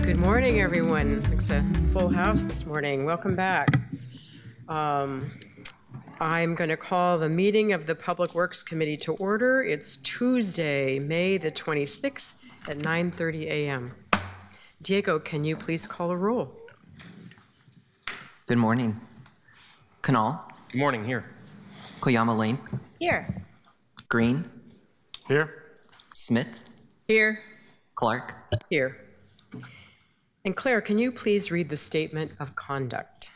Good morning, everyone. It's a full house this morning. Welcome back. I'm going to call the meeting of the Public Works Committee to order. It's Tuesday, May the 26th at 9:30 a.m. Diego, can you please call a roll? Good morning. Canal. Good morning, here. Koyama Lane. Here. Green. Here. Smith. Here. Clark. Here. And Claire, can you please read the statement of conduct?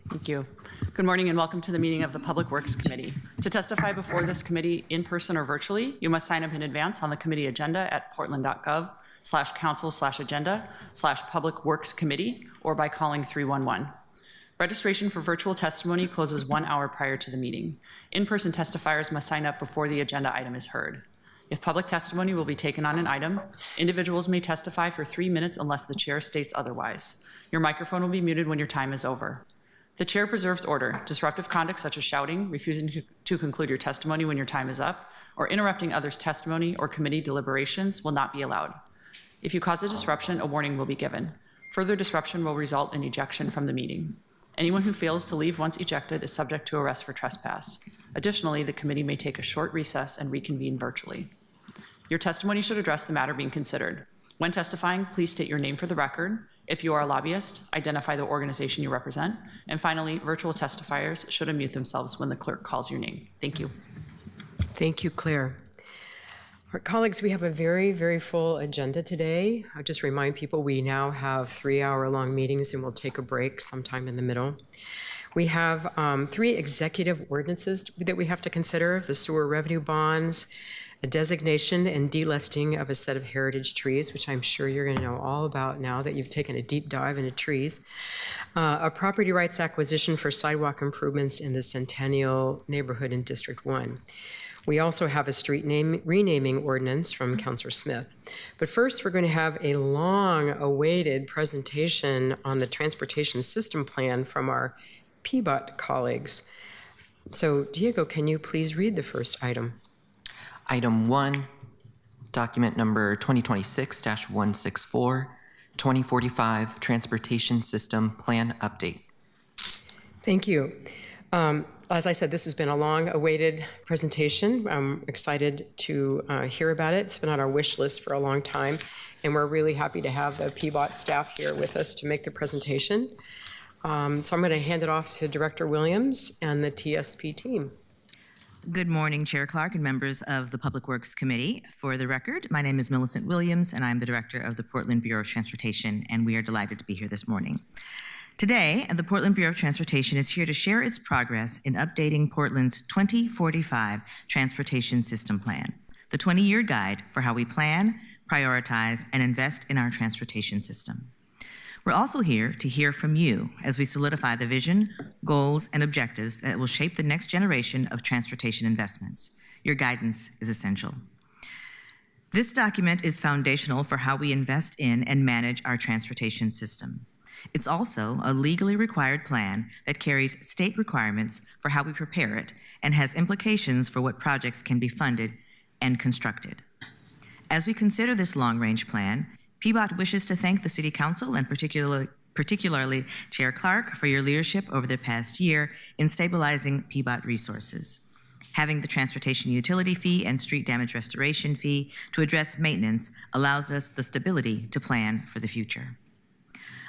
Thank you. Good morning and welcome to the meeting of the Public Works Committee. To testify before this committee in person or virtually, you must sign up in advance on the committee agenda at portland.gov/council/agenda/publicworkscommittee or by calling 311. Registration for virtual testimony closes 1 hour prior to the meeting. In-person testifiers must sign up before the agenda item is heard. If public testimony will be taken on an item, individuals may testify for 3 minutes unless the chair states otherwise. Your microphone will be muted when your time is over. The chair preserves order. Disruptive conduct such as shouting, refusing to conclude your testimony when your time is up, or interrupting others' testimony or committee deliberations will not be allowed. If you cause a disruption, a warning will be given. Further disruption will result in ejection from the meeting. Anyone who fails to leave once ejected is subject to arrest for trespass. Additionally, the committee may take a short recess and reconvene virtually. Your testimony should address the matter being considered. When testifying, please state your name for the record. If you are a lobbyist, identify the organization you represent. And finally, virtual testifiers should unmute themselves when the clerk calls your name. Thank you. Thank you, Claire. Our colleagues, we have a very, very full agenda today. I'll just remind people we now have 3-hour-long meetings and we'll take a break sometime in the middle. We have 3 executive ordinances that we have to consider: the sewer revenue bonds, a designation and delisting of a set of heritage trees, which I'm sure you're going to know all about now that you've taken a deep dive into trees, a property rights acquisition for sidewalk improvements in the Centennial neighborhood in District 1. We also have a street name renaming ordinance from Councilor Smith. But first, we're going to have a long-awaited presentation on the transportation system plan from our PBOT colleagues. So, Diego, can you please read the first item? Item 1, document number 2026-164, 2045 Transportation System Plan Update. Thank you. As I said, this has been a long-awaited presentation. I'm excited to hear about it. It's been on our wish list for a long time, and we're really happy to have the PBOT staff here with us to make the presentation. So I'm going to hand it off to Director Williams and the TSP team. Good morning, Chair Clark and members of the Public Works Committee. For the record, my name is Millicent Williams, and I'm the director of the Portland Bureau of Transportation, and we are delighted to be here this morning. Today, the Portland Bureau of Transportation is here to share its progress in updating Portland's 2045 Transportation System Plan, the 20-year guide for how we plan, prioritize, and invest in our transportation system. We're also here to hear from you as we solidify the vision, goals, and objectives that will shape the next generation of transportation investments. Your guidance is essential. This document is foundational for how we invest in and manage our transportation system. It's also a legally required plan that carries state requirements for how we prepare it and has implications for what projects can be funded and constructed. As we consider this long-range plan, PBOT wishes to thank the City Council and particularly Chair Clark for your leadership over the past year in stabilizing PBOT resources. Having the transportation utility fee and street damage restoration fee to address maintenance allows us the stability to plan for the future.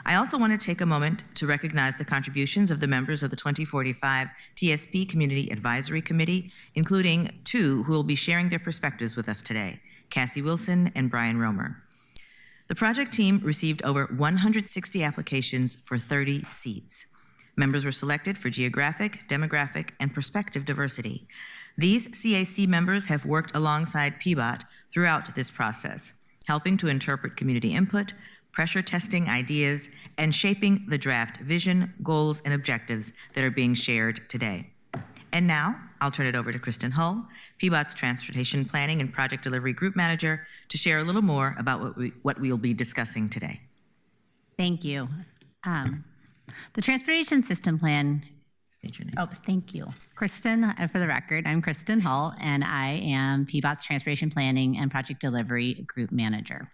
I also want to take a moment to recognize the contributions of the members of the 2045 TSP Community Advisory Committee, including 2 who will be sharing their perspectives with us today, Cassie Wilson and Brian Romer. The project team received over 160 applications for 30 seats. Members were selected for geographic, demographic, and perspective diversity. These CAC members have worked alongside PBOT throughout this process, helping to interpret community input, pressure testing ideas, and shaping the draft vision, goals, and objectives that are being shared today. And now, I'll turn it over to Kristen Hull, PBOT's Transportation Planning and Project Delivery Group Manager, to share a little more about what we will be discussing today. Thank you. The Transportation System Plan. State your name. Oh, thank you. Kristen, for the record, I'm Kristen Hull, and I am PBOT's Transportation Planning and Project Delivery Group Manager.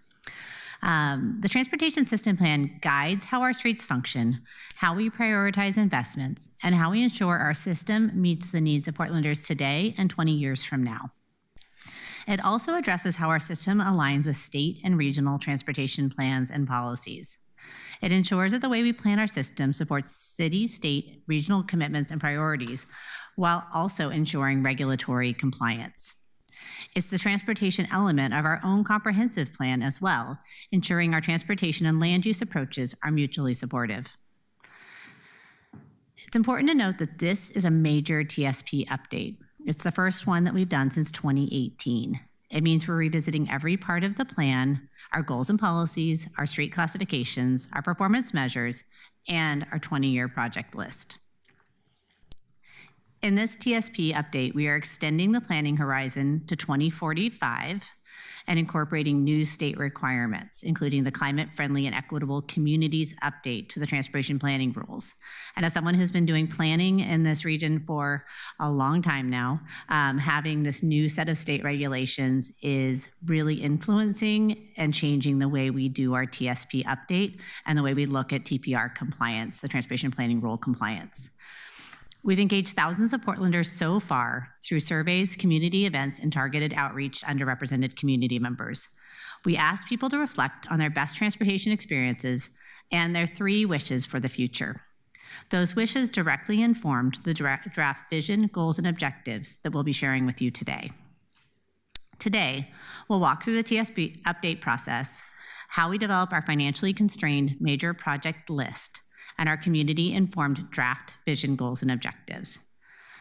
The Transportation System Plan guides how our streets function, how we prioritize investments, and how we ensure our system meets the needs of Portlanders today and 20 years from now. It also addresses how our system aligns with state and regional transportation plans and policies. It ensures that the way we plan our system supports city, state, regional commitments and priorities, while also ensuring regulatory compliance. It's the transportation element of our own comprehensive plan as well, ensuring our transportation and land use approaches are mutually supportive. It's important to note that this is a major TSP update. It's the first one that we've done since 2018. It means we're revisiting every part of the plan, our goals and policies, our street classifications, our performance measures, and our 20-year project list. In this TSP update, we are extending the planning horizon to 2045 and incorporating new state requirements, including the climate-friendly and equitable communities update to the transportation planning rules. And as someone who's been doing planning in this region for a long time now, having this new set of state regulations is really influencing and changing the way we do our TSP update and the way we look at TPR compliance, the transportation planning rule compliance. We've engaged thousands of Portlanders so far through surveys, community events, and targeted outreach to underrepresented community members. We asked people to reflect on their best transportation experiences and their 3 wishes for the future. Those wishes directly informed the draft vision, goals, and objectives that we'll be sharing with you today. Today, we'll walk through the TSP update process, how we develop our financially constrained major project list, and our community-informed draft vision, goals, and objectives.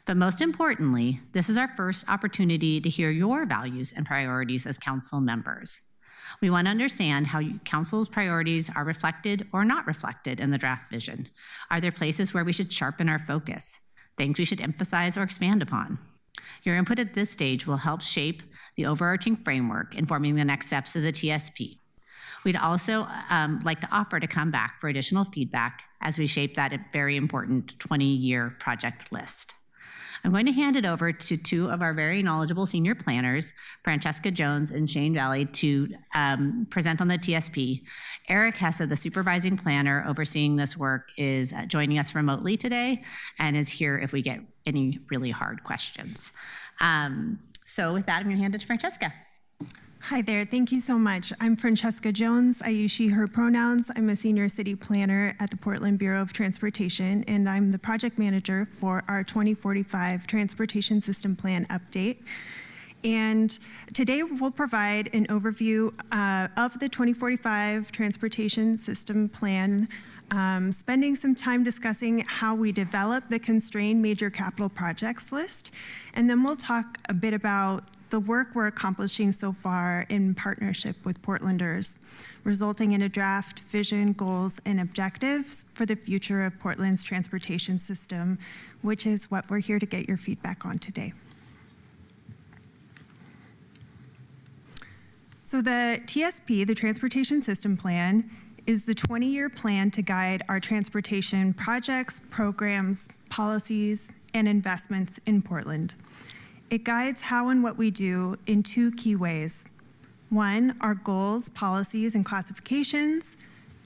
But most importantly, this is our first opportunity to hear your values and priorities as council members. We want to understand how council's priorities are reflected or not reflected in the draft vision. Are there places where we should sharpen our focus, things we should emphasize or expand upon? Your input at this stage will help shape the overarching framework informing the next steps of the TSP. We'd also like to offer to come back for additional feedback as we shape that very important 20-year project list. I'm going to hand it over to 2 of our very knowledgeable senior planners, Francesca Jones and Shane Valley, to present on the TSP. Eric Hesse, the supervising planner overseeing this work, is joining us remotely today and is here if we get any really hard questions. So with that, I'm going to hand it to Francesca. Hi there, thank you so much. I'm Francesca Jones. I use she, her pronouns. I'm a senior city planner at the Portland Bureau of Transportation, and I'm the project manager for our 2045 Transportation System Plan update. And today we'll provide an overview of the 2045 Transportation System Plan, spending some time discussing how we develop the constrained major capital projects list, and then we'll talk a bit about the work we're accomplishing so far in partnership with Portlanders, resulting in a draft vision, goals, and objectives for the future of Portland's transportation system, which is what we're here to get your feedback on today. So the TSP, the Transportation System Plan, is the 20-year plan to guide our transportation projects, programs, policies, and investments in Portland. It guides how and what we do in 2 key ways. 1, our goals, policies, and classifications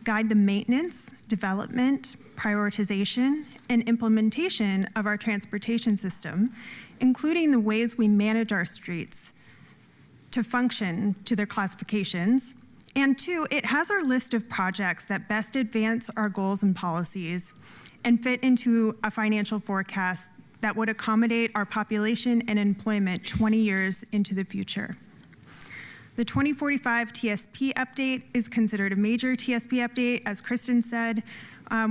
guide the maintenance, development, prioritization, and implementation of our transportation system, including the ways we manage our streets to function to their classifications. And 2, it has our list of projects that best advance our goals and policies and fit into a financial forecast that would accommodate our population and employment 20 years into the future. The 2045 TSP update is considered a major TSP update, as Kristen said,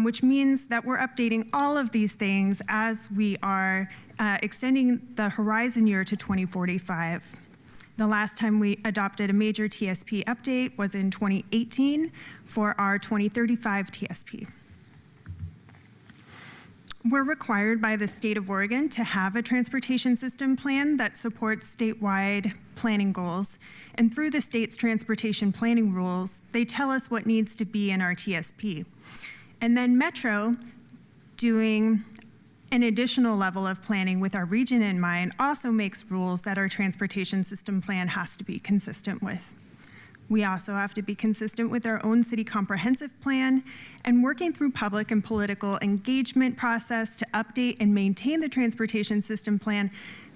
which means that we're updating all of these things as we are extending the horizon year to 2045. The last time we adopted a major TSP update was in 2018 for our 2035 TSP. We're required by the state of Oregon to have a transportation system plan that supports statewide planning goals. And through the state's transportation planning rules, they tell us what needs to be in our TSP. And then Metro, doing an additional level of planning with our region in mind, also makes rules that our transportation system plan has to be consistent with. We also have to be consistent with our own city comprehensive plan and working through public and political engagement process to update and maintain the transportation system plan.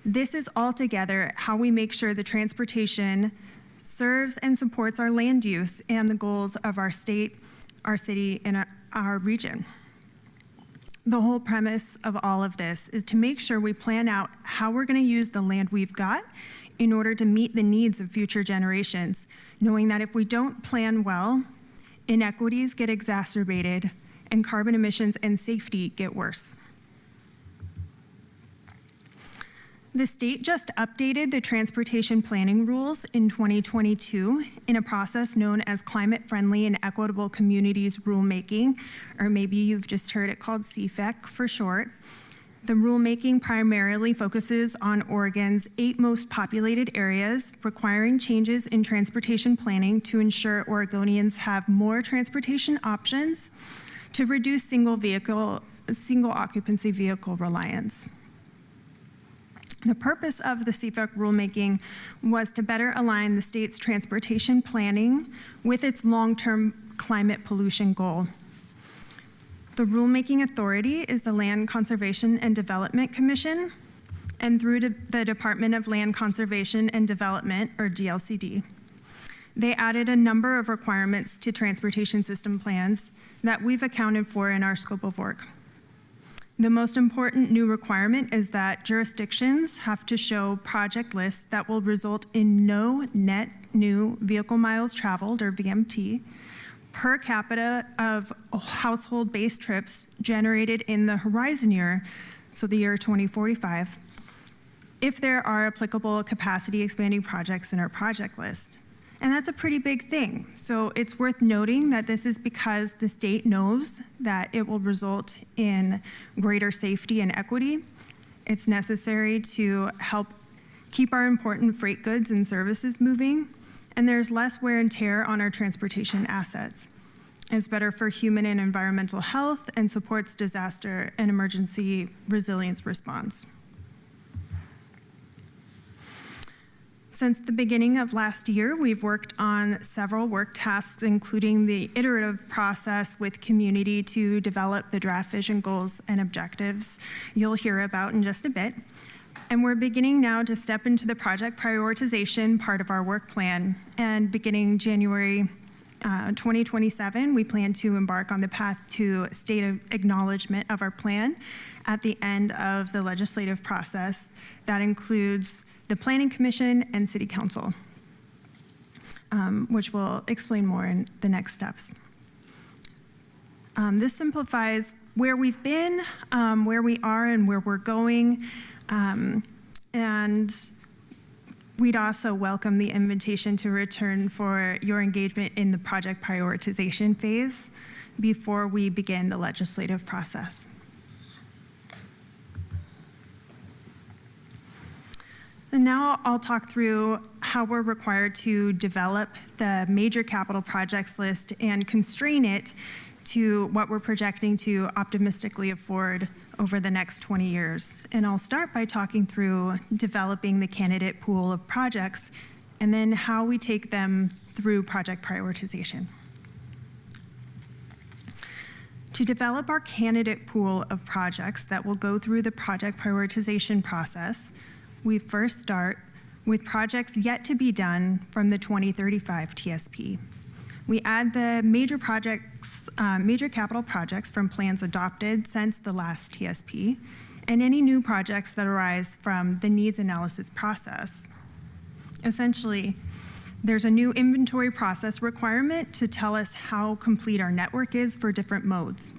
This is altogether how we make sure the transportation serves and supports our land use and the goals of our state, our city, and our region. The whole premise of all of this is to make sure we plan out how we're going to use the land we've got in order to meet the needs of future generations, knowing that if we don't plan well, inequities get exacerbated and carbon emissions and safety get worse. The state just updated the transportation planning rules in 2022 in a process known as Climate-Friendly and Equitable Communities Rulemaking, or maybe you've just heard it called CFEC for short. The rulemaking primarily focuses on Oregon's 8 most populated areas, requiring changes in transportation planning to ensure Oregonians have more transportation options to reduce single occupancy vehicle reliance. The purpose of the CFEC rulemaking was to better align the state's transportation planning with its long-term climate pollution goal. The rulemaking authority is the Land Conservation and Development Commission, and through the Department of Land Conservation and Development, or DLCD. They added a number of requirements to transportation system plans that we've accounted for in our scope of work. The most important new requirement is that jurisdictions have to show project lists that will result in no net new vehicle miles traveled, or VMT, per capita of household-based trips generated in the horizon year, so the year 2045, if there are applicable capacity expanding projects in our project list. And that's a pretty big thing. So it's worth noting that this is because the state knows that it will result in greater safety and equity. It's necessary to help keep our important freight goods and services moving, and there's less wear and tear on our transportation assets. It's better for human and environmental health and supports disaster and emergency resilience response. Since the beginning of last year, we've worked on several work tasks, including the iterative process with community to develop the draft vision goals and objectives you'll hear about in just a bit. And we're beginning now to step into the project prioritization part of our work plan. And beginning January 2027, we plan to embark on the path to state acknowledgement of our plan at the end of the legislative process. That includes the Planning Commission and City Council, which we'll explain more in the next steps. This simplifies where we've been, where we are, and where we're going. And we'd also welcome the invitation to return for your engagement in the project prioritization phase before we begin the legislative process. And now I'll talk through how we're required to develop the major capital projects list and constrain it to what we're projecting to optimistically afford over the next 20 years. And I'll start by talking through developing the candidate pool of projects and then how we take them through project prioritization. To develop our candidate pool of projects that will go through the project prioritization process, we first start with projects yet to be done from the 2035 TSP. We add the major capital projects from plans adopted since the last TSP, and any new projects that arise from the needs analysis process. Essentially, there's a new inventory process requirement to tell us how complete our network is for different modes.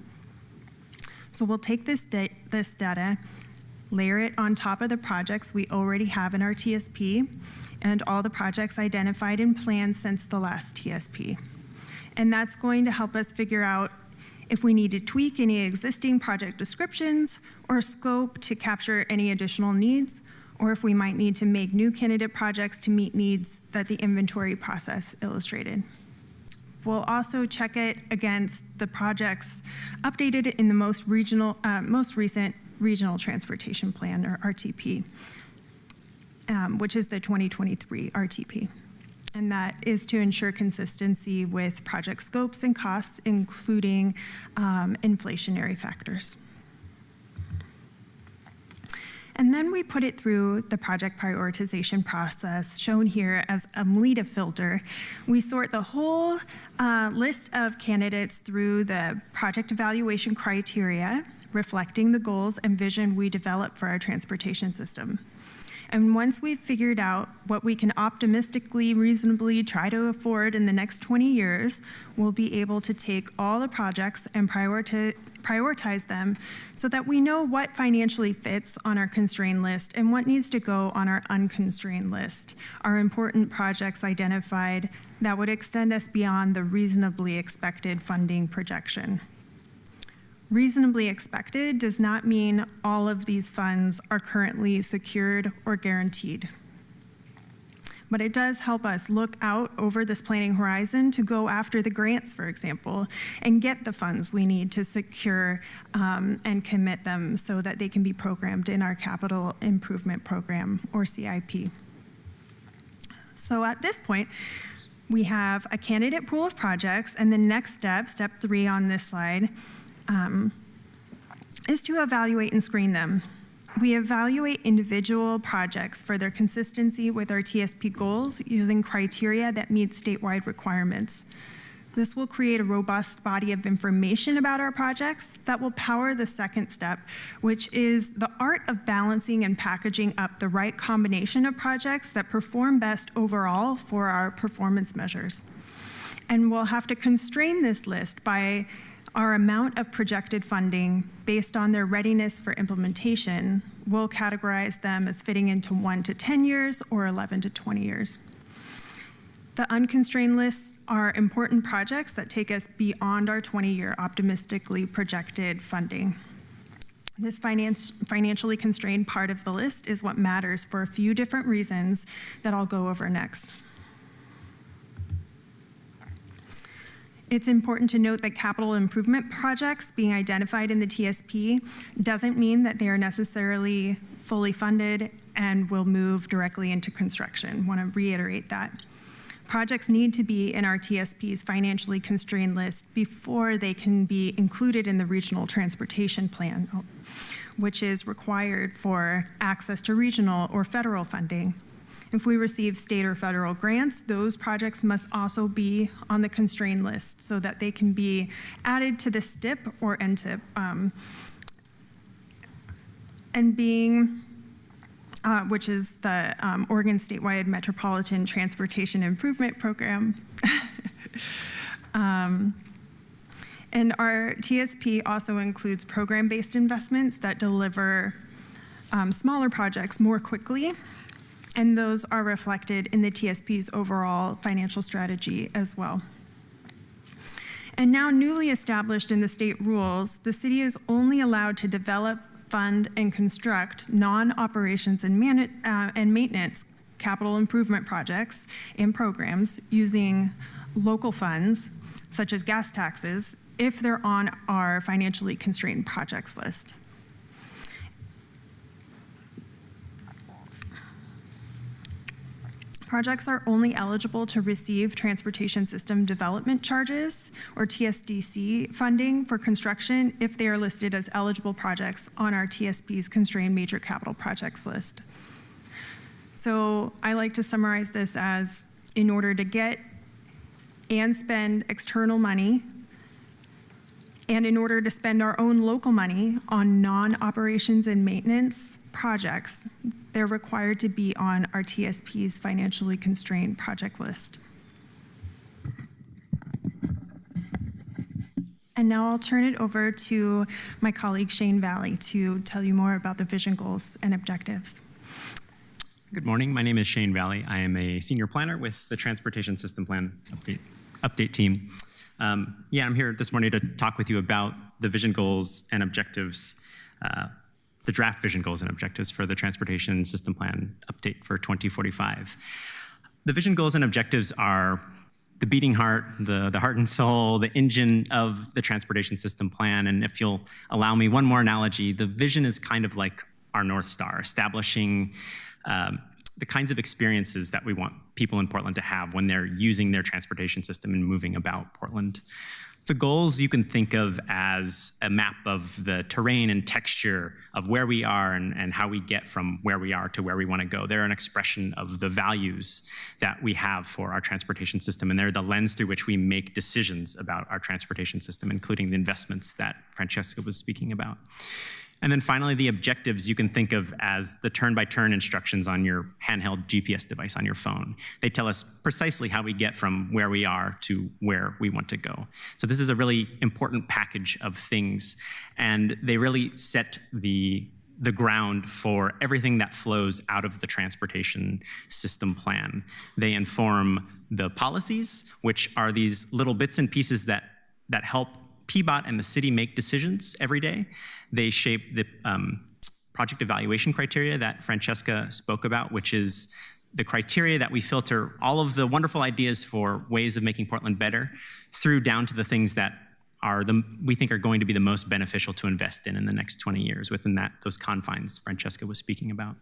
So we'll take this data, layer it on top of the projects we already have in our TSP and all the projects identified in plans since the last TSP. And that's going to help us figure out if we need to tweak any existing project descriptions or scope to capture any additional needs, or if we might need to make new candidate projects to meet needs that the inventory process illustrated. We'll also check it against the projects updated in the most recent Regional Transportation Plan, or RTP, which is the 2023 RTP. and that is to ensure consistency with project scopes and costs, including inflationary factors. And then we put it through the project prioritization process, shown here as a MELITA filter. We sort the whole list of candidates through the project evaluation criteria, reflecting the goals and vision we develop for our transportation system. And once we've figured out what we can optimistically, reasonably try to afford in the next 20 years, we'll be able to take all the projects and prioritize them so that we know what financially fits on our constrained list and what needs to go on our unconstrained list, our important projects identified that would extend us beyond the reasonably expected funding projection. Reasonably expected does not mean all of these funds are currently secured or guaranteed. But it does help us look out over this planning horizon to go after the grants, for example, and get the funds we need to secure and commit them so that they can be programmed in our capital improvement program, or CIP. So at this point, we have a candidate pool of projects, and the next step, step 3 on this slide, is to evaluate and screen them. We evaluate individual projects for their consistency with our TSP goals using criteria that meet statewide requirements. This will create a robust body of information about our projects that will power the second step, which is the art of balancing and packaging up the right combination of projects that perform best overall for our performance measures. And we'll have to constrain this list by our amount of projected funding based on their readiness for implementation. We'll categorize them as fitting into 1 to 10 years or 11 to 20 years. The unconstrained lists are important projects that take us beyond our 20-year optimistically projected funding. This financially constrained part of the list is what matters for a few different reasons that I'll go over next. It's important to note that capital improvement projects being identified in the TSP doesn't mean that they are necessarily fully funded and will move directly into construction. I want to reiterate that. Projects need to be in our TSP's financially constrained list before they can be included in the regional transportation plan, which is required for access to regional or federal funding. If we receive state or federal grants, those projects must also be on the constrained list so that they can be added to the STIP or NTIP. And being, which is the Oregon Statewide Metropolitan Transportation Improvement Program. And our TSP also includes program-based investments that deliver smaller projects more quickly, and those are reflected in the TSP's overall financial strategy as well. And now newly established in the state rules, the city is only allowed to develop, fund, and construct non-operations and maintenance capital improvement projects and programs using local funds, such as gas taxes, if they're on our financially constrained projects list. Projects are only eligible to receive Transportation System Development Charges, or TSDC, funding for construction if they are listed as eligible projects on our TSP's Constrained Major Capital Projects list. So I like to summarize this as, in order to get and spend external money, and in order to spend our own local money on non-operations and maintenance projects, they're required to be on our TSP's financially constrained project list. And now I'll turn it over to my colleague Shane Valley to tell you more about the vision goals and objectives. Good morning. My name is Shane Valley. I am a senior planner with the Transportation System Plan update team. I'm here this morning to talk with you about the vision goals and objectives, the draft vision goals and objectives for the Transportation System Plan update for 2045. The vision goals and objectives are the beating heart, the heart and soul, the engine of the Transportation System Plan. And if you'll allow me one more analogy, the vision is kind of like our North Star, establishing the kinds of experiences that we want people in Portland to have when they're using their transportation system and moving about Portland. The goals you can think of as a map of the terrain and texture of where we are and how we get from where we are to where we want to go. They're an expression of the values that we have for our transportation system, and they're the lens through which we make decisions about our transportation system, including the investments that Francesca was speaking about. And then finally, the objectives you can think of as the turn-by-turn instructions on your handheld GPS device on your phone. They tell us precisely how we get from where we are to where we want to go. So this is a really important package of things, and they really set the ground for everything that flows out of the transportation system plan. They inform the policies, which are these little bits and pieces that help PBOT and the city make decisions every day. They shape the project evaluation criteria that Francesca spoke about, which is the criteria that we filter all of the wonderful ideas for ways of making Portland better through down to the things that we think are going to be the most beneficial to invest in the next 20 years within those confines Francesca was speaking about.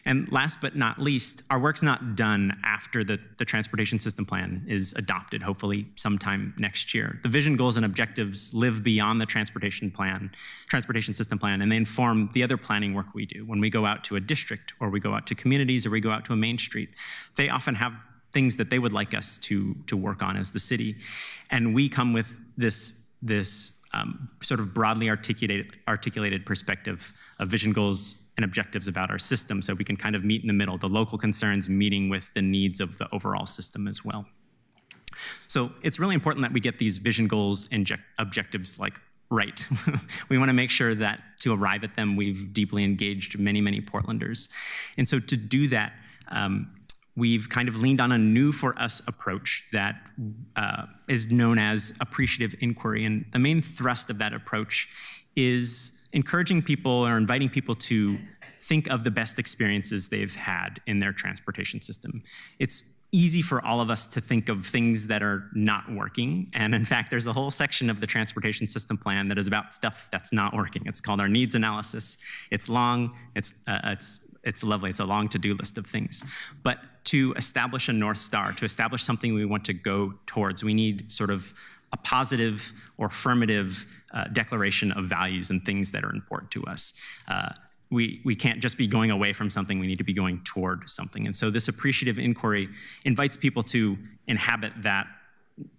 And last but not least, our work's not done after the transportation system plan is adopted, hopefully sometime next year. The vision, goals, and objectives live beyond the transportation system plan, and they inform the other planning work we do. When we go out to a district, or we go out to communities, or we go out to a main street, they often have things that they would like us to work on as the city. And we come with this sort of broadly articulated perspective of vision, goals, and objectives about our system, so we can kind of meet in the middle, the local concerns meeting with the needs of the overall system as well. So it's really important that we get these vision, goals, and objectives right. We want to make sure that to arrive at them, we've deeply engaged many, many Portlanders. And so to do that, we've kind of leaned on a new for us approach that is known as appreciative inquiry. And the main thrust of that approach is encouraging people or inviting people to think of the best experiences they've had in their transportation system. It's easy for all of us to think of things that are not working. And in fact, there's a whole section of the transportation system plan that is about stuff that's not working. It's called our needs analysis. It's long, it's lovely. It's a long to-do list of things. But to establish a North Star, to establish something we want to go towards, we need sort of a positive or affirmative declaration of values and things that are important to us. We can't just be going away from something, we need to be going toward something. And so this appreciative inquiry invites people to inhabit that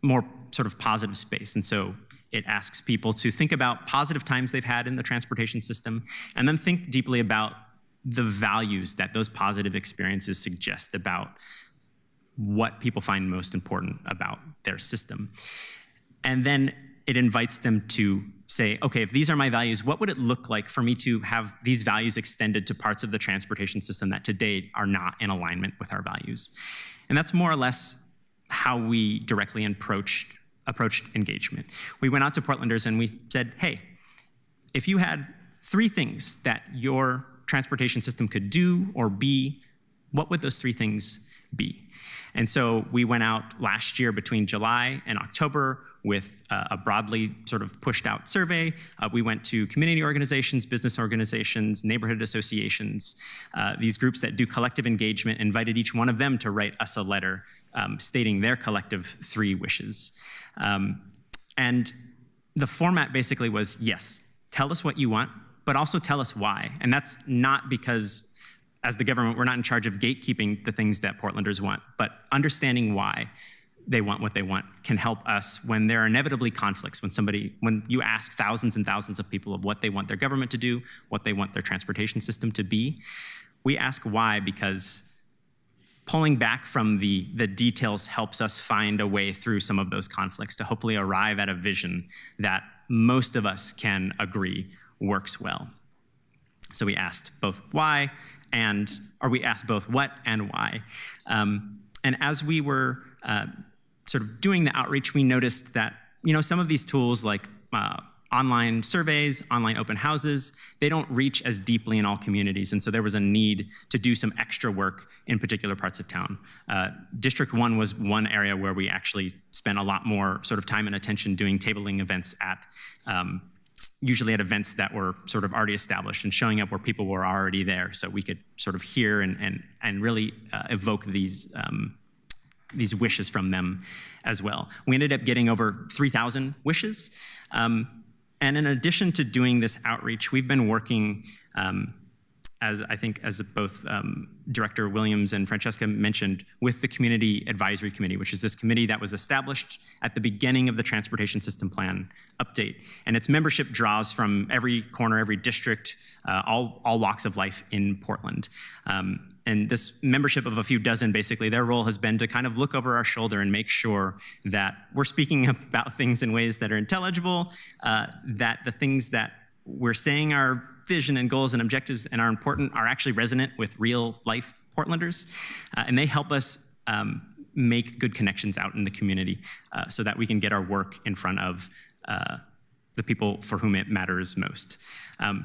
more sort of positive space. And so it asks people to think about positive times they've had in the transportation system, and then think deeply about the values that those positive experiences suggest about what people find most important about their system. And then it invites them to say, okay, if these are my values, what would it look like for me to have these values extended to parts of the transportation system that to date are not in alignment with our values? And that's more or less how we directly approached engagement. We went out to Portlanders and we said, hey, if you had 3 things that your transportation system could do or be, what would those 3 things be? And so we went out last year between July and October with a broadly sort of pushed out survey. We went to community organizations, business organizations, neighborhood associations, these groups that do collective engagement, invited each one of them to write us a letter stating their collective 3 wishes. And the format basically was, yes, tell us what you want, but also tell us why. And that's not because, as the government, we're not in charge of gatekeeping the things that Portlanders want, but understanding why they want what they want can help us when there are inevitably conflicts, when you ask thousands and thousands of people of what they want their government to do, what they want their transportation system to be. We ask why because pulling back from the details helps us find a way through some of those conflicts to hopefully arrive at a vision that most of us can agree works well. So we asked both why we asked both what and why. And as we were sort of doing the outreach, we noticed that, some of these tools like online surveys, online open houses, they don't reach as deeply in all communities. And so there was a need to do some extra work in particular parts of town. District 1 was one area where we actually spent a lot more sort of time and attention doing tabling events at usually at events that were sort of already established and showing up where people were already there, so we could sort of hear and really evoke these wishes from them as well. We ended up getting over 3,000 wishes. And in addition to doing this outreach, we've been working, as both Director Williams and Francesca mentioned, with the Community Advisory Committee, which is this committee that was established at the beginning of the Transportation System Plan update. And its membership draws from every corner, every district, all walks of life in Portland. And this membership of a few dozen, basically, their role has been to kind of look over our shoulder and make sure that we're speaking about things in ways that are intelligible, that the things that we're saying are vision and goals and objectives and are important are actually resonant with real life Portlanders. And they help us make good connections out in the community so that we can get our work in front of the people for whom it matters most.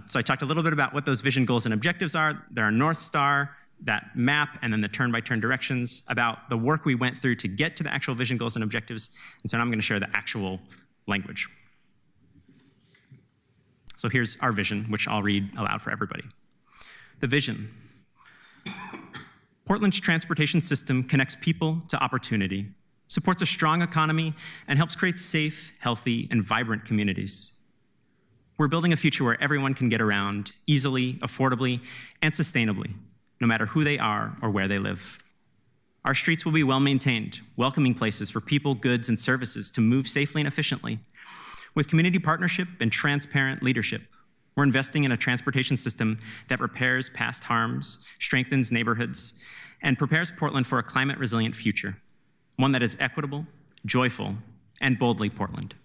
So I talked a little bit about what those vision, goals, and objectives are. They're our North Star, that map, and then the turn-by-turn directions about the work we went through to get to the actual vision, goals, and objectives. And so now I'm going to share the actual language. So here's our vision, which I'll read aloud for everybody. The vision. Portland's transportation system connects people to opportunity, supports a strong economy, and helps create safe, healthy, and vibrant communities. We're building a future where everyone can get around easily, affordably, and sustainably, no matter who they are or where they live. Our streets will be well-maintained, welcoming places for people, goods, and services to move safely and efficiently. With community partnership and transparent leadership, we're investing in a transportation system that repairs past harms, strengthens neighborhoods, and prepares Portland for a climate-resilient future, one that is equitable, joyful, and boldly Portland.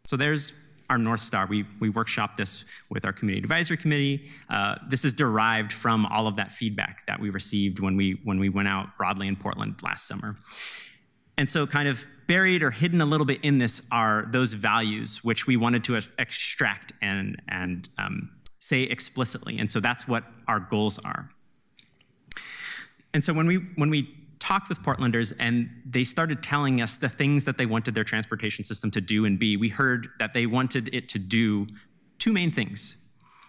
So there's our North Star. We workshopped this with our Community Advisory Committee. This is derived from all of that feedback that we received when we went out broadly in Portland last summer. And so kind of buried or hidden a little bit in this are those values which we wanted to extract and say explicitly. And so that's what our goals are. And so when we talked with Portlanders and they started telling us the things that they wanted their transportation system to do and be, we heard that they wanted it to do two main things.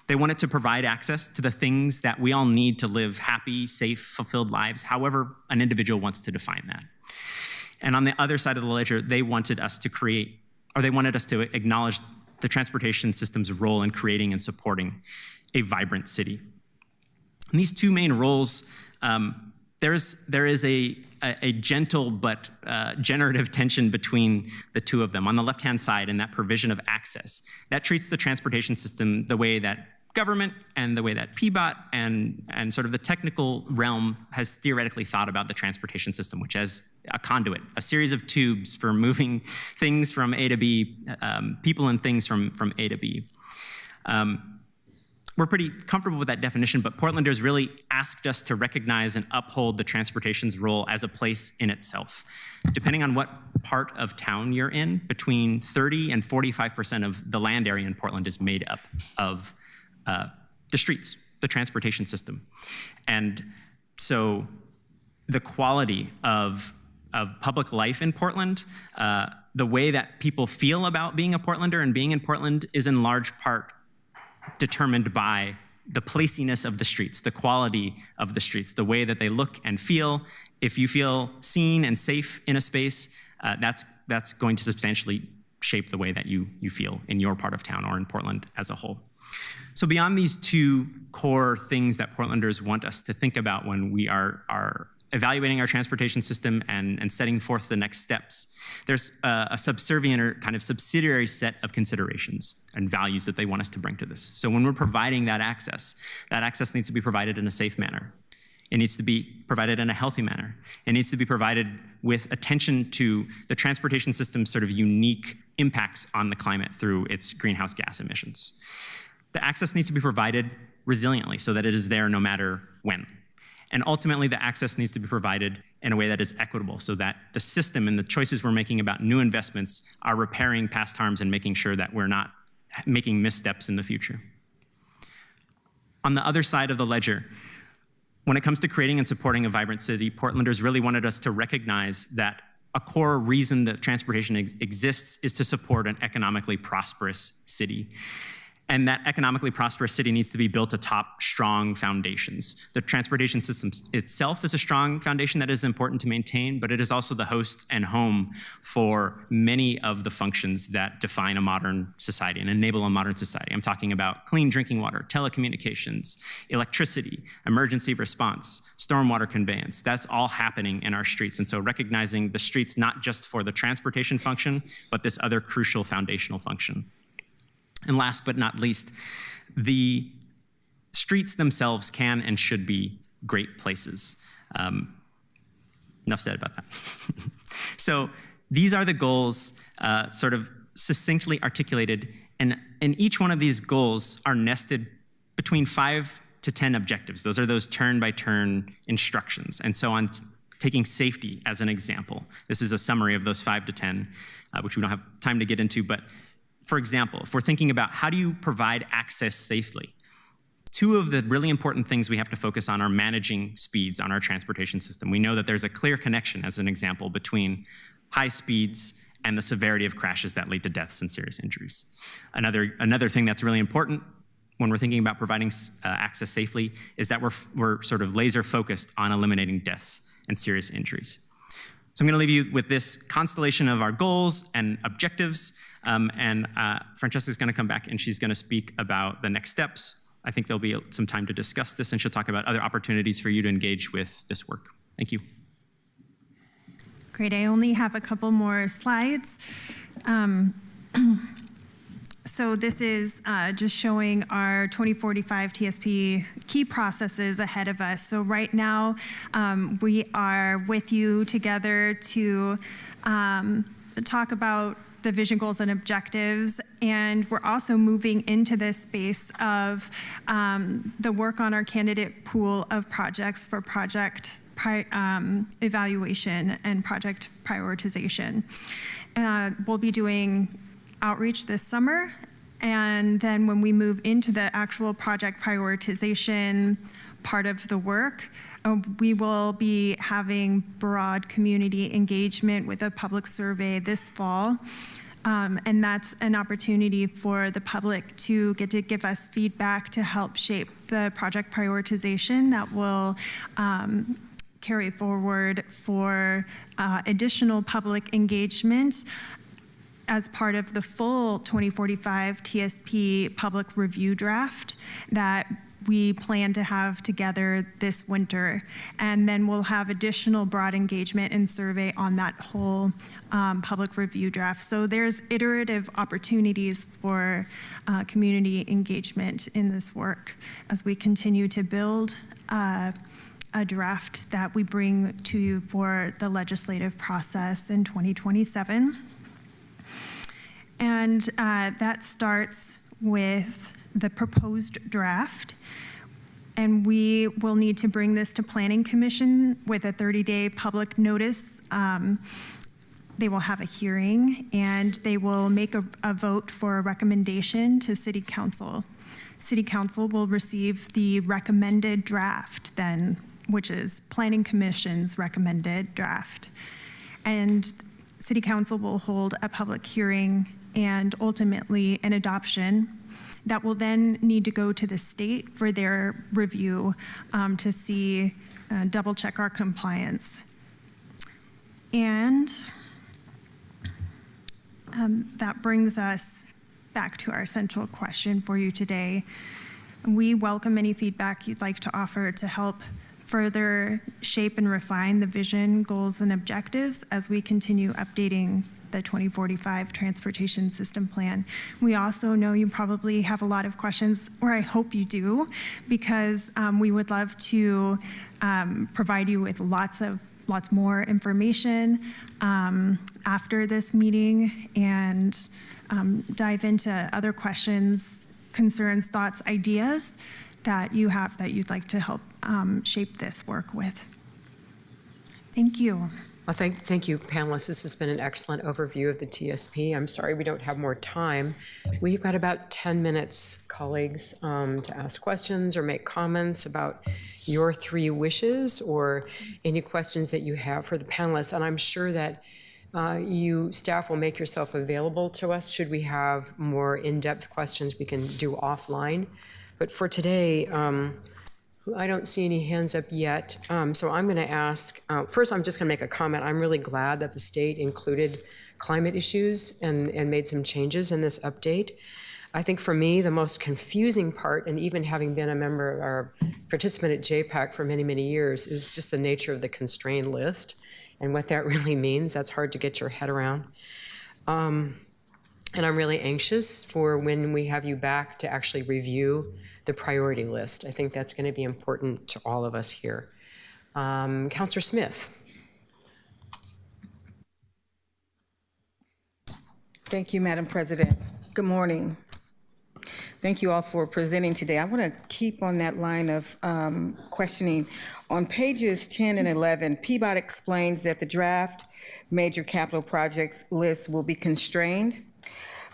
They wanted to provide access to the things that we all need to live happy, safe, fulfilled lives, however an individual wants to define that. And on the other side of the ledger, they wanted us to acknowledge the transportation system's role in creating and supporting a vibrant city. And these two main roles, there is a gentle but generative tension between the two of them. On the left-hand side, in that provision of access, that treats the transportation system the way that government and the way that PBOT and sort of the technical realm has theoretically thought about the transportation system, which as a conduit, a series of tubes for moving things from A to B, people and things from A to B. We're pretty comfortable with that definition, but Portlanders really asked us to recognize and uphold the transportation's role as a place in itself. Depending on what part of town you're in, between 30 and 45% of the land area in Portland is made up of the streets, the transportation system. And so the quality of public life in Portland, the way that people feel about being a Portlander and being in Portland is in large part determined by the placiness of the streets, the quality of the streets, the way that they look and feel. If you feel seen and safe in a space, that's going to substantially shape the way that you feel in your part of town or in Portland as a whole. So beyond these two core things that Portlanders want us to think about when we are evaluating our transportation system and setting forth the next steps, there's a subservient or kind of subsidiary set of considerations and values that they want us to bring to this. So when we're providing that access needs to be provided in a safe manner. It needs to be provided in a healthy manner. It needs to be provided with attention to the transportation system's sort of unique impacts on the climate through its greenhouse gas emissions. The access needs to be provided resiliently so that it is there no matter when. And ultimately, the access needs to be provided in a way that is equitable so that the system and the choices we're making about new investments are repairing past harms and making sure that we're not making missteps in the future. On the other side of the ledger, when it comes to creating and supporting a vibrant city, Portlanders really wanted us to recognize that a core reason that transportation exists is to support an economically prosperous city. And that economically prosperous city needs to be built atop strong foundations. The transportation system itself is a strong foundation that is important to maintain, but it is also the host and home for many of the functions that define a modern society and enable a modern society. I'm talking about clean drinking water, telecommunications, electricity, emergency response, stormwater conveyance. That's all happening in our streets. And so recognizing the streets not just for the transportation function, but this other crucial foundational function. And last but not least, the streets themselves can and should be great places. Enough said about that. So these are the goals sort of succinctly articulated, and each one of these goals are nested between 5 to 10 objectives. Those are those turn-by-turn instructions. And so on taking safety as an example, this is a summary of those 5 to 10, which we don't have time to get into, but for example, if we're thinking about how do you provide access safely, 2 of the really important things we have to focus on are managing speeds on our transportation system. We know that there's a clear connection, as an example, between high speeds and the severity of crashes that lead to deaths and serious injuries. Another thing that's really important when we're thinking about providing access safely is that we're sort of laser focused on eliminating deaths and serious injuries. So I'm going to leave you with this constellation of our goals and objectives, and Francesca's going to come back and she's going to speak about the next steps. I think there'll be some time to discuss this, and she'll talk about other opportunities for you to engage with this work. Thank you. Great, I only have a couple more slides. So this is just showing our 2045 TSP key processes ahead of us. So right now, we are with you together to talk about the vision goals and objectives, and we're also moving into this space of the work on our candidate pool of projects for project evaluation and project prioritization. We'll be doing outreach this summer, and then when we move into the actual project prioritization part of the work, we will be having broad community engagement with a public survey this fall. And that's an opportunity for the public to get to give us feedback to help shape the project prioritization that will carry forward for additional public engagement as part of the full 2045 TSP public review draft that we plan to have together this winter. And then we'll have additional broad engagement and survey on that whole public review draft. So there's iterative opportunities for community engagement in this work as we continue to build a draft that we bring to you for the legislative process in 2027. And that starts with the proposed draft. And we will need to bring this to Planning Commission with a 30-day public notice. They will have a hearing, and they will make a vote for a recommendation to City Council. City Council will receive the recommended draft then, which is Planning Commission's recommended draft. And City Council will hold a public hearing and ultimately an adoption that will then need to go to the state for their review to see, double check our compliance. And that brings us back to our central question for you today. We welcome any feedback you'd like to offer to help further shape and refine the vision, goals, and objectives as we continue updating the 2045 Transportation System Plan. We also know you probably have a lot of questions, or I hope you do, because we would love to provide you with lots more information after this meeting and dive into other questions, concerns, thoughts, ideas that you have that you'd like to help shape this work with. Thank you. Well, thank you, panelists. This has been an excellent overview of the TSP. I'm sorry we don't have more time. We've got about 10 minutes, colleagues, to ask questions or make comments about your 3 wishes or any questions that you have for the panelists. And I'm sure that Staff will make yourself available to us. Should we have more in-depth questions, we can do offline. But for today, I don't see any hands up yet. So I'm going to ask, first, I'm just going to make a comment. I'm really glad that the state included climate issues and made some changes in this update. I think for me, the most confusing part, and even having been a member or participant at JPAC for many, many years, is just the nature of the constrained list and what that really means. That's hard to get your head around. And I'm really anxious for when we have you back to actually review the priority list. I think that's going to be important to all of us here. Councillor Smith. Thank you, Madam President. Good morning. Thank you all for presenting today. I want to keep on that line of questioning. On pages 10 and 11, PBOT explains that the draft major capital projects list will be constrained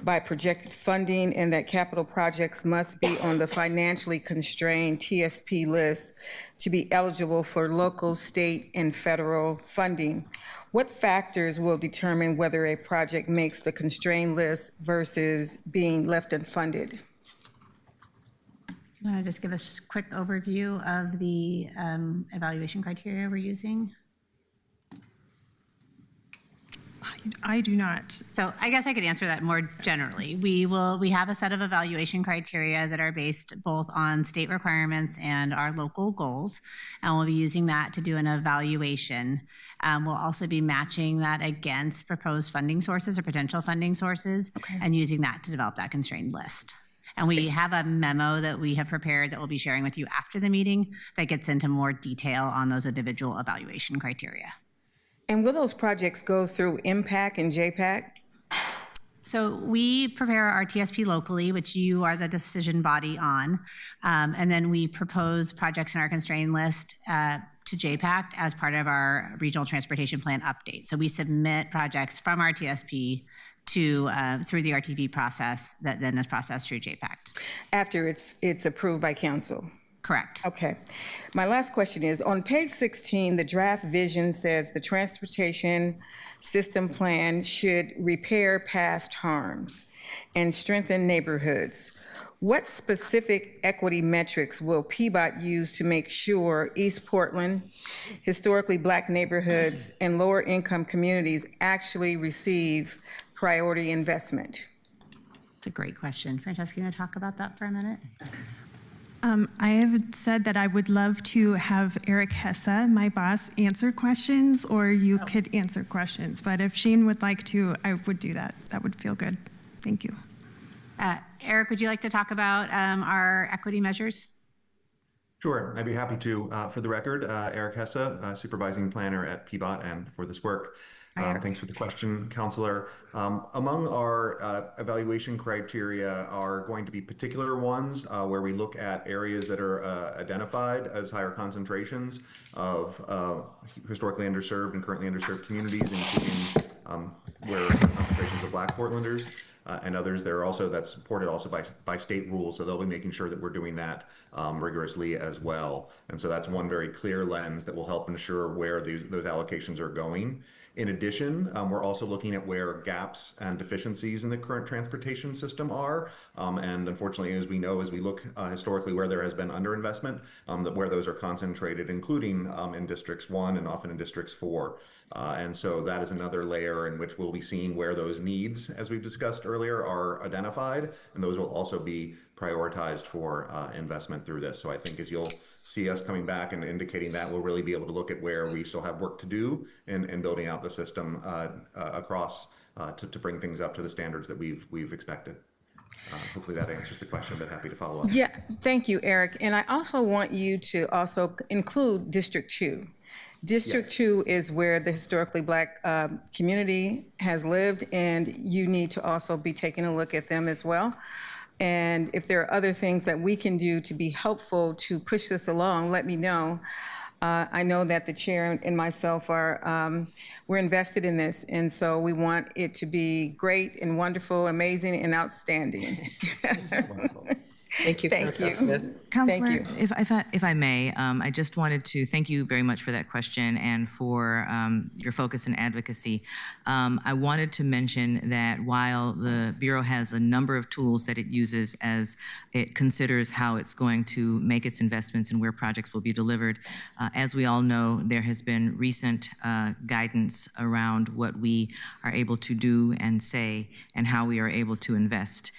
by projected funding and that capital projects must be on the financially constrained TSP list to be eligible for local, state, and federal funding. What factors will determine whether a project makes the constrained list versus being left unfunded? You want to just give us a quick overview of the evaluation criteria we're using? I do not. So I guess I could answer that more generally. We have a set of evaluation criteria that are based both on state requirements and our local goals, and we'll be using that to do an evaluation. We'll also be matching that against proposed funding sources or potential funding sources, and using that to develop that constrained list. And we have a memo that we have prepared that we'll be sharing with you after the meeting that gets into more detail on those individual evaluation criteria. And will those projects go through MPAC and JPAC? So we prepare our TSP locally, which you are the decision body on, and then we propose projects in our constrained list to JPAC as part of our regional transportation plan update. So we submit projects from our TSP to through the RTV process that then is processed through JPAC. After it's approved by council? Correct. Okay. My last question is, on page 16, the draft vision says the transportation system plan should repair past harms and strengthen neighborhoods. What specific equity metrics will PBOT use to make sure East Portland, historically Black neighborhoods, and lower income communities actually receive priority investment? That's a great question. Francesca, you want to talk about that for a minute? I have said that I would love to have Eric Hesse, my boss, answer questions, or you could answer questions. But if Shane would like to, I would do that. That would feel good. Thank you. Eric, would you like to talk about our equity measures? Sure, I'd be happy to. For the record, Eric Hesse, supervising planner at PBOT, and for this work. Thanks for the question, Counselor. Among our evaluation criteria are going to be particular ones where we look at areas that are identified as higher concentrations of historically underserved and currently underserved communities, including where concentrations of Black Portlanders and others. That's supported also by state rules, so they'll be making sure that we're doing that rigorously as well. And so that's one very clear lens that will help ensure where those allocations are going. In addition, we're also looking at where gaps and deficiencies in the current transportation system are. And unfortunately, as we know, as we look historically where there has been underinvestment, where those are concentrated, including in Districts 1 and often in Districts 4. And so that is another layer in which we'll be seeing where those needs, as we've discussed earlier, are identified. And those will also be prioritized for investment through this. So I think as you'll see us coming back and indicating that, we'll really be able to look at where we still have work to do in building out the system across to bring things up to the standards that we've expected. Hopefully that answers the question, but happy to follow up. Yeah, thank you, Eric. And I also want you to also include District 2. District 2 is where the historically Black community has lived, and you need to also be taking a look at them as well. And if there are other things that we can do to be helpful to push this along, let me know. I know that the chair and myself we're invested in this, and so we want it to be great and wonderful, amazing and outstanding. Thank you, Thank Councilor you. Smith. Counselor, you. if I may, I just wanted to thank you very much for that question and for your focus and advocacy. I wanted to mention that while the Bureau has a number of tools that it uses as it considers how it's going to make its investments and where projects will be delivered, as we all know, there has been recent guidance around what we are able to do and say and how we are able to invest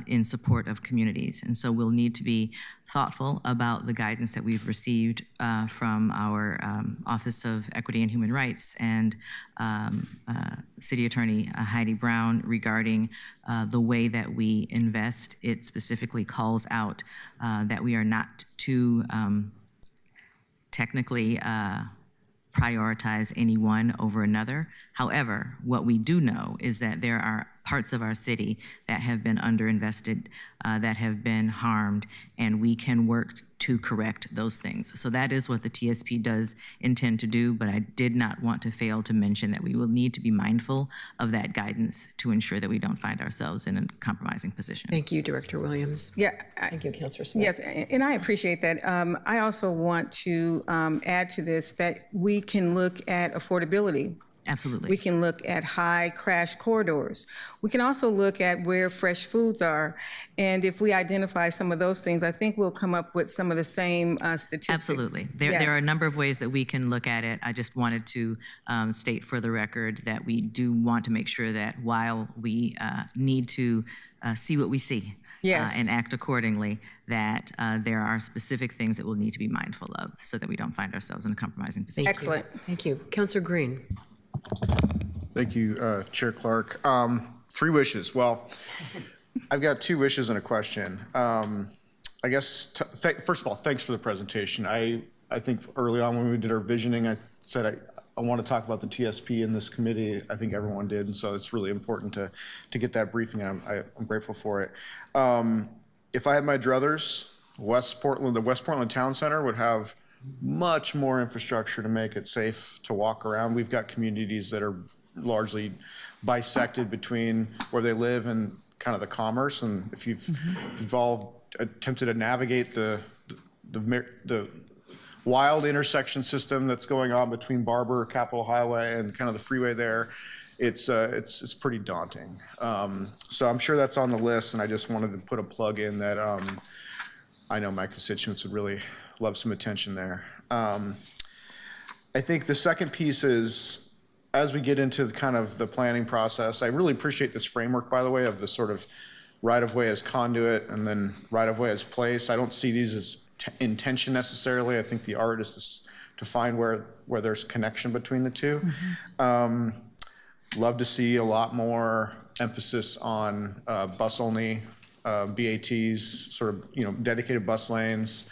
in support of communities. And so we'll need to be thoughtful about the guidance that we've received from our Office of Equity and Human Rights and City Attorney Heidi Brown regarding the way that we invest. It specifically calls out that we are not to technically prioritize any one over another. However, what we do know is that there are parts of our city that have been underinvested, that have been harmed, and we can work to correct those things. So that is what the TSP does intend to do, but I did not want to fail to mention that we will need to be mindful of that guidance to ensure that we don't find ourselves in a compromising position. Thank you, Director Williams. Yeah, Thank you, Councilor Smith. yes, and I appreciate that. I also want to add to this that we can look at affordability. Absolutely. We can look at high crash corridors. We can also look at where fresh foods are. And if we identify some of those things, I think we'll come up with some of the same statistics. Absolutely. There are a number of ways that we can look at it. I just wanted to state for the record that we do want to make sure that while we need to see what we see, Yes. And act accordingly, that there are specific things that we'll need to be mindful of so that we don't find ourselves in a compromising position. Excellent. Thank you. Councilor Green. Thank you, Chair Clark. 3 wishes. Well, I've got 2 wishes and a question. I guess, first of all, thanks for the presentation. I think early on when we did our visioning, I said I want to talk about the TSP in this committee. I think everyone did, and so it's really important to get that briefing, and I'm grateful for it. If I had my druthers, the West Portland Town Center would have much more infrastructure to make it safe to walk around. We've got communities that are largely bisected between where they live and kind of the commerce. And if you've all attempted to navigate the wild intersection system that's going on between Barber, Capitol Highway, and kind of the freeway there, it's pretty daunting. So I'm sure that's on the list, and I just wanted to put a plug in that I know my constituents would really love some attention there. I think the second piece is, as we get into the planning process, I really appreciate this framework, by the way, of the sort of right-of-way as conduit and then right-of-way as place. I don't see these as in tension necessarily. I think the art is to find where there's connection between the two. Love to see a lot more emphasis on bus-only BATs, sort of, dedicated bus lanes,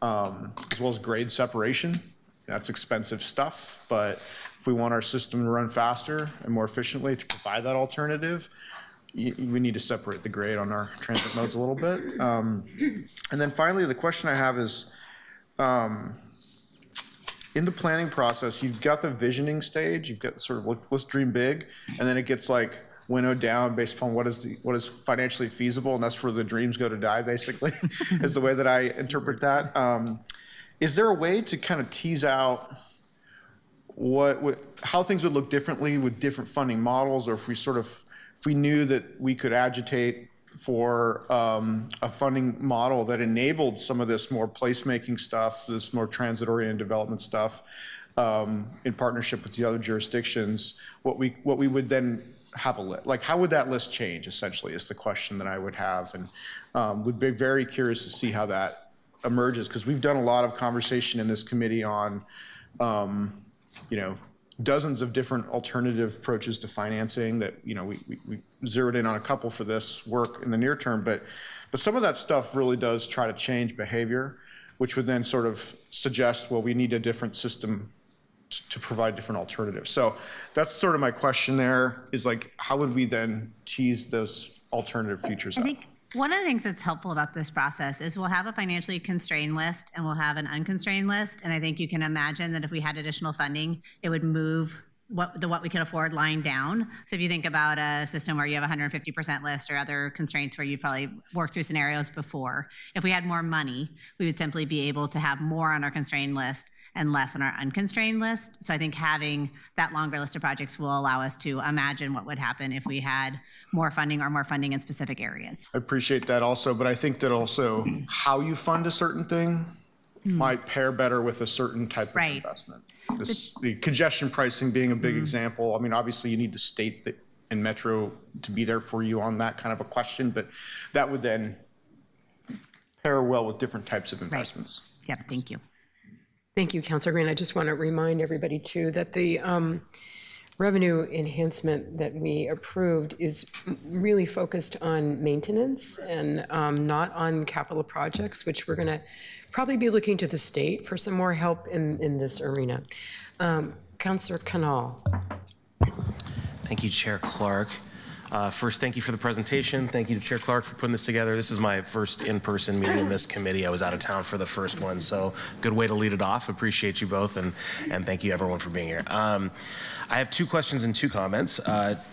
as well as grade separation. That's expensive stuff, but if we want our system to run faster and more efficiently to provide that alternative, we need to separate the grade on our transit modes a little bit. And then finally, the question I have is, in the planning process, you've got the visioning stage, you've got sort of let's dream big, and then it gets winnowed down based upon what is financially feasible, and that's where the dreams go to die, basically, is the way that I interpret that. Is there a way to kind of tease out how things would look differently with different funding models, or if we knew that we could agitate for a funding model that enabled some of this more placemaking stuff, this more transit-oriented development stuff, in partnership with the other jurisdictions, what we would then have a list, how would that list change, essentially, is the question that I would have, and would be very curious to see how that emerges, because we've done a lot of conversation in this committee on, dozens of different alternative approaches to financing that, we zeroed in on a couple for this work in the near term, but some of that stuff really does try to change behavior, which would then sort of suggest, well, we need a different system to provide different alternatives. So that's sort of my question there, is how would we then tease those alternative futures out? I think one of the things that's helpful about this process is we'll have a financially constrained list and we'll have an unconstrained list. And I think you can imagine that if we had additional funding, it would move what we could afford line down. So if you think about a system where you have 150% list or other constraints where you've probably worked through scenarios before, if we had more money, we would simply be able to have more on our constrained list and less on our unconstrained list. So I think having that longer list of projects will allow us to imagine what would happen if we had more funding in specific areas. I appreciate that also, but I think that also how you fund a certain thing might pair better with a certain type of Right. investment. The congestion pricing being a big example. I mean, obviously you need the state and Metro to be there for you on that kind of a question, but that would then pair well with different types of investments. Yep, thank you. Thank you, Councilor Green. I just want to remind everybody too that the revenue enhancement that we approved is really focused on maintenance and not on capital projects, which we're going to probably be looking to the state for some more help in this arena. Councilor Canal. Thank you, Chair Clark. First, thank you for the presentation. Thank you to Chair Clark for putting this together. This is my first in-person meeting in this committee. I was out of town for the first one, so good way to lead it off. Appreciate you both, and thank you everyone for being here. I have 2 questions and 2 comments.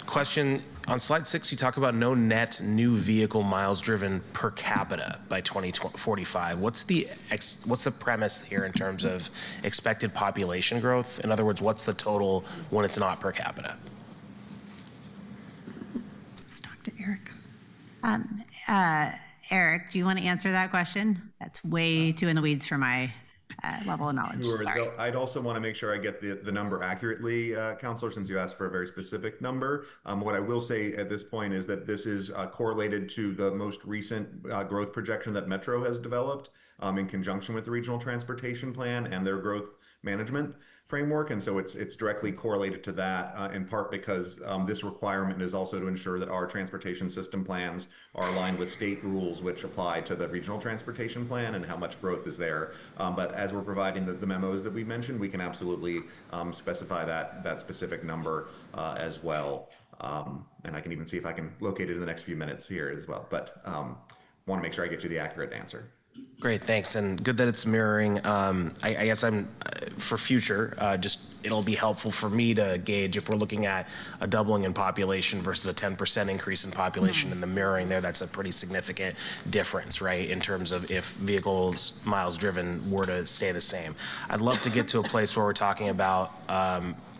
Question, on slide 6, you talk about no net new vehicle miles driven per capita by 2045. What's the premise here in terms of expected population growth? In other words, what's the total when it's not per capita? Let's talk to Eric. Eric, do you want to answer that question? That's way too in the weeds for my level of knowledge. Sure. Sorry. Though I'd also want to make sure I get the number accurately, Councilor, since you asked for a very specific number. What I will say at this point is that this is correlated to the most recent growth projection that Metro has developed in conjunction with the Regional Transportation Plan and their growth management framework. And so it's directly correlated to that in part because this requirement is also to ensure that our transportation system plans are aligned with state rules which apply to the Regional Transportation Plan and how much growth is there. But as we're providing the memos that we mentioned, we can absolutely specify that specific number as well. And I can even see if I can locate it in the next few minutes here as well. But want to make sure I get you the accurate answer. Great, thanks, and good that it's mirroring. I guess for future, it'll be helpful for me to gauge if we're looking at a doubling in population versus a 10% increase in population and the mirroring there, that's a pretty significant difference, right, in terms of if vehicles miles driven were to stay the same. I'd love to get to a place where we're talking about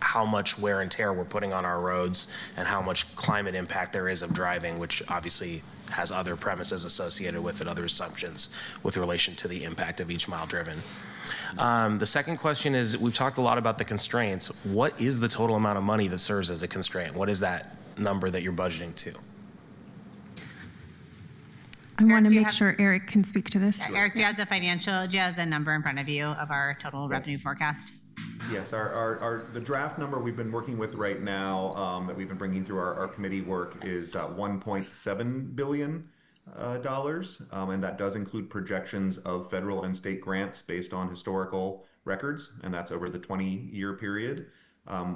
how much wear and tear we're putting on our roads and how much climate impact there is of driving, which obviously has other premises associated with it, other assumptions with relation to the impact of each mile driven. The second question is, we've talked a lot about the constraints. What is the total amount of money that serves as a constraint? What is that number that you're budgeting to? I want to do you make have- sure Eric can speak to this. Eric, do you have the number in front of you of our total revenue forecast? Yes, the draft number we've been working with right now that we've been bringing through our committee work is $1.7 billion, and that does include projections of federal and state grants based on historical records, and that's over the 20-year period.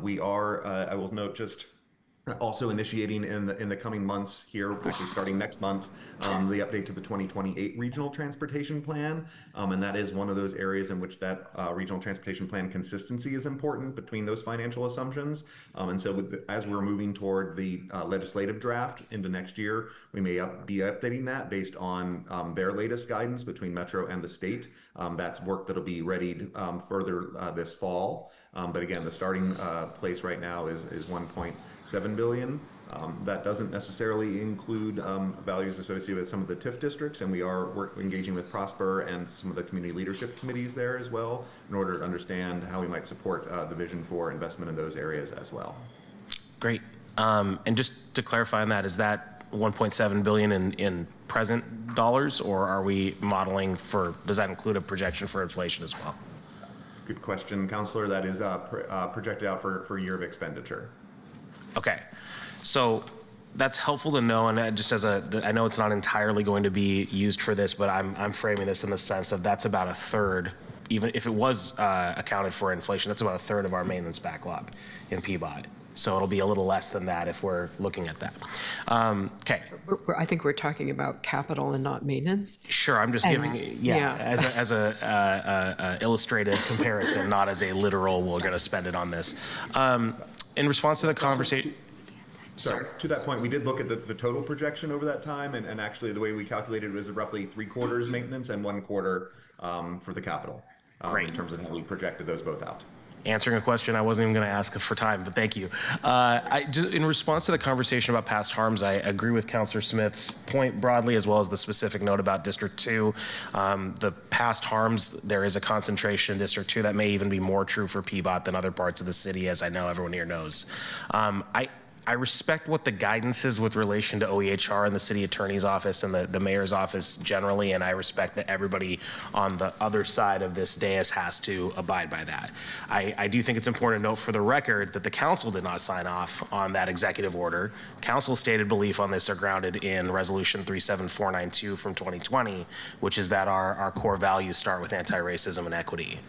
We are, I will note, just also initiating in the coming months here, actually starting next month, the update to the 2028 Regional Transportation Plan. And that is one of those areas in which that Regional Transportation Plan consistency is important between those financial assumptions. And so as we're moving toward the legislative draft into next year, we may be updating that based on their latest guidance between Metro and the state. That's work that'll be readied further this fall. But again, the starting place right now is $1.7 billion. That doesn't necessarily include values associated with some of the TIF districts, and we are engaging with Prosper and some of the community leadership committees there as well in order to understand how we might support the vision for investment in those areas as well. Great. And just to clarify on that, is that $1.7 billion in present dollars, or are we modeling does that include a projection for inflation as well? Good question, Councilor. That is projected out for a year of expenditure. Okay, so that's helpful to know, and just I know it's not entirely going to be used for this, but I'm framing this in the sense of that's about a third, even if it was accounted for inflation, that's about a third of our maintenance backlog in Peabody. So it'll be a little less than that if we're looking at that. Okay. I think we're talking about capital and not maintenance. Sure, I'm just giving, as a illustrative comparison, not as a literal, we're gonna spend it on this. in response to the conversation. Sorry, to that point, we did look at the total projection over that time, and actually the way we calculated it was roughly 3/4 maintenance and 1/4 for the capital. Great. In terms of how we projected those both out. Answering a question I wasn't even going to ask for time, but thank you. In response to the conversation about past harms, I agree with Councilor Smith's point broadly, as well as the specific note about District 2. The past harms, there is a concentration in District 2 that may even be more true for Peabot than other parts of the city, as I know everyone here knows. I respect what the guidance is with relation to OEHR and the city attorney's office and the mayor's office generally, and I respect that everybody on the other side of this dais has to abide by that. I do think it's important to note for the record that the council did not sign off on that executive order. Council stated belief on this are grounded in Resolution 37492 from 2020, which is that our core values start with anti-racism and equity.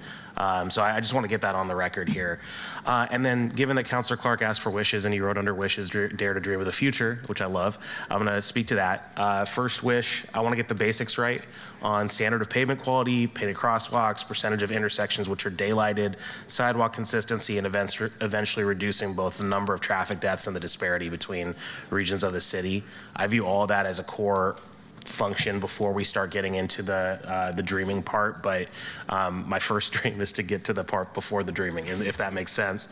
So I just want to get that on the record here. And then given that Councilor Clark asked for wishes and he wrote under wishes, dare to dream of the future, which I love, I'm going to speak to that. First wish, I want to get the basics right on standard of pavement quality, painted crosswalks, percentage of intersections which are daylighted, sidewalk consistency, and eventually reducing both the number of traffic deaths and the disparity between regions of the city. I view all of that as a core function before we start getting into the dreaming part, but my first dream is to get to the part before the dreaming, if that makes sense.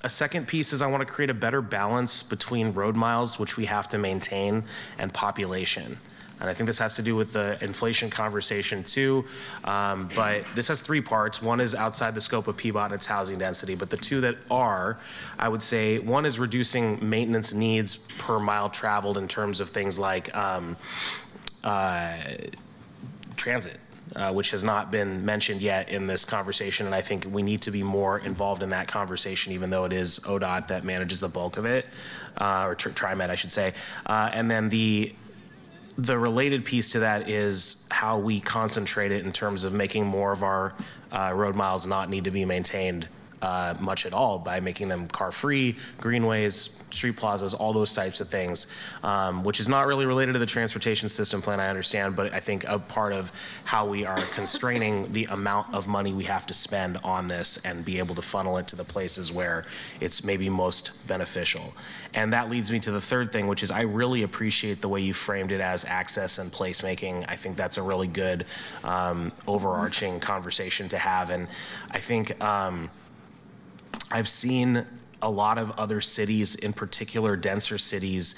A second piece is I want to create a better balance between road miles, which we have to maintain, and population. And I think this has to do with the inflation conversation too, but this has three parts. One is outside the scope of Peabot and its housing density, but the two that are, I would say, one is reducing maintenance needs per mile traveled in terms of things like transit. Which has not been mentioned yet in this conversation, and I think we need to be more involved in that conversation, even though it is ODOT that manages the bulk of it, or TriMet, I should say. And then the related piece to that is how we concentrate it in terms of making more of our road miles not need to be maintained much at all by making them car-free, greenways, street plazas, all those types of things, which is not really related to the transportation system plan, I understand, but I think a part of how we are constraining the amount of money we have to spend on this and be able to funnel it to the places where it's maybe most beneficial. And that leads me to the third thing, which is I really appreciate the way you framed it as access and placemaking. I think that's a really good overarching conversation to have, and I think I've seen a lot of other cities, in particular denser cities,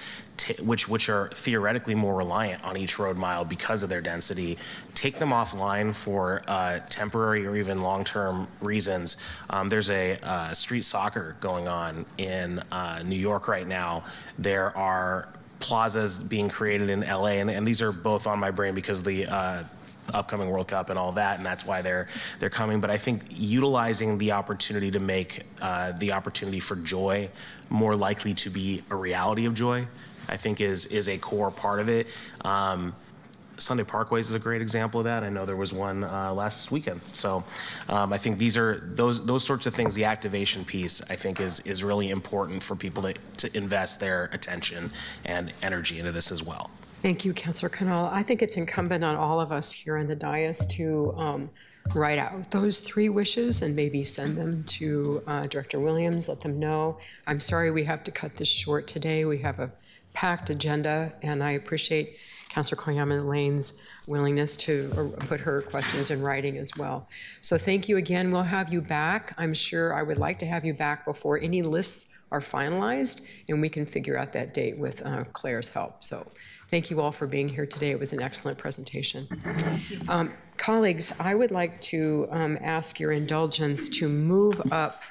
which are theoretically more reliant on each road mile because of their density, take them offline for temporary or even long-term reasons. There's a street soccer going on in New York right now. There are plazas being created in LA, and these are both on my brain because the upcoming World Cup and all that, and that's why they're coming. But I think utilizing the opportunity to make the opportunity for joy more likely to be a reality of joy, I think is a core part of it. Sunday Parkways is a great example of that. I know there was one last weekend. So I think these are those sorts of things. The activation piece, I think, is really important for people to invest their attention and energy into this as well. Thank you, Councilor Canal. I think it's incumbent on all of us here in the dais to write out those three wishes and maybe send them to Director Williams, let them know. I'm sorry we have to cut this short today. We have a packed agenda, and I appreciate Councilor Koyaman-Lane's willingness to put her questions in writing as well. So thank you again. We'll have you back. I'm sure I would like to have you back before any lists are finalized, and we can figure out that date with Claire's help. So thank you all for being here today. It was an excellent presentation. Colleagues, I would like to ask your indulgence to move up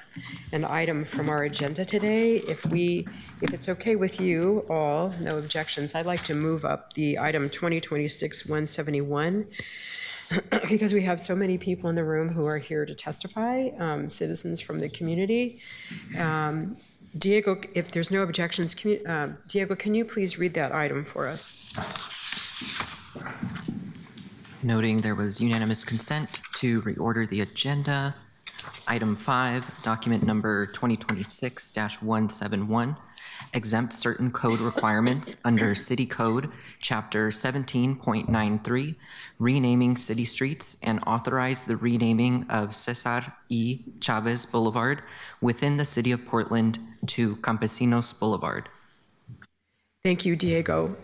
an item from our agenda today. If it's okay with you all, no objections, I'd like to move up the item 2026-171 because we have so many people in the room who are here to testify, citizens from the community. Diego, if there's no objections, Diego, can you please read that item for us? Noting there was unanimous consent to reorder the agenda. Item 5, document number 2026-171, exempt certain code requirements under City Code, Chapter 17.93, renaming city streets, and authorize the renaming of Cesar E. Chavez Boulevard within the City of Portland to Campesinos Boulevard. Thank you, Diego.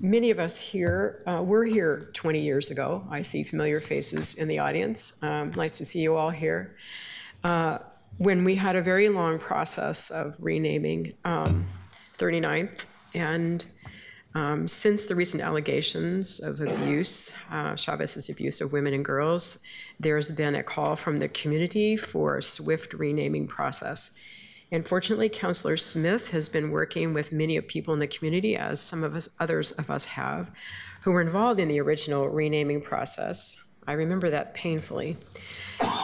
Many of us here were here 20 years ago. I see familiar faces in the audience. Nice to see you all here. When we had a very long process of renaming 39th, and since the recent allegations of abuse, Chavez's abuse of women and girls, there's been a call from the community for a swift renaming process. And fortunately, Councillor Smith has been working with many of people in the community, as some of us, others of us have, who were involved in the original renaming process. I remember that painfully.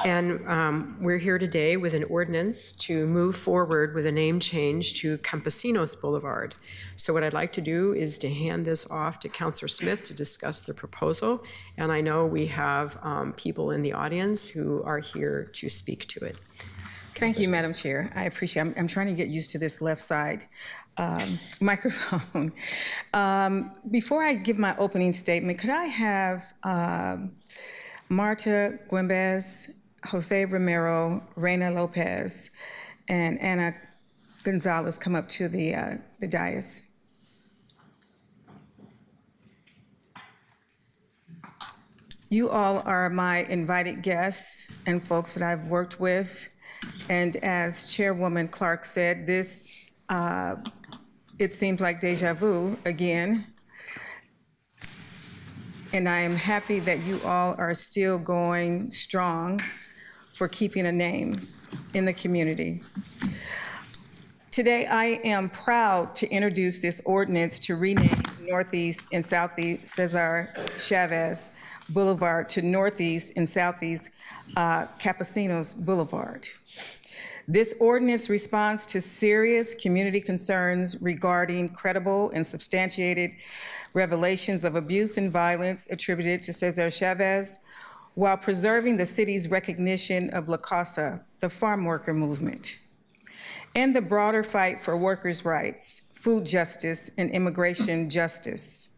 And we're here today with an ordinance to move forward with a name change to Campesinos Boulevard. So what I'd like to do is to hand this off to Councillor Smith to discuss the proposal. And I know we have people in the audience who are here to speak to it. Thank you, Madam Chair. I appreciate it. I'm trying to get used to this left side microphone. Before I give my opening statement, could I have Marta Güemes, Jose Romero, Reina Lopez, and Ana Gonzalez come up to the dais? You all are my invited guests and folks that I've worked with. And as Chairwoman Clark said, this, it seems like deja vu again. And I am happy that you all are still going strong for keeping a name in the community. Today, I am proud to introduce this ordinance to rename Northeast and Southeast Cesar Chavez Boulevard to Northeast and Southeast Campesinos Boulevard. This ordinance responds to serious community concerns regarding credible and substantiated revelations of abuse and violence attributed to Cesar Chavez, while preserving the city's recognition of La Causa, the farm worker movement, and the broader fight for workers' rights, food justice, and immigration justice.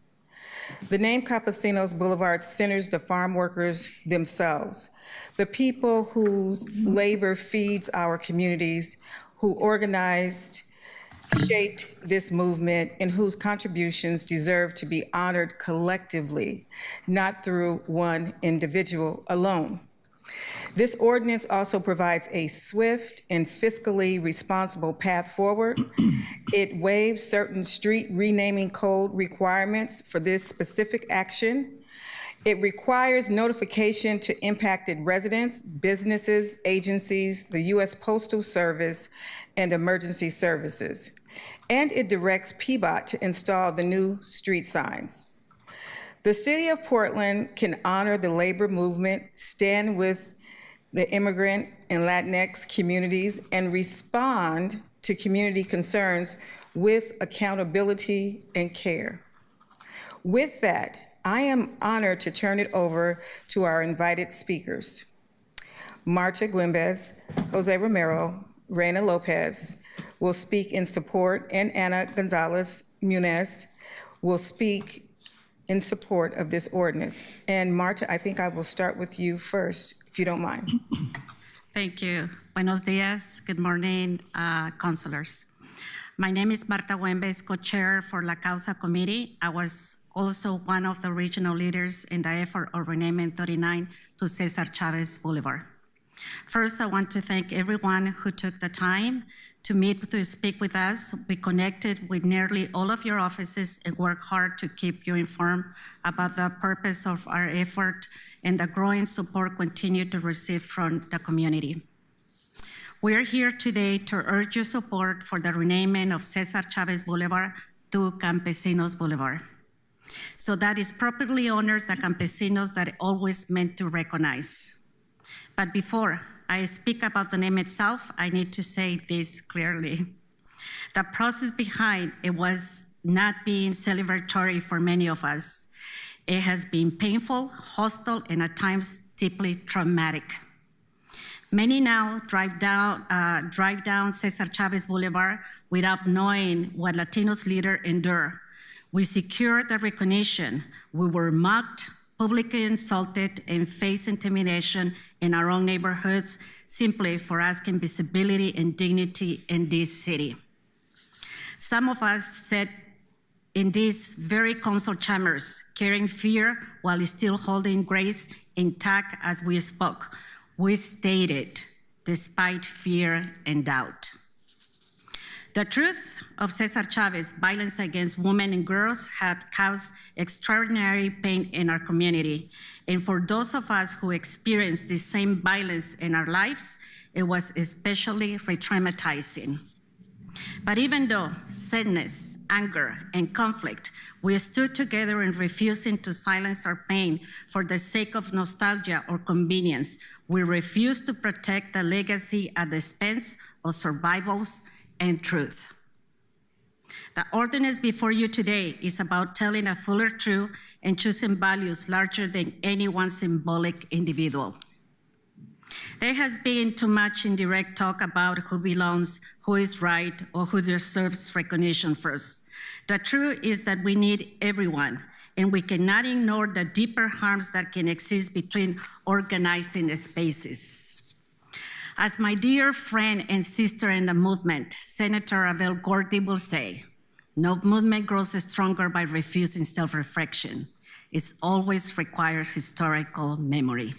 The name Campesinos Boulevard centers the farm workers themselves, the people whose labor feeds our communities, who organized, shaped this movement, and whose contributions deserve to be honored collectively, not through one individual alone. This ordinance also provides a swift and fiscally responsible path forward. It waives certain street renaming code requirements for this specific action. It requires notification to impacted residents, businesses, agencies, the U.S. Postal Service, and emergency services. And it directs PBOT to install the new street signs. The City of Portland can honor the labor movement, stand with the immigrant and Latinx communities, and respond to community concerns with accountability and care. With that, I am honored to turn it over to our invited speakers. Marta Güemes, Jose Romero, Reina Lopez will speak in support, and Ana Gonzalez Muniz will speak in support of this ordinance. And Marta, I think I will start with you first, if you don't mind. Thank you. Buenos dias. Good morning, councilors. My name is Marta Güemes, co-chair for La Causa Committee. I was also one of the regional leaders in the effort of renaming 39 to Cesar Chavez Boulevard. First, I want to thank everyone who took the time to meet to speak with us. We connected with nearly all of your offices and worked hard to keep you informed about the purpose of our effort and the growing support continue to receive from the community. We are here today to urge your support for the renaming of Cesar Chavez Boulevard to Campesinos Boulevard. So that it properly honors the campesinos that it always meant to recognize. But before I speak about the name itself, I need to say this clearly. The process behind it was not being celebratory for many of us. It has been painful, hostile, and at times deeply traumatic. Many now drive down Cesar Chavez Boulevard without knowing what Latinos leaders endure. We secured the recognition. We were mocked, publicly insulted, and faced intimidation in our own neighborhoods simply for asking visibility and dignity in this city. Some of us sat in these very council chambers, carrying fear while still holding grace intact as we spoke. We stated, despite fear and doubt. The truth of Cesar Chavez's violence against women and girls had caused extraordinary pain in our community. And for those of us who experienced the same violence in our lives, it was especially re-traumatizing. But even though sadness, anger, and conflict, we stood together in refusing to silence our pain for the sake of nostalgia or convenience. We refused to protect the legacy at the expense of survivals and truth. The ordinance before you today is about telling a fuller truth and choosing values larger than any one symbolic individual. There has been too much indirect talk about who belongs, who is right, or who deserves recognition first. The truth is that we need everyone, and we cannot ignore the deeper harms that can exist between organizing spaces. As my dear friend and sister in the movement, Senator Abel Gordy will say, no movement grows stronger by refusing self-reflection. It always requires historical memory.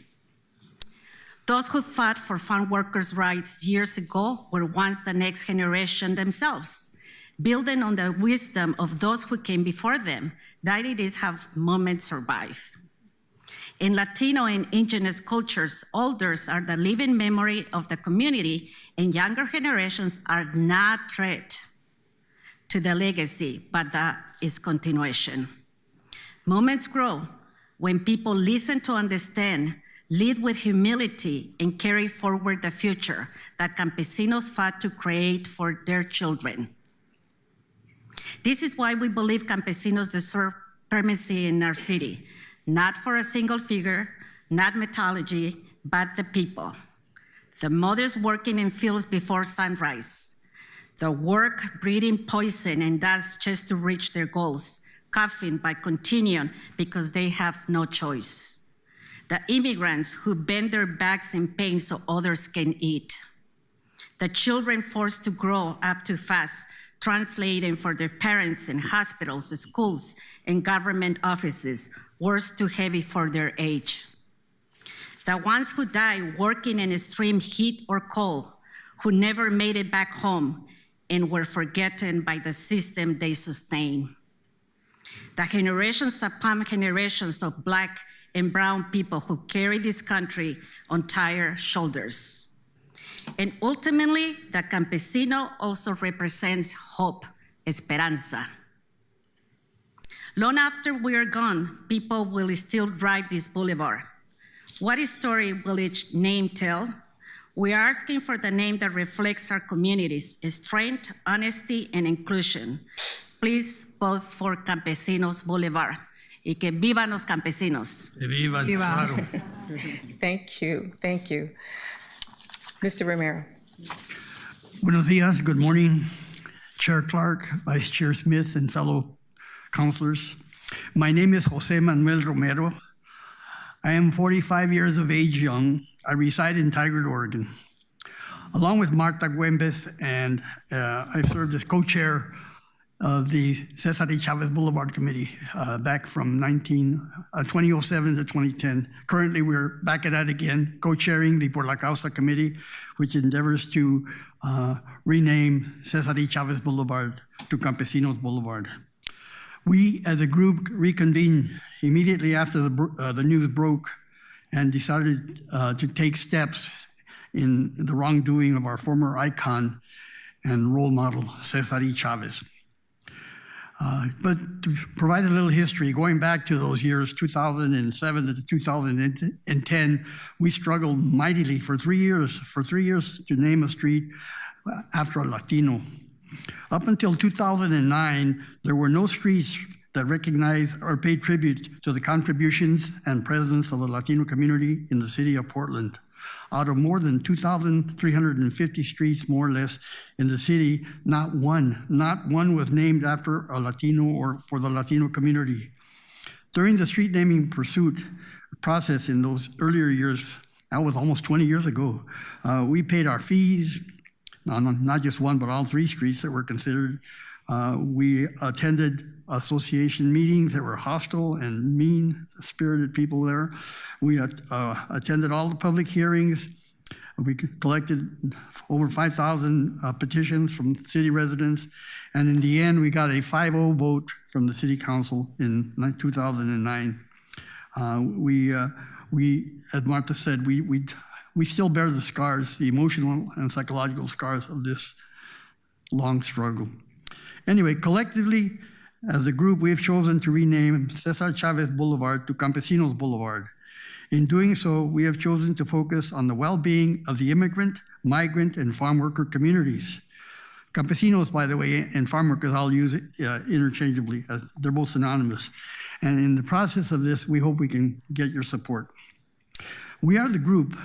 Those who fought for farm workers' rights years ago were once the next generation themselves, building on the wisdom of those who came before them. That it is how moments survive. In Latino and indigenous cultures, elders are the living memory of the community, and younger generations are not threat to the legacy, but its continuation. Moments grow when people listen to understand, lead with humility, and carry forward the future that campesinos fought to create for their children. This is why we believe campesinos deserve primacy in our city, not for a single figure, not mythology, but the people. The mothers working in fields before sunrise, the work breathing poison and dust just to reach their goals, coughing but continuing because they have no choice. The immigrants who bend their backs in pain so others can eat. The children forced to grow up too fast, translating for their parents in hospitals, schools, and government offices, works too heavy for their age. The ones who die working in extreme heat or cold, who never made it back home and were forgotten by the system they sustain. The generations upon generations of Black and brown people who carry this country on tired shoulders. And ultimately, the campesino also represents hope, esperanza. Long after we are gone, people will still drive this boulevard. What story will each name tell? We are asking for the name that reflects our community's strength, honesty, and inclusion. Please vote for Campesinos Boulevard. Y que vivan los campesinos. Que vivan, claro. Thank you, thank you. Mr. Romero. Buenos dias, good morning, Chair Clark, Vice Chair Smith, and fellow councilors. My name is Jose Manuel Romero. I am 45 years of age young. I reside in Tigard, Oregon. Along with Marta Güembes, and I've served as co-chair of the Cesar Chavez Boulevard Committee back from 2007 to 2010. Currently, we're back at that again, co-chairing the Por la Causa Committee, which endeavors to rename Cesar Chavez Boulevard to Campesinos Boulevard. We, as a group, reconvened immediately after the news broke and decided to take steps in the wrongdoing of our former icon and role model, Cesar Chavez. But to provide a little history, going back to those years, 2007 to 2010, we struggled mightily for 3 years to name a street after a Latino. Up until 2009, there were no streets that recognized or paid tribute to the contributions and presence of the Latino community in the city of Portland. Out of more than 2,350 streets, more or less, in the city, not one was named after a Latino or for the Latino community. During the street naming pursuit process in those earlier years, that was almost 20 years ago, we paid our fees, not just one, but all three streets that were considered. We attended association meetings that were hostile and mean-spirited people there. We attended all the public hearings. We collected over 5,000 petitions from city residents. And in the end, we got a 5-0 vote from the city council in 2009. We, as Martha said, we still bear the scars, the emotional and psychological scars of this long struggle. Anyway, collectively, as a group, we have chosen to rename Cesar Chavez Boulevard to Campesinos Boulevard. In doing so, we have chosen to focus on the well-being of the immigrant, migrant, and farm worker communities. Campesinos, by the way, and farm workers, I'll use it interchangeably, as they're both synonymous. And in the process of this, we hope we can get your support. We are the group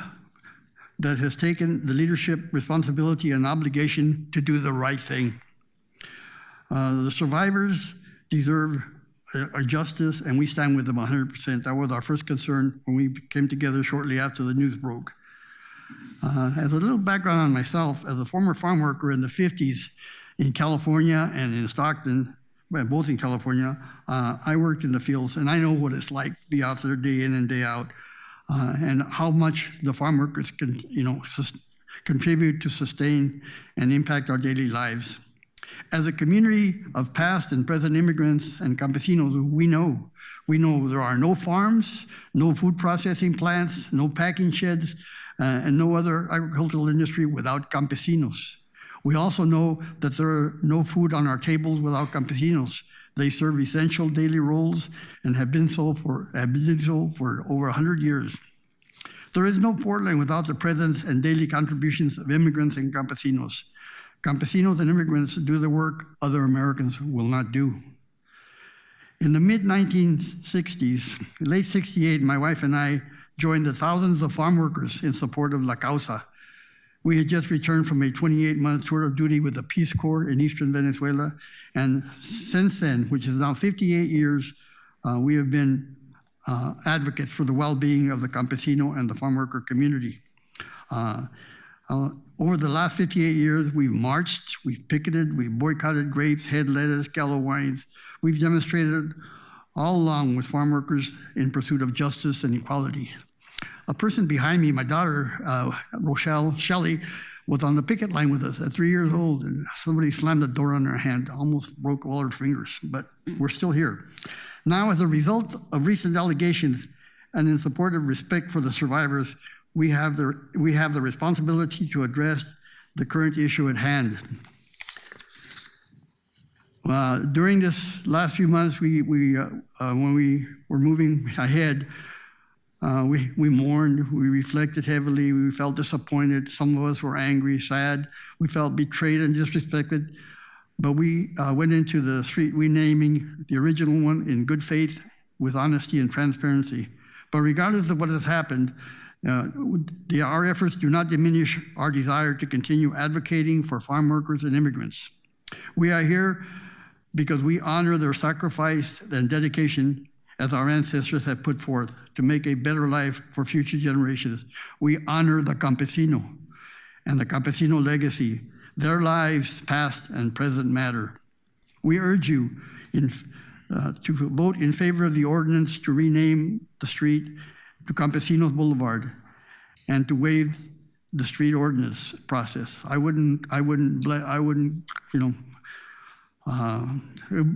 that has taken the leadership, responsibility, and obligation to do the right thing. The survivors deserve a justice, and we stand with them 100%. That was our first concern when we came together shortly after the news broke. As a little background on myself, as a former farm worker in the 50s in California and in Stockton, both in California, I worked in the fields, and I know what it's like to be out there day in and day out, and how much the farm workers can, contribute to sustain and impact our daily lives. As a community of past and present immigrants and campesinos, we know there are no farms, no food processing plants, no packing sheds, and no other agricultural industry without campesinos. We also know that there are no food on our tables without campesinos. They serve essential daily roles and have been so for over 100 years. There is no Portland without the presence and daily contributions of immigrants and campesinos. Campesinos and immigrants do the work other Americans will not do. In the mid-1960s, late 68, my wife and I joined the thousands of farm workers in support of La Causa. We had just returned from a 28-month tour of duty with the Peace Corps in eastern Venezuela, and since then, which is now 58 years, we have been advocates for the well-being of the campesino and the farm worker community. Over the last 58 years, we've marched, we've picketed, we've boycotted grapes, head lettuce, gallo wines. We've demonstrated all along with farm workers in pursuit of justice and equality. A person behind me, my daughter, Rochelle Shelley, was on the picket line with us at 3 years old, and somebody slammed the door on her hand, almost broke all her fingers, but we're still here. Now, as a result of recent allegations and in support of respect for the survivors, we have the responsibility to address the current issue at hand. During this last few months, when we were moving ahead, we mourned, we reflected heavily, we felt disappointed. Some of us were angry, sad. We felt betrayed and disrespected. But we went into the street renaming the original one in good faith, with honesty and transparency. But regardless of what has happened, our efforts do not diminish our desire to continue advocating for farm workers and immigrants. We are here because we honor their sacrifice and dedication as our ancestors have put forth to make a better life for future generations. We honor the campesino and the campesino legacy. Their lives, past and present, matter. We urge you to vote in favor of the ordinance to rename the street to Campesinos Boulevard and to waive the street ordinance process. I wouldn't,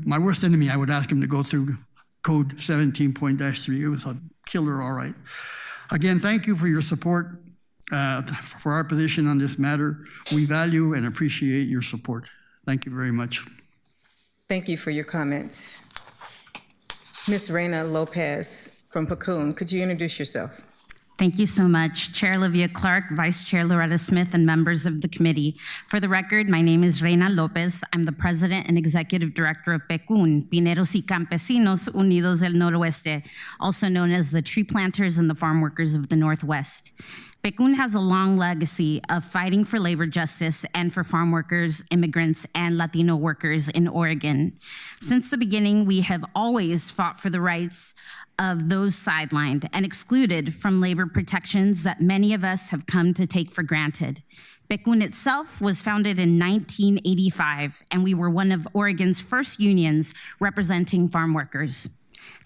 my worst enemy, I would ask him to go through Code 17.3. It was a killer, all right. Again, thank you for your support for our position on this matter. We value and appreciate your support. Thank you very much. Thank you for your comments. Ms. Reina Lopez from Pacun, could you introduce yourself? Thank you so much. Chair Olivia Clark, Vice Chair Loretta Smith, and members of the committee. For the record, my name is Reina Lopez. I'm the President and Executive Director of PECUN, Pineros y Campesinos Unidos del Noroeste, also known as the Tree Planters and the Farm Workers of the Northwest. PECUN has a long legacy of fighting for labor justice and for farm workers, immigrants, and Latino workers in Oregon. Since the beginning, we have always fought for the rights of those sidelined and excluded from labor protections that many of us have come to take for granted. PECUN itself was founded in 1985, and we were one of Oregon's first unions representing farm workers.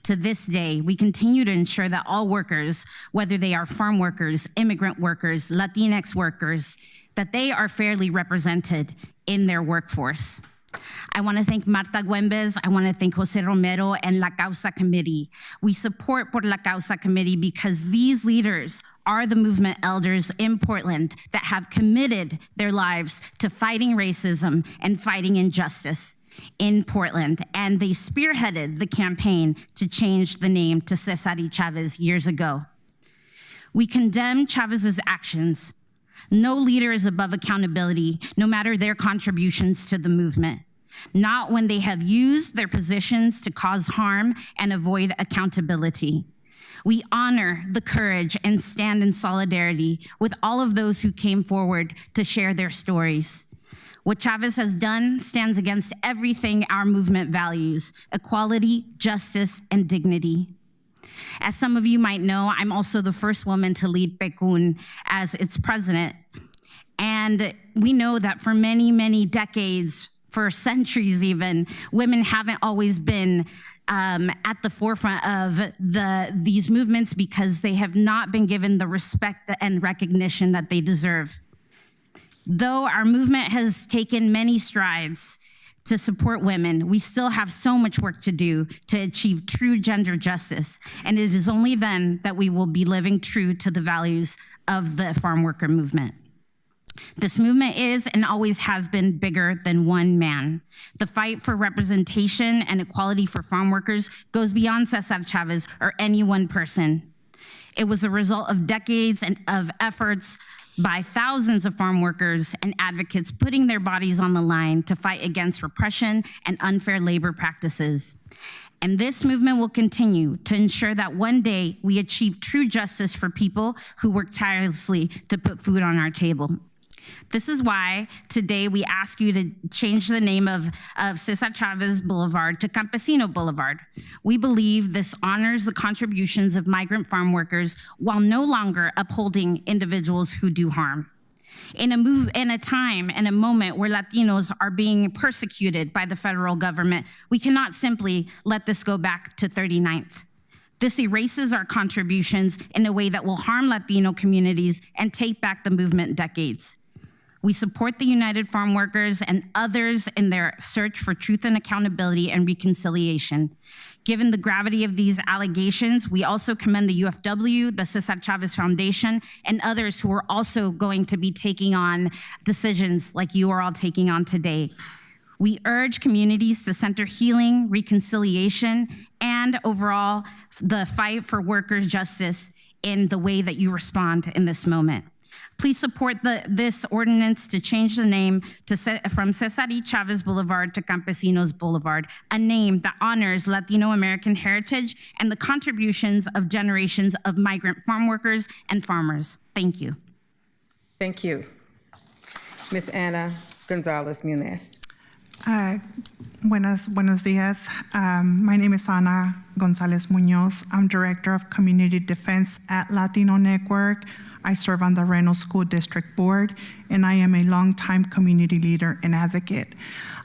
To this day, we continue to ensure that all workers, whether they are farm workers, immigrant workers, Latinx workers, that they are fairly represented in their workforce. I want to thank Marta Güembes, I want to thank Jose Romero and La Causa Committee. We support Por La Causa Committee because these leaders are the movement elders in Portland that have committed their lives to fighting racism and fighting injustice in Portland, and they spearheaded the campaign to change the name to Cesar y Chavez years ago. We condemn Chavez's actions. No leader is above accountability, no matter their contributions to the movement, not when they have used their positions to cause harm and avoid accountability. We honor the courage and stand in solidarity with all of those who came forward to share their stories. What Chavez has done stands against everything our movement values: equality, justice, and dignity. As some of you might know, I'm also the first woman to lead PECUN as its president. And we know that for many, many decades, for centuries even, women haven't always been at the forefront of these movements because they have not been given the respect and recognition that they deserve. Though our movement has taken many strides to support women, we still have so much work to do to achieve true gender justice. And it is only then that we will be living true to the values of the farm worker movement. This movement is and always has been bigger than one man. The fight for representation and equality for farm workers goes beyond Cesar Chavez or any one person. It was a result of decades of efforts by thousands of farm workers and advocates putting their bodies on the line to fight against repression and unfair labor practices. And this movement will continue to ensure that one day we achieve true justice for people who work tirelessly to put food on our table. This is why today we ask you to change the name of Cesar Chavez Boulevard to Campesino Boulevard. We believe this honors the contributions of migrant farm workers while no longer upholding individuals who do harm. In a time and a moment where Latinos are being persecuted by the federal government, we cannot simply let this go back to 39th. This erases our contributions in a way that will harm Latino communities and take back the movement decades. We support the United Farm Workers and others in their search for truth and accountability and reconciliation. Given the gravity of these allegations, we also commend the UFW, the Cesar Chavez Foundation, and others who are also going to be taking on decisions like you are all taking on today. We urge communities to center healing, reconciliation, and overall the fight for workers' justice in the way that you respond in this moment. Please support this ordinance to change the name from Cesar y Chavez Boulevard to Campesinos Boulevard, a name that honors Latino American heritage and the contributions of generations of migrant farm workers and farmers. Thank you. Thank you. Ms. Ana Gonzalez Munez. Buenos dias. My name is Ana Gonzalez Munoz. I'm Director of Community Defense at Latino Network. I serve on the Reynolds School District Board, and I am a longtime community leader and advocate.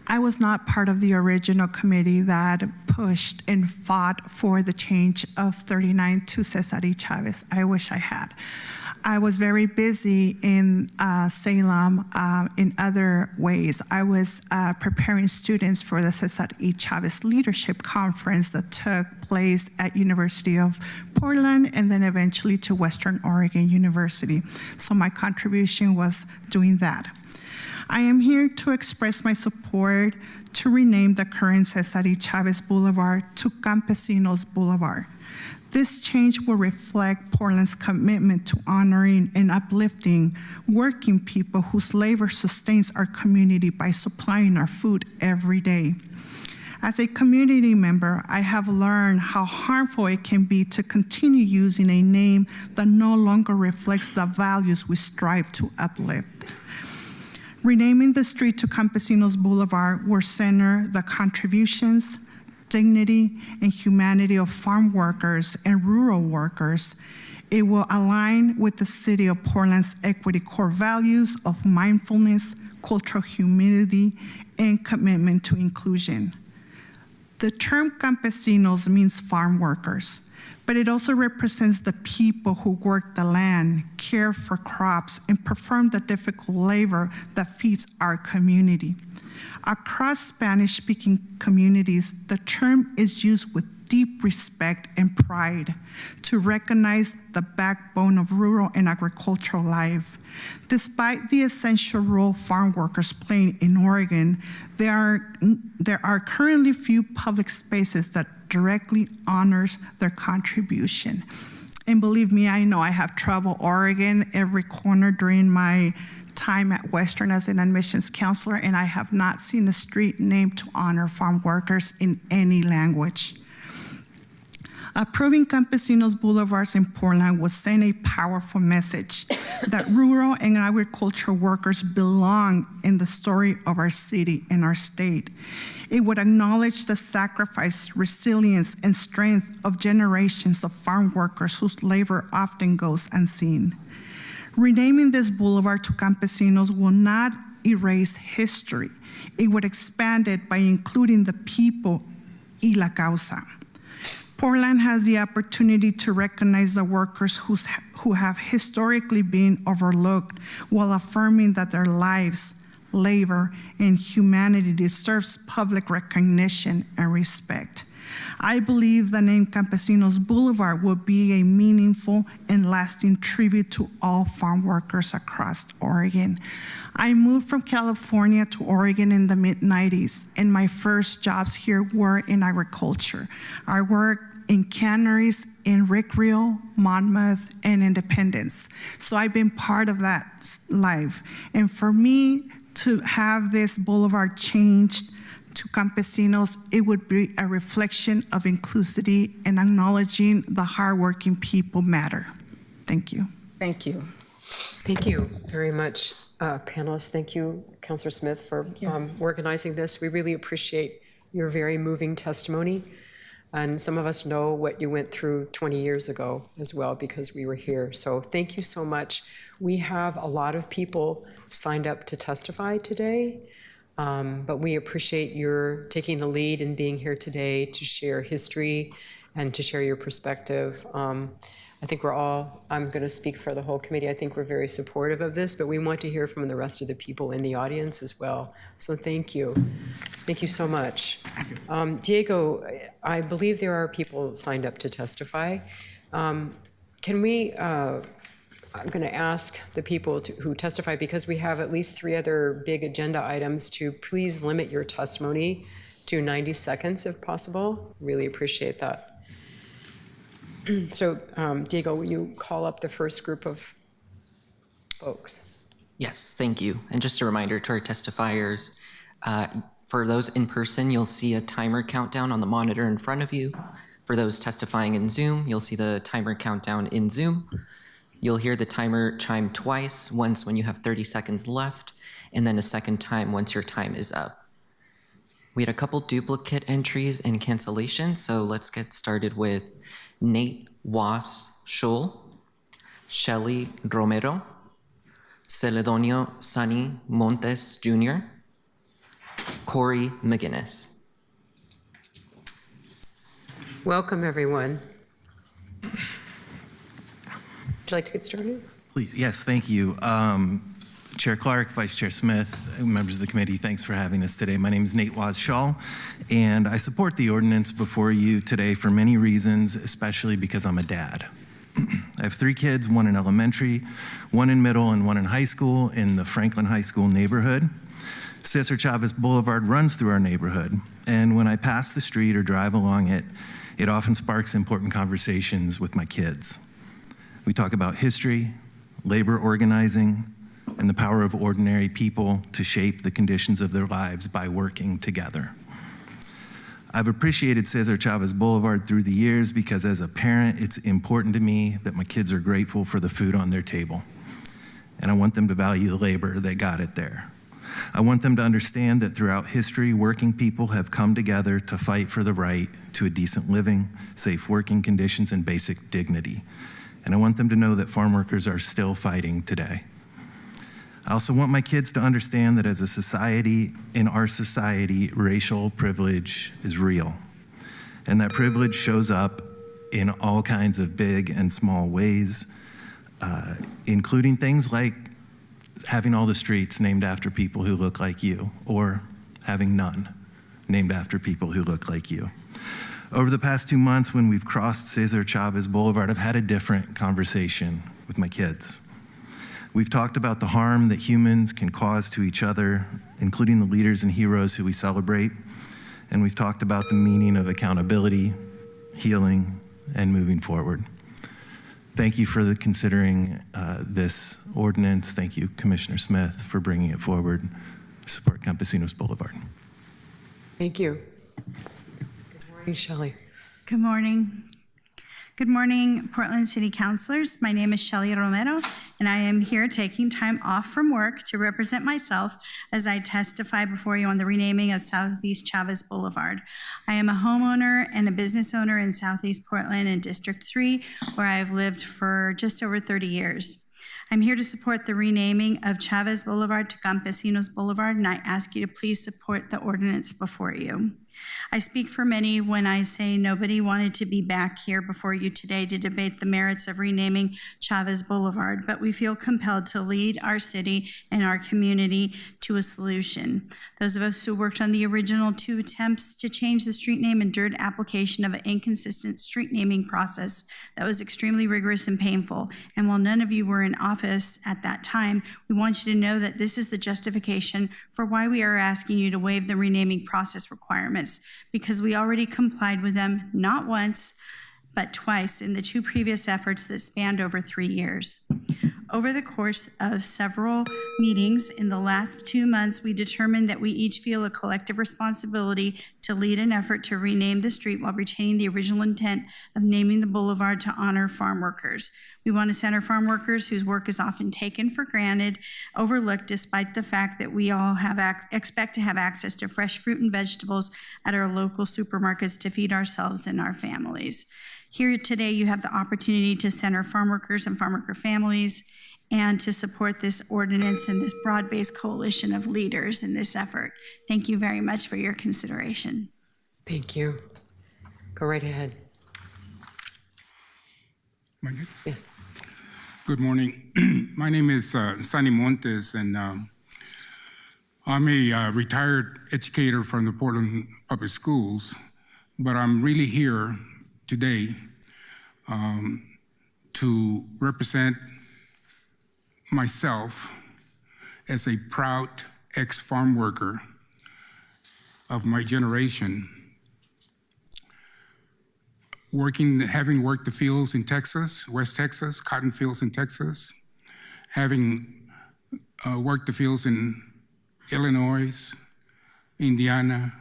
I was not part of the original committee that pushed and fought for the change of 39 to Cesar y Chavez. I wish I had. I was very busy in Salem in other ways. I was preparing students for the Cesar y Chavez Leadership Conference that took place at University of Portland and then eventually to Western Oregon University. So my contribution was doing that. I am here to express my support to rename the current Cesar y Chavez Boulevard to Campesinos Boulevard. This change will reflect Portland's commitment to honoring and uplifting working people whose labor sustains our community by supplying our food every day. As a community member, I have learned how harmful it can be to continue using a name that no longer reflects the values we strive to uplift. Renaming the street to Campesinos Boulevard will center the contributions, dignity, and humanity of farm workers and rural workers. It will align with the City of Portland's equity core values of mindfulness, cultural humility, and commitment to inclusion. The term campesinos means farm workers, but it also represents the people who work the land, care for crops, and perform the difficult labor that feeds our community. Across Spanish-speaking communities, the term is used with deep respect and pride to recognize the backbone of rural and agricultural life. Despite the essential role farm workers play in Oregon, there are currently few public spaces that directly honors their contribution. And believe me, I know I have traveled Oregon every corner during my time at Western as an admissions counselor, and I have not seen a street named to honor farm workers in any language. Approving Campesinos Boulevards in Portland would send a powerful message that rural and agricultural workers belong in the story of our city and our state. It would acknowledge the sacrifice, resilience, and strength of generations of farm workers whose labor often goes unseen. Renaming this boulevard to Campesinos will not erase history. It would expand it by including the people y la causa. Portland has the opportunity to recognize the workers who have historically been overlooked while affirming that their lives, labor, and humanity deserves public recognition and respect. I believe the name Campesinos Boulevard will be a meaningful and lasting tribute to all farm workers across Oregon. I moved from California to Oregon in the mid-90s, and my first jobs here were in agriculture. I worked in canneries in Rickreall, Monmouth, and Independence. So I've been part of that life. And for me to have this boulevard changed to Campesinos, it would be a reflection of inclusivity and acknowledging the hardworking people matter. Thank you. Thank you. Thank you very much, panelists. Thank you, Councilor Smith, for organizing this. We really appreciate your very moving testimony. And some of us know what you went through 20 years ago as well, because we were here. So thank you so much. We have a lot of people signed up to testify today, but we appreciate your taking the lead and being here today to share history and to share your perspective. I think we're all, I'm going to speak for the whole committee, I think we're very supportive of this, but we want to hear from the rest of the people in the audience as well. So thank you. Thank you so much. Diego, I believe there are people signed up to testify. Can we, I'm going to ask the people who testify, because we have at least 3 other big agenda items, to please limit your testimony to 90 seconds if possible. Really appreciate that. So, Diego, will you call up the first group of folks? Yes, thank you. And just a reminder to our testifiers, for those in person, you'll see a timer countdown on the monitor in front of you. For those testifying in Zoom, you'll see the timer countdown in Zoom. You'll hear the timer chime twice, once when you have 30 seconds left, and then a second time once your time is up. We had a couple duplicate entries and cancellations, so let's get started with Nate Was Scholl, Shelly Romero, Celedonio Sunny Montes Jr., Corey McGinnis. Welcome, everyone. Would you like to get started? Please, yes, thank you. Chair Clark, Vice Chair Smith, members of the committee, thanks for having us today. My name is Nate Was-Scholl, and I support the ordinance before you today for many reasons, especially because I'm a dad. I have 3 kids, 1 in elementary, 1 in middle, and 1 in high school in the Franklin High School neighborhood. Cesar Chavez Boulevard runs through our neighborhood, and when I pass the street or drive along it, it often sparks important conversations with my kids. We talk about history, labor organizing, and the power of ordinary people to shape the conditions of their lives by working together. I've appreciated Cesar Chavez Boulevard through the years because as a parent, it's important to me that my kids are grateful for the food on their table. And I want them to value the labor that got it there. I want them to understand that throughout history, working people have come together to fight for the right to a decent living, safe working conditions, and basic dignity. And I want them to know that farm workers are still fighting today. I also want my kids to understand that as a society, in our society, racial privilege is real. And that privilege shows up in all kinds of big and small ways, including things like having all the streets named after people who look like you, or having none named after people who look like you. Over the past 2 months, when we've crossed Cesar Chavez Boulevard, I've had a different conversation with my kids. We've talked about the harm that humans can cause to each other, including the leaders and heroes who we celebrate. And we've talked about the meaning of accountability, healing, and moving forward. Thank you for considering this ordinance. Thank you, Commissioner Smith, for bringing it forward. Support Campesinos Boulevard. Thank you. Good morning, Shelley. Good morning. Good morning, Portland City Councilors. My name is Shelley Romero, and I am here taking time off from work to represent myself as I testify before you on the renaming of Southeast Chavez Boulevard. I am a homeowner and a business owner in Southeast Portland in District 3, where I have lived for just over 30 years. I'm here to support the renaming of Chavez Boulevard to Campesinos Boulevard, and I ask you to please support the ordinance before you. I speak for many when I say nobody wanted to be back here before you today to debate the merits of renaming Chavez Boulevard, but we feel compelled to lead our city and our community to a solution. Those of us who worked on the original 2 attempts to change the street name endured application of an inconsistent street naming process that was extremely rigorous and painful. And while none of you were in office at that time, we want you to know that this is the justification for why we are asking you to waive the renaming process requirements, because we already complied with them not once, but twice in the 2 previous efforts that spanned over 3 years. Over the course of several meetings in the last 2 months, we determined that we each feel a collective responsibility to lead an effort to rename the street while retaining the original intent of naming the boulevard to honor farm workers. We want to center farm workers whose work is often taken for granted, overlooked, despite the fact that we all expect to have access to fresh fruit and vegetables at our local supermarkets to feed ourselves and our families. Here today, you have the opportunity to center farm workers and farm worker families and to support this ordinance and this broad-based coalition of leaders in this effort. Thank you very much for your consideration. Thank you. Go right ahead. Yes. Good morning. My name is Sonny Montes, and I'm a retired educator from the Portland Public Schools, but I'm really here today to represent myself as a proud ex-farm worker of my generation, having worked the fields in Texas, West Texas, cotton fields in Texas, having worked the fields in Illinois, Indiana,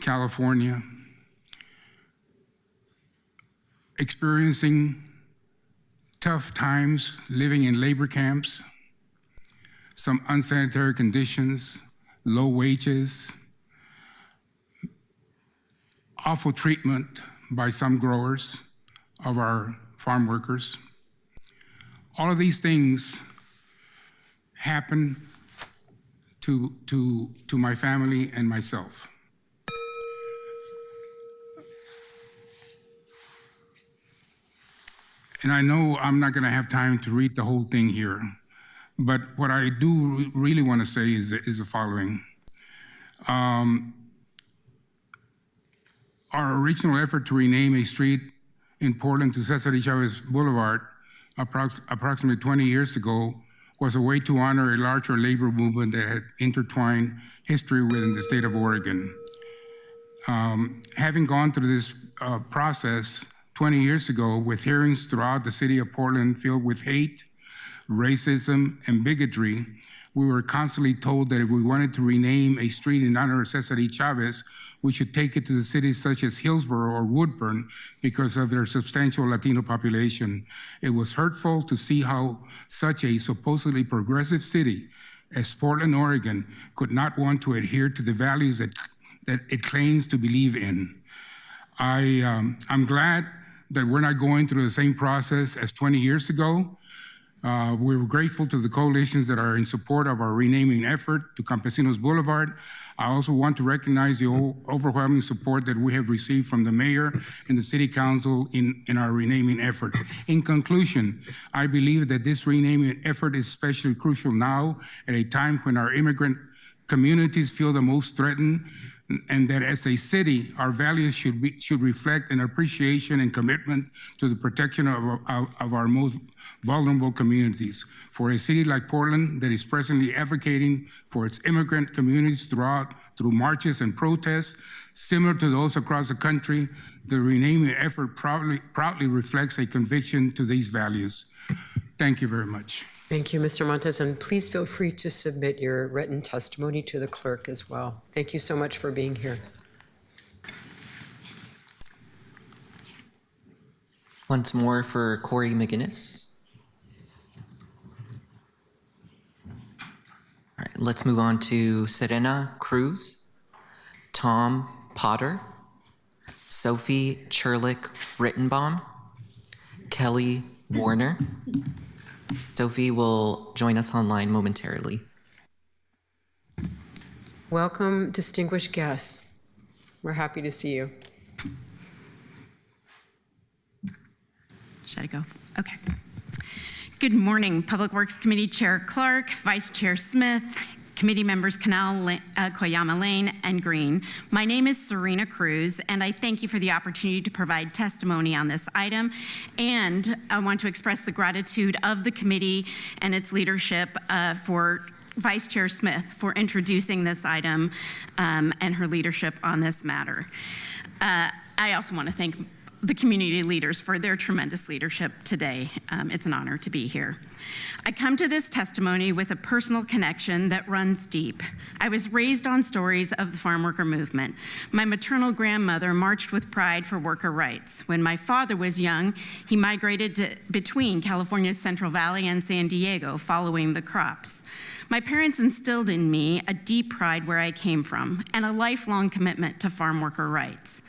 California, experiencing tough times living in labor camps, some unsanitary conditions, low wages, awful treatment by some growers of our farm workers. All of these things happen to my family and myself. And I know I'm not going to have time to read the whole thing here, but what I do really want to say is the following. Our original effort to rename a street in Portland to Cesar Chavez Boulevard approximately 20 years ago was a way to honor a larger labor movement that had intertwined history within the state of Oregon. Having gone through this process 20 years ago with hearings throughout the city of Portland filled with hate, racism, and bigotry, we were constantly told that if we wanted to rename a street in honor of Cesar E. Chavez, we should take it to the cities such as Hillsborough or Woodburn because of their substantial Latino population. It was hurtful to see how such a supposedly progressive city as Portland, Oregon, could not want to adhere to the values that it claims to believe in. I'm glad that we're not going through the same process as 20 years ago. We're grateful to the coalitions that are in support of our renaming effort to Campesinos Boulevard. I also want to recognize the overwhelming support that we have received from the mayor and the city council in our renaming effort. In conclusion, I believe that this renaming effort is especially crucial now at a time when our immigrant communities feel the most threatened, and that as a city, our values should reflect an appreciation and commitment to the protection of our most vulnerable communities. For a city like Portland that is presently advocating for its immigrant communities through marches and protests, similar to those across the country, the renaming effort proudly reflects a conviction to these values. Thank you very much. Thank you, Mr. Montes, and please feel free to submit your written testimony to the clerk as well. Thank you so much for being here. Once more for Corey McGinnis. All right, let's move on to Serena Cruz, Tom Potter, Sophie Cherlick Rittenbaum, Kelly Warner. Sophie will join us online momentarily. Welcome, distinguished guests. We're happy to see you. Should I go? Okay. Good morning, Public Works Committee Chair Clark, Vice Chair Smith, committee members Canal, Koyama Lane, and Green. My name is Serena Cruz, and I thank you for the opportunity to provide testimony on this item. And I want to express the gratitude of the committee and its leadership for Vice Chair Smith for introducing this item and her leadership on this matter. I also want to thank the community leaders for their tremendous leadership today. It's an honor to be here. I come to this testimony with a personal connection that runs deep. I was raised on stories of the farm worker movement. My maternal grandmother marched with pride for worker rights. When my father was young, he migrated between California's Central Valley and San Diego following the crops. My parents instilled in me a deep pride where I came from and a lifelong commitment to farm worker rights.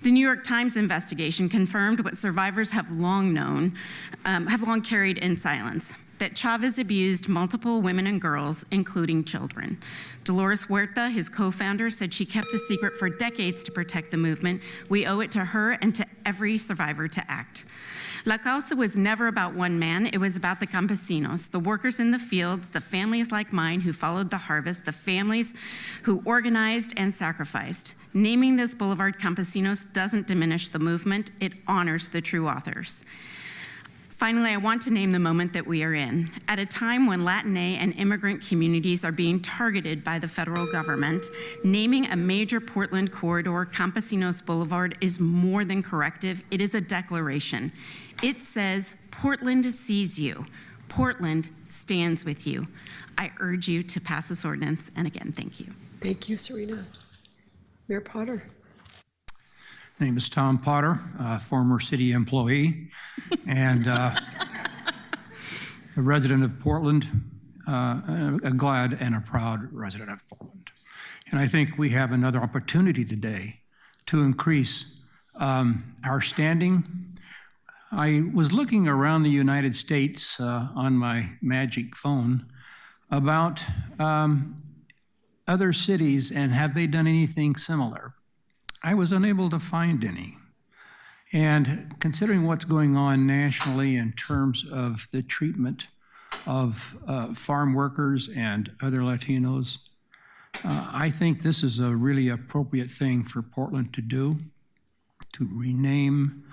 The New York Times investigation confirmed what survivors have long known, have long carried in silence, that Chavez abused multiple women and girls, including children. Dolores Huerta, his co-founder, said she kept the secret for decades to protect the movement. We owe it to her and to every survivor to act. La Causa was never about one man, it was about the campesinos, the workers in the fields, the families like mine who followed the harvest, the families who organized and sacrificed. Naming this Boulevard Campesinos doesn't diminish the movement, it honors the true authors. Finally, I want to name the moment that we are in. At a time when Latinx and immigrant communities are being targeted by the federal government, naming a major Portland corridor Campesinos Boulevard is more than corrective, it is a declaration. It says, Portland sees you. Portland stands with you. I urge you to pass this ordinance, and again, thank you. Thank you, Serena. Mayor Potter. My name is Tom Potter, former city employee and a resident of Portland, a glad and a proud resident of Portland. And I think we have another opportunity today to increase our standing. I was looking around the United States on my magic phone about other cities and have they done anything similar? I was unable to find any. And considering what's going on nationally in terms of the treatment of farm workers and other Latinos, I think this is a really appropriate thing for Portland to do, to rename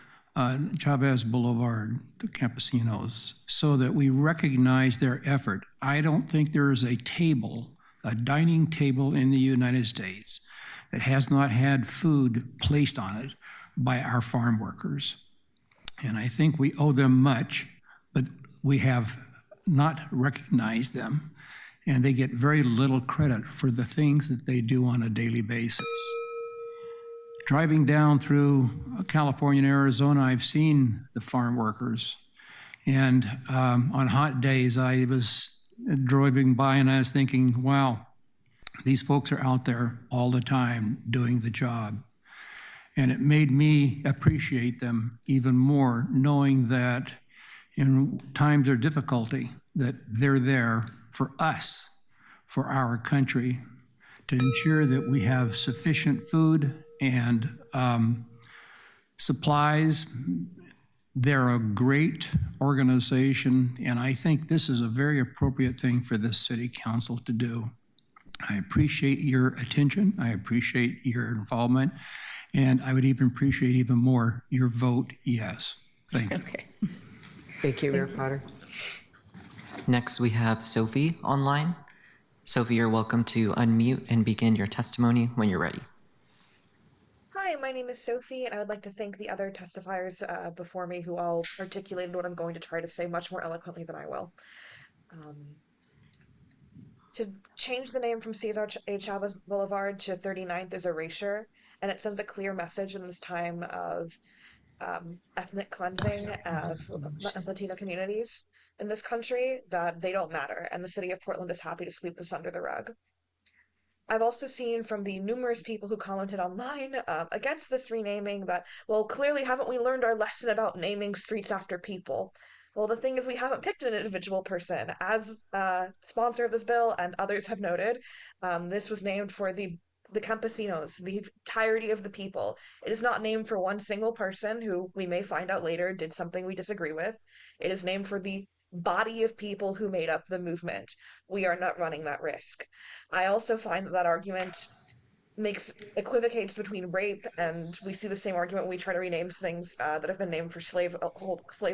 Chavez Boulevard to Campesinos so that we recognize their effort. I don't think there is a dining table in the United States that has not had food placed on it by our farm workers. And I think we owe them much, but we have not recognized them. and they get very little credit for the things that they do on a daily basis. Driving down through California and Arizona, I've seen the farm workers. And on hot days, I was driving by and I was thinking, wow, these folks are out there all the time doing the job. And it made me appreciate them even more, knowing that in times of difficulty, that they're there for us, for our country, to ensure that we have sufficient food and supplies. They're a great organization, and I think this is a very appropriate thing for this city council to do. I appreciate your attention. I appreciate your involvement, and I would even appreciate even more your vote yes. Thank you. Okay. Thank you, Mayor Potter. Next, we have Sophie online. Sophie, you're welcome to unmute and begin your testimony when you're ready. Hi, my name is Sophie, and I would like to thank the other testifiers before me who all articulated what I'm going to try to say much more eloquently than I will. To change the name from Cesar A. Chavez Boulevard to 39th is erasure, and it sends a clear message in this time of ethnic cleansing of Latino communities in this country that they don't matter, and the city of Portland is happy to sweep this under the rug. I've also seen from the numerous people who commented online against this renaming that, well, clearly haven't we learned our lesson about naming streets after people? Well, the thing is we haven't picked an individual person. As sponsor of this bill and others have noted, this was named for the campesinos, the entirety of the people. It is not named for one single person who we may find out later did something we disagree with. It is named for the body of people who made up the movement. We are not running that risk. I also find that argument equivocates between rape, and we see the same argument when we try to rename things that have been named for slave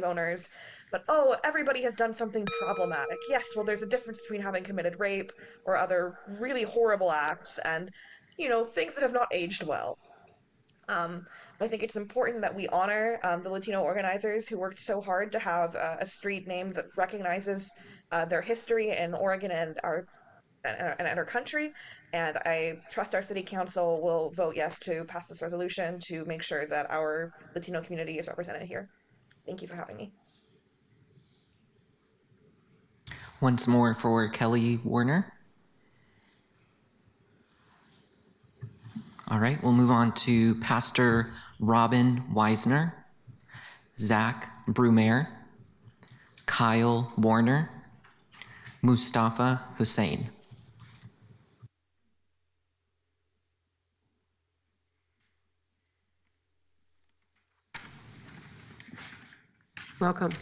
owners. But, oh, everybody has done something problematic. Yes, well, there's a difference between having committed rape or other really horrible acts and, you know, things that have not aged well. I think it's important that we honor the Latino organizers who worked so hard to have a street name that recognizes their history in Oregon and our country. And I trust our city council will vote yes to pass this resolution to make sure that our Latino community is represented here. Thank you for having me. Once more for Kelly Warner. All right, we'll move on to Pastor Robin Weisner, Zach Brumaire, Kyle Warner, Mustafa Hussein. Welcome.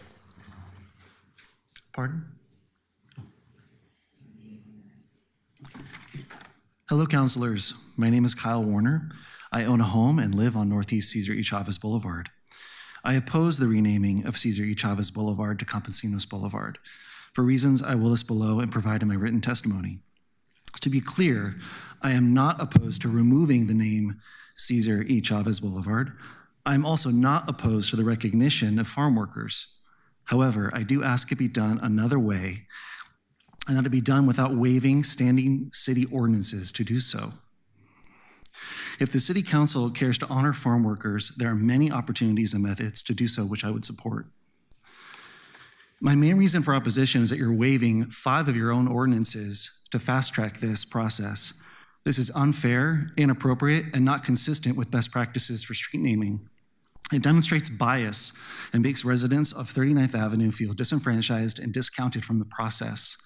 Pardon? Hello, counselors. My name is Kyle Warner. I own a home and live on Northeast Cesar E. Chavez Boulevard. I oppose the renaming of Cesar E. Chavez Boulevard to Campesinos Boulevard for reasons I will list below and provide in my written testimony. To be clear, I am not opposed to removing the name Cesar E. Chavez Boulevard. I'm also not opposed to the recognition of farm workers. However, I do ask it be done another way, and that it be done without waiving standing city ordinances to do so. If the city council cares to honor farm workers, there are many opportunities and methods to do so, which I would support. My main reason for opposition is that you're waiving 5 of your own ordinances to fast-track this process. This is unfair, inappropriate, and not consistent with best practices for street naming. It demonstrates bias and makes residents of 39th Avenue feel disenfranchised and discounted from the process.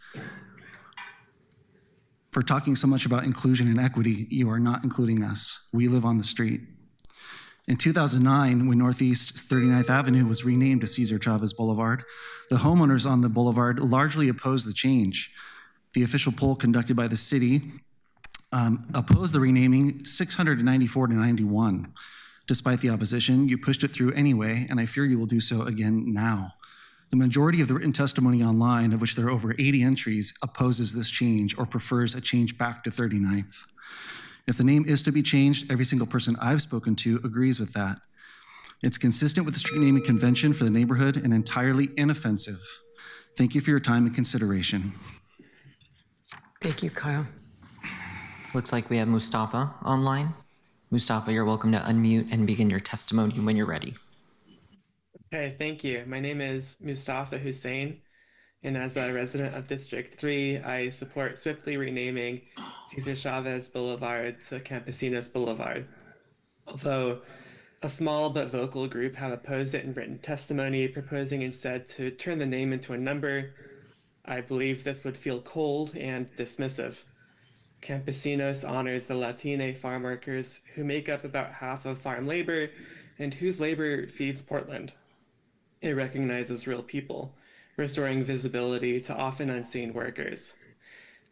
For talking so much about inclusion and equity, you are not including us. We live on the street. In 2009, when Northeast 39th Avenue was renamed to Cesar Chavez Boulevard, the homeowners on the boulevard largely opposed the change. The official poll conducted by the city opposed the renaming 694 to 91. Despite the opposition, you pushed it through anyway, and I fear you will do so again now. The majority of the written testimony online, of which there are over 80 entries, opposes this change or prefers a change back to 39th. If the name is to be changed, every single person I've spoken to agrees with that. It's consistent with the street naming convention for the neighborhood and entirely inoffensive. Thank you for your time and consideration. Thank you, Kyle. Looks like we have Mustafa online. Mustafa, you're welcome to unmute and begin your testimony when you're ready. Okay, thank you. My name is Mustafa Hussein, and as a resident of District 3, I support swiftly renaming Cesar Chavez Boulevard to Campesinos Boulevard. Although a small but vocal group have opposed it in written testimony, proposing instead to turn the name into a number, I believe this would feel cold and dismissive. Campesinos honors the Latine farm workers who make up about half of farm labor and whose labor feeds Portland. It recognizes real people, restoring visibility to often unseen workers.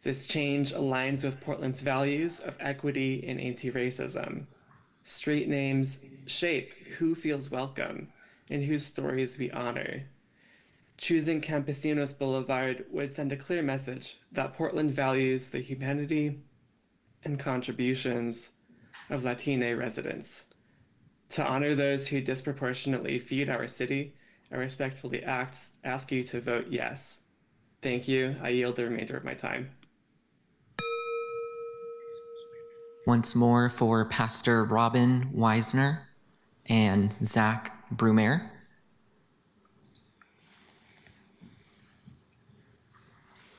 This change aligns with Portland's values of equity and anti-racism. Street names shape who feels welcome and whose stories we honor. Choosing Campesinos Boulevard would send a clear message that Portland values the humanity and contributions of Latine residents. To honor those who disproportionately feed our city, I respectfully ask you to vote yes. Thank you. I yield the remainder of my time. Once more for Pastor Robin Weisner and Zach Brumaire.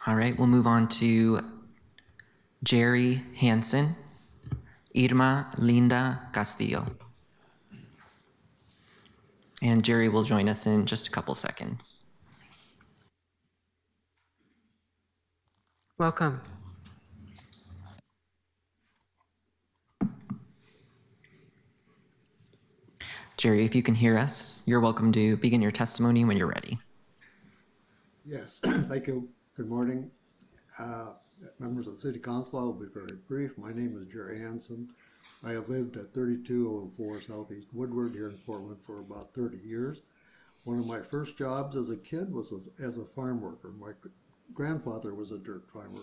All right, we'll move on to Jerry Hansen, Irma Linda Castillo. And Jerry will join us in just a couple seconds. Welcome. Jerry, if you can hear us, you're welcome to begin your testimony when you're ready. Yes, thank you. Good morning. Members of the City Council, I will be very brief. My name is Jerry Hansen. I have lived at 3204 Southeast Woodward here in Portland for about 30 years. One of my first jobs as a kid was as a farm worker. My grandfather was a dirt farmer.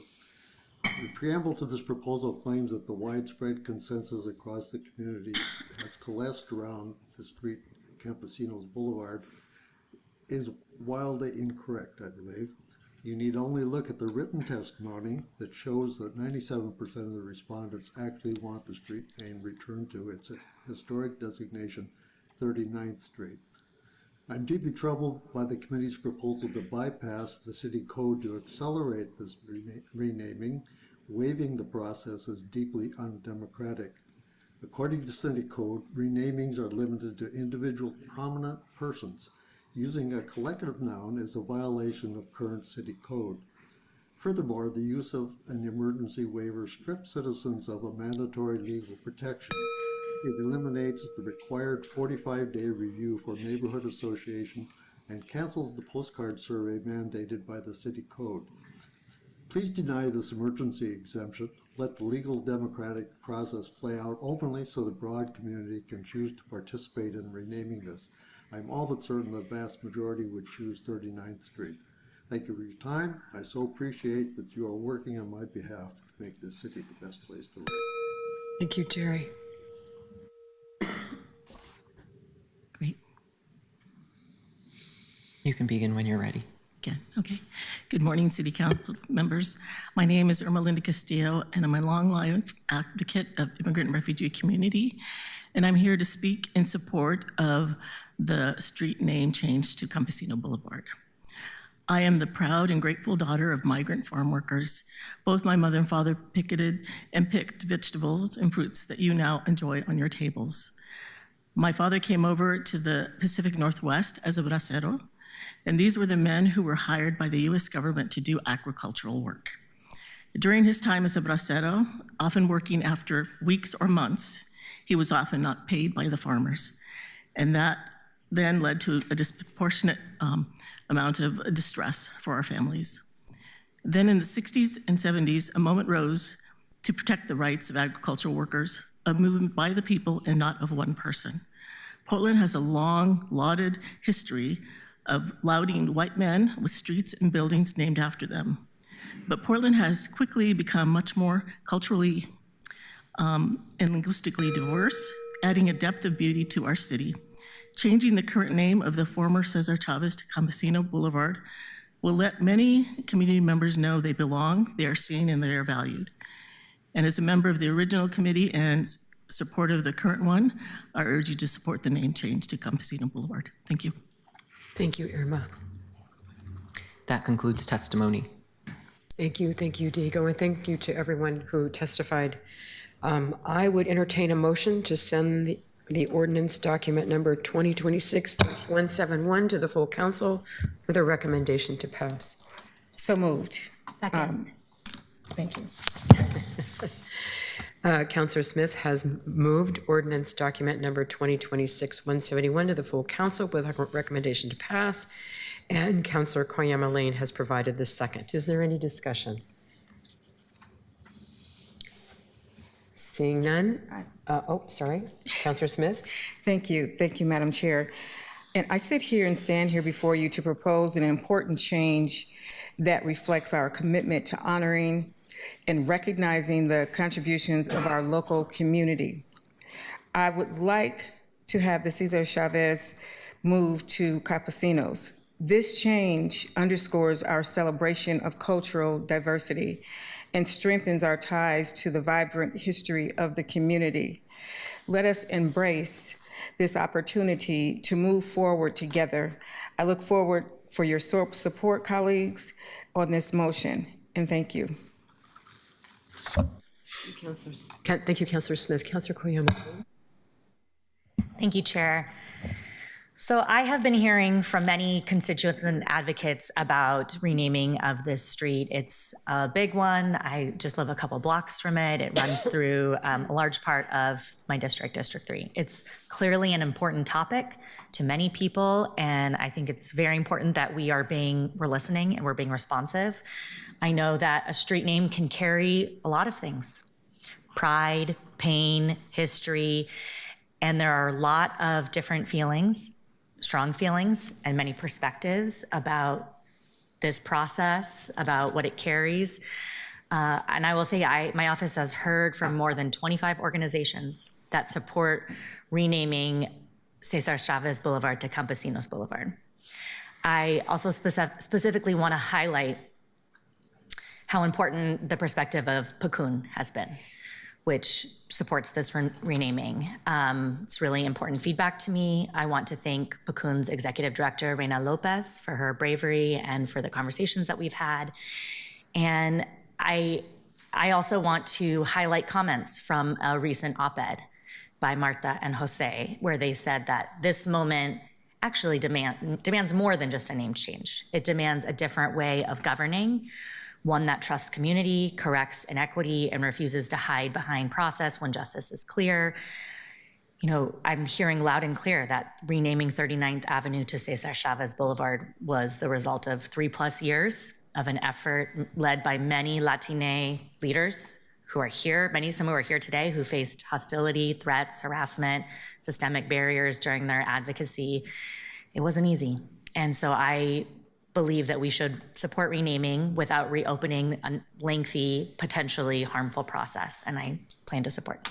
The preamble to this proposal claims that the widespread consensus across the community has coalesced around the street Campesinos Boulevard is wildly incorrect, I believe. You need only look at the written testimony that shows that 97% of the respondents actually want the street name returned to its historic designation, 39th Street. I'm deeply troubled by the committee's proposal to bypass the city code to accelerate this renaming, waiving the process as deeply undemocratic. According to city code, renamings are limited to individual prominent persons. Using a collective noun is a violation of current city code. Furthermore, the use of an emergency waiver strips citizens of a mandatory legal protection. It eliminates the required 45-day review for neighborhood associations and cancels the postcard survey mandated by the city code. Please deny this emergency exemption. Let the legal democratic process play out openly so the broad community can choose to participate in renaming this. I'm all but certain the vast majority would choose 39th Street. Thank you for your time. I so appreciate that you are working on my behalf to make this city the best place to live. Thank you, Jerry. Great. You can begin when you're ready. Again, okay. Good morning, City Council members. My name is Irma Linda Castillo, and I'm a long-life advocate of immigrant and refugee community, and I'm here to speak in support of the street name change to Campesino Boulevard. I am the proud and grateful daughter of migrant farm workers. Both my mother and father picketed and picked vegetables and fruits that you now enjoy on your tables. My father came over to the Pacific Northwest as a bracero, and these were the men who were hired by the US government to do agricultural work. During his time as a bracero, often working after weeks or months, he was often not paid by the farmers. And that then led to a disproportionate amount of distress for our families. Then in the 60s and 70s, a moment rose to protect the rights of agricultural workers, a movement by the people and not of one person. Portland has a long, lauded history of lauding white men with streets and buildings named after them. But Portland has quickly become much more culturally and linguistically diverse, adding a depth of beauty to our city. Changing the current name of the former Cesar Chavez to Campesino Boulevard will let many community members know they belong, they are seen, and they are valued. And as a member of the original committee and supportive of the current one, I urge you to support the name change to Campesino Boulevard. Thank you. Thank you, Irma. That concludes testimony. Thank you, Diego, and thank you to everyone who testified. I would entertain a motion to send the ordinance document number 2026-171 to the full council with a recommendation to pass. So moved. Second. Thank you. Councillor Smith has moved ordinance document number 2026-171 to the full council with a recommendation to pass, and Councillor Koyama Lane has provided the second. Is there any discussion? Seeing none. Sorry. Councillor Smith. Thank you, Madam Chair. And I sit here and stand here before you to propose an important change that reflects our commitment to honoring and recognizing the contributions of our local community. I would like to have the Cesar Chavez move to Campesinos. This change underscores our celebration of cultural diversity and strengthens our ties to the vibrant history of the community. Let us embrace this opportunity to move forward together. I look forward for your support, colleagues, on this motion, and thank you. Thank you, Councillor Smith. Councillor Koyama. Thank you, Chair. So I have been hearing from many constituents and advocates about renaming of this street. It's a big one. I just live a couple blocks from it. It runs through a large part of my district, District 3. It's clearly an important topic to many people, and I think it's very important that we're listening and we're being responsive. I know that a street name can carry a lot of things: pride, pain, history, and there are a lot of different feelings, strong feelings, and many perspectives about this process, about what it carries. And I will say, my office has heard from more than 25 organizations that support renaming Cesar Chavez Boulevard to Campesinos Boulevard. I also specifically want to highlight how important the perspective of PCUN has been, which supports this renaming. It's really important feedback to me. I want to thank PCUN's executive director, Reina Lopez, for her bravery and for the conversations that we've had. And I also want to highlight comments from a recent op-ed by Marta and Jose, where they said that this moment actually demands more than just a name change. It demands a different way of governing, one that trusts community, corrects inequity, and refuses to hide behind process when justice is clear. You know, I'm hearing loud and clear that renaming 39th Avenue to Cesar Chavez Boulevard was the result of 3+ years of an effort led by many Latine leaders who are here, some who are here today, who faced hostility, threats, harassment, systemic barriers during their advocacy. It wasn't easy. And so I believe that we should support renaming without reopening a lengthy, potentially harmful process, and I plan to support.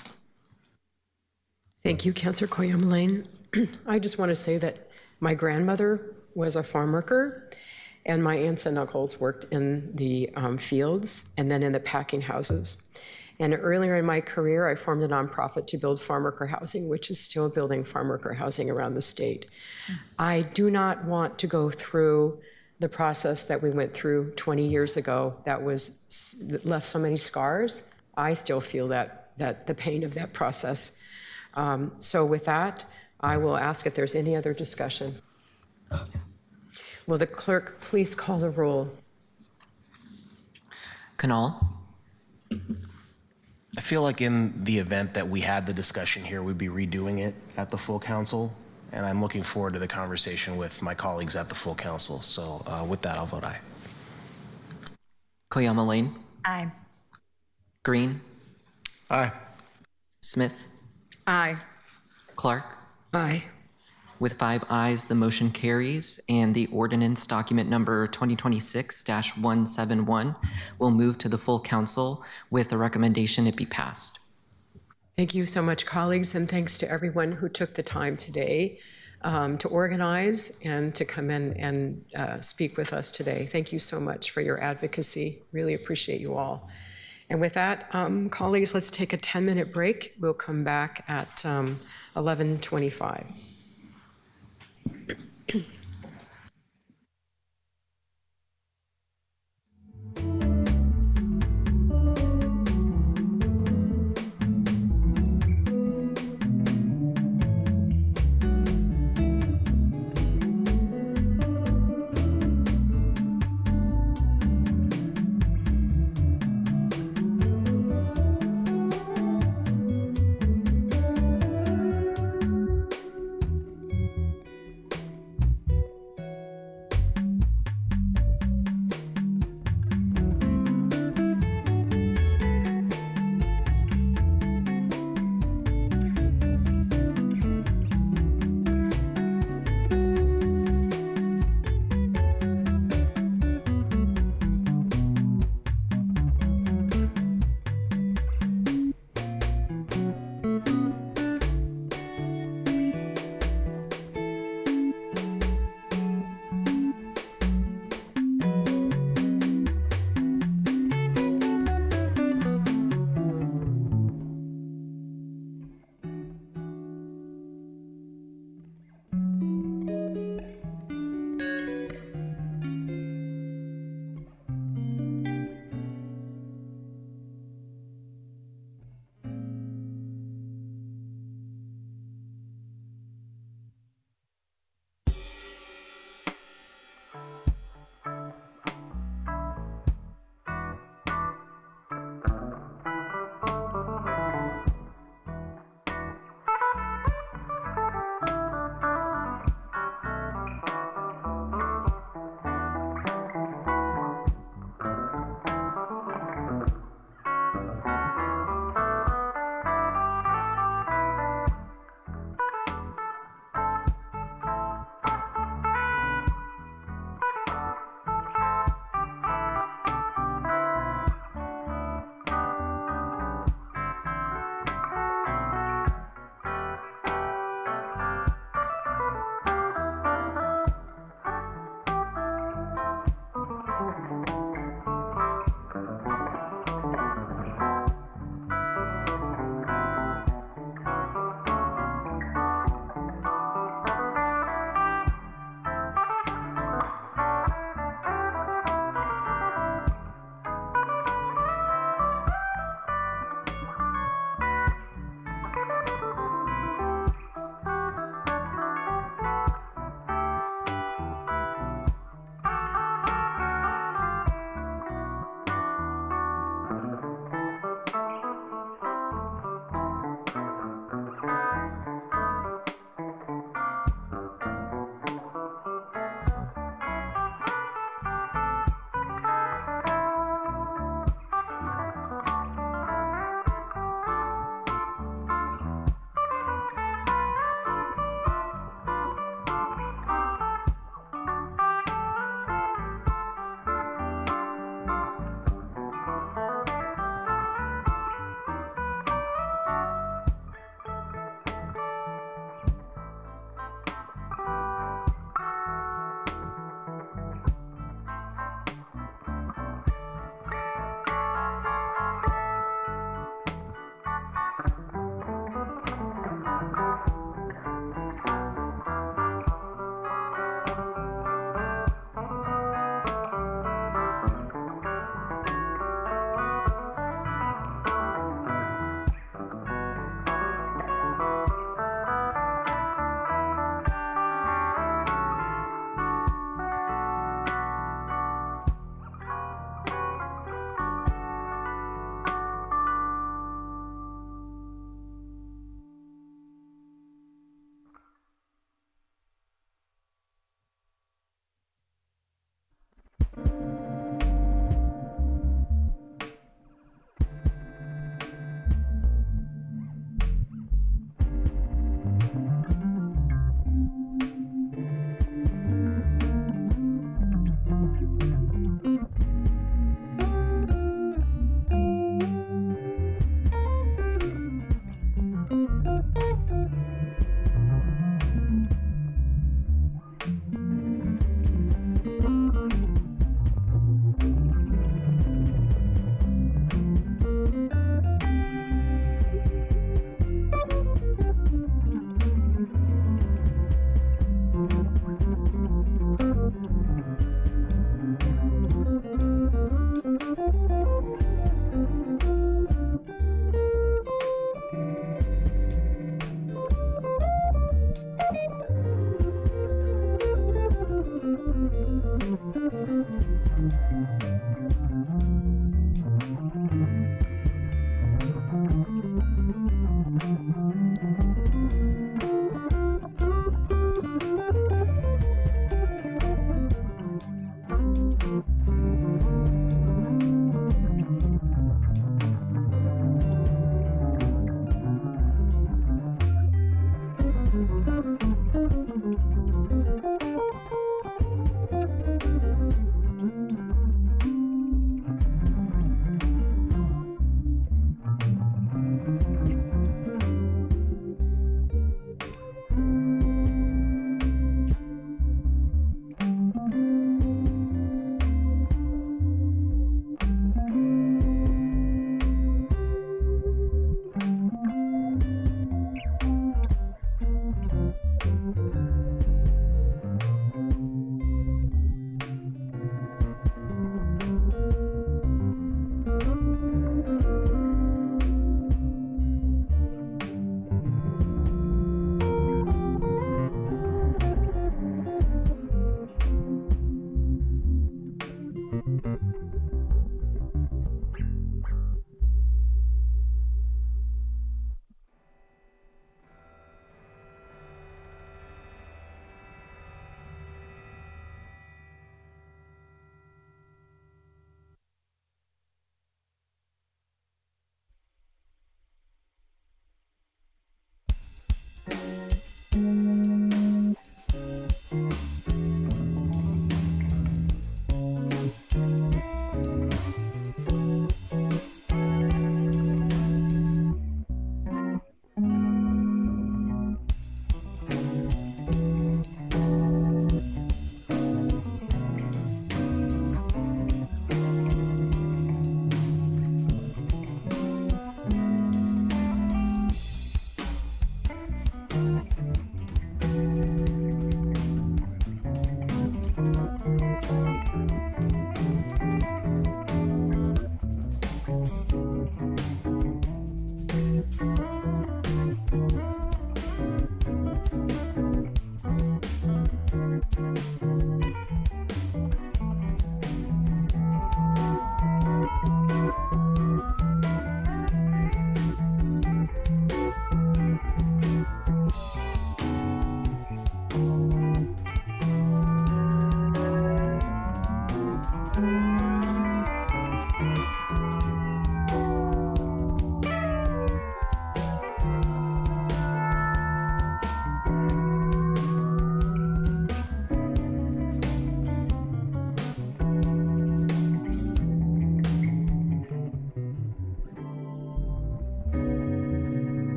Thank you, Councillor Koyama Lane. I just want to say that my grandmother was a farm worker, and my aunts and uncles worked in the fields and then in the packing houses. And earlier in my career, I formed a nonprofit to build farm worker housing, which is still building farm worker housing around the state. I do not want to go through the process that we went through 20 years ago that left so many scars. I still feel that the pain of that process. So with that, I will ask if there's any other discussion. Will the clerk please call the roll? Canal. I feel like in the event that we had the discussion here, we'd be redoing it at the full council. And I'm looking forward to the conversation with my colleagues at the full council. So with that, I'll vote aye. Koyama Lane. Aye. Green. Aye. Smith. Aye. Clark. Aye. With 5 ayes, the motion carries, and the ordinance document number 2026-171 will move to the full council with a recommendation it be passed. Thank you so much, colleagues, and thanks to everyone who took the time today to organize and to come in and speak with us today. Thank you so much for your advocacy. Really appreciate you all. And with that, colleagues, let's take a 10-minute break. We'll come back at 11:25.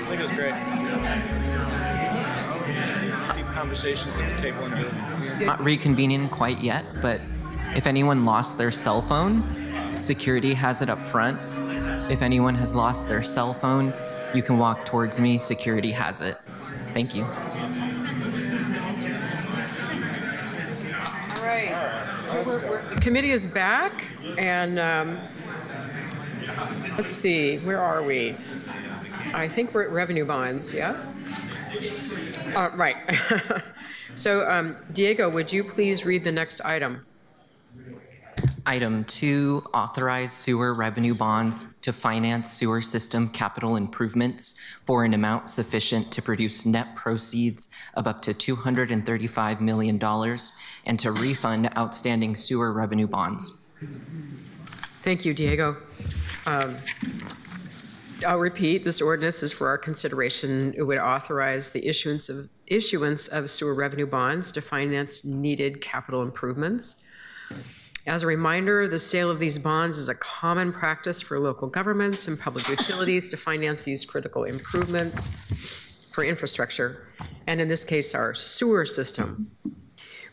I think it was great. Deep conversations at the table and everything. Not reconvening quite yet, but if anyone lost their cell phone, security has it up front. If anyone has lost their cell phone, you can walk towards me. Security has it. Thank you. All right. The committee is back, and let's see, where are we? I think we're at revenue bonds, yeah? Right. So, Diego, would you please read the next item? Item 2, authorize sewer revenue bonds to finance sewer system capital improvements for an amount sufficient to produce net proceeds of up to $235 million and to refund outstanding sewer revenue bonds. Thank you, Diego. I'll repeat, this ordinance is for our consideration. It would authorize the issuance of sewer revenue bonds to finance needed capital improvements. As a reminder, the sale of these bonds is a common practice for local governments and public utilities to finance these critical improvements for infrastructure, and in this case, our sewer system.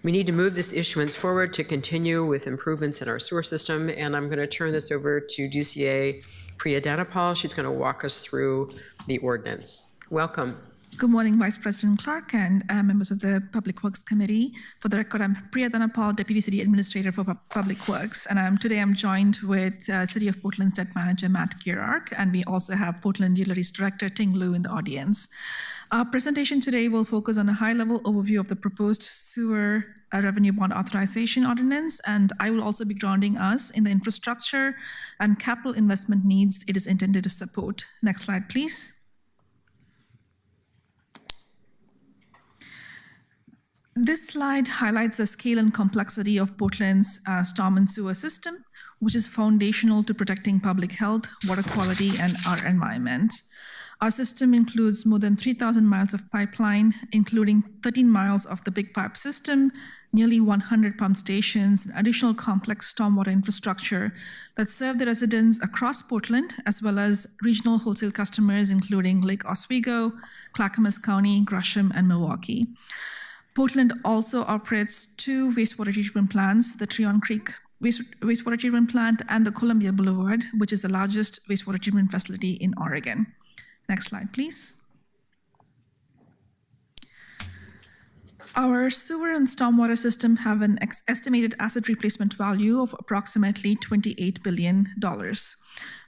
We need to move this issuance forward to continue with improvements in our sewer system, and I'm going to turn this over to DCA Priya Dhanapal. She's going to walk us through the ordinance. Welcome. Good morning, Vice President Clark and members of the Public Works Committee. For the record, I'm Priya Dhanapal, Deputy City Administrator for Public Works, and today I'm joined with City of Portland's Debt Manager, Matt Gierark, and we also have Portland Utilities Director, Ting Lu, in the audience. Our presentation today will focus on a high-level overview of the proposed sewer revenue bond authorization ordinance, and I will also be grounding us in the infrastructure and capital investment needs it is intended to support. Next slide, please. This slide highlights the scale and complexity of Portland's storm and sewer system, which is foundational to protecting public health, water quality, and our environment. Our system includes more than 3,000 miles of pipeline, including 13 miles of the Big Pipe system, nearly 100 pump stations, and additional complex stormwater infrastructure that serve the residents across Portland, as well as regional wholesale customers, including Lake Oswego, Clackamas County, Gresham, and Milwaukee. Portland also operates 2 wastewater treatment plants, the Treon Creek wastewater treatment plant and the Columbia Boulevard, which is the largest wastewater treatment facility in Oregon. Next slide, please. Our sewer and stormwater system have an estimated asset replacement value of approximately $28 billion.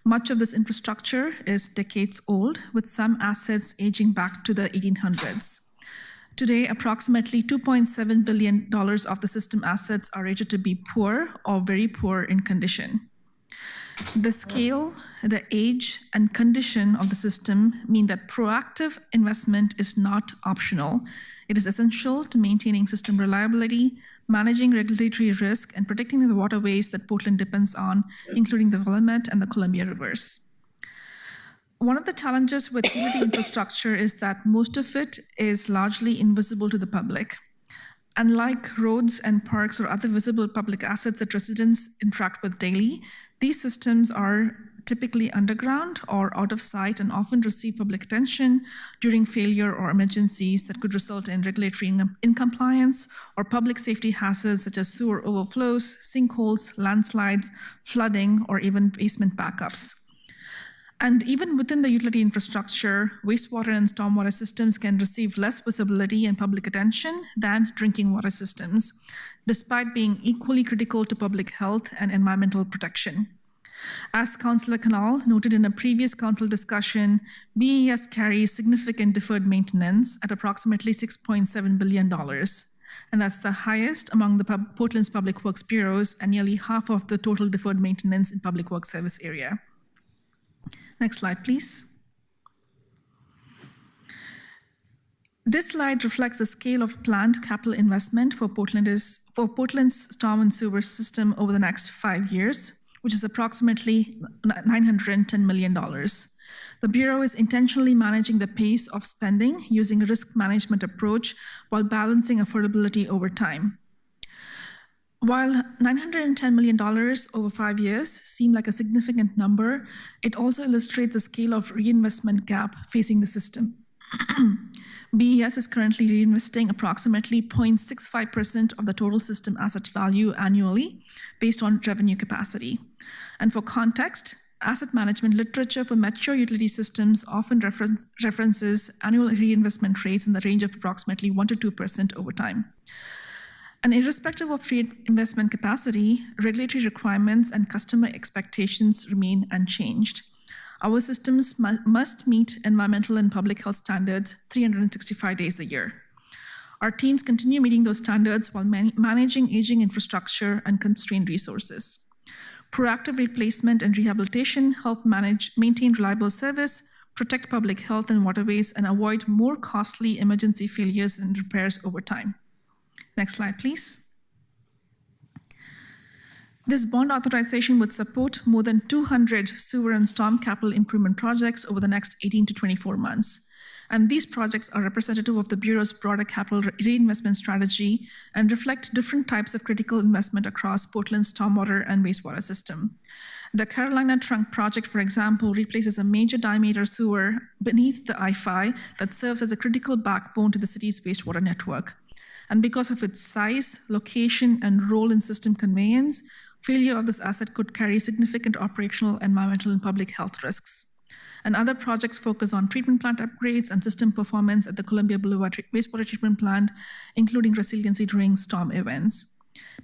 Much of this infrastructure is decades old, with some assets aging back to the 1800s. Today, approximately $2.7 billion of the system assets are rated to be poor or very poor in condition. The scale, the age, and condition of the system mean that proactive investment is not optional. It is essential to maintaining system reliability, managing regulatory risk, and protecting the waterways that Portland depends on, including the Willamette and the Columbia Rivers. One of the challenges with utility infrastructure is that most of it is largely invisible to the public. Unlike roads and parks or other visible public assets that residents interact with daily, these systems are typically underground or out of sight and often receive public attention during failure or emergencies that could result in regulatory incompliance or public safety hazards such as sewer overflows, sinkholes, landslides, flooding, or even basement backups. And even within the utility infrastructure, wastewater and stormwater systems can receive less visibility and public attention than drinking water systems, despite being equally critical to public health and environmental protection. As Councillor Canal noted in a previous council discussion, BES carries significant deferred maintenance at approximately $6.7 billion. And that's the highest among the Portland's public works bureaus and nearly half of the total deferred maintenance in public works service area. Next slide, please. This slide reflects the scale of planned capital investment for Portland's storm and sewer system over the next 5 years, which is approximately $910 million. The Bureau is intentionally managing the pace of spending using a risk management approach while balancing affordability over time. While $910 million over 5 years seem like a significant number, it also illustrates the scale of reinvestment gap facing the system. BES is currently reinvesting approximately 0.65% of the total system asset value annually based on revenue capacity. And for context, asset management literature for mature utility systems often references annual reinvestment rates in the range of approximately 1% to 2% over time. And irrespective of reinvestment capacity, regulatory requirements and customer expectations remain unchanged. Our systems must meet environmental and public health standards 365 days a year. Our teams continue meeting those standards while managing aging infrastructure and constrained resources. proactive replacement and rehabilitation help maintain reliable service, protect public health and waterways, and avoid more costly emergency failures and repairs over time. Next slide, please. This bond authorization would support more than 200 sewer and storm capital improvement projects over the next 18 to 24 months. And these projects are representative of the Bureau's broader capital reinvestment strategy and reflect different types of critical investment across Portland's stormwater and wastewater system. The Carolina Trunk project, for example, replaces a major diameter sewer beneath the I-5 that serves as a critical backbone to the city's wastewater network. And because of its size, location, and role in system conveyance, failure of this asset could carry significant operational, environmental, and public health risks. And other projects focus on treatment plant upgrades and system performance at the Columbia Boulevard wastewater treatment plant, including resiliency during storm events.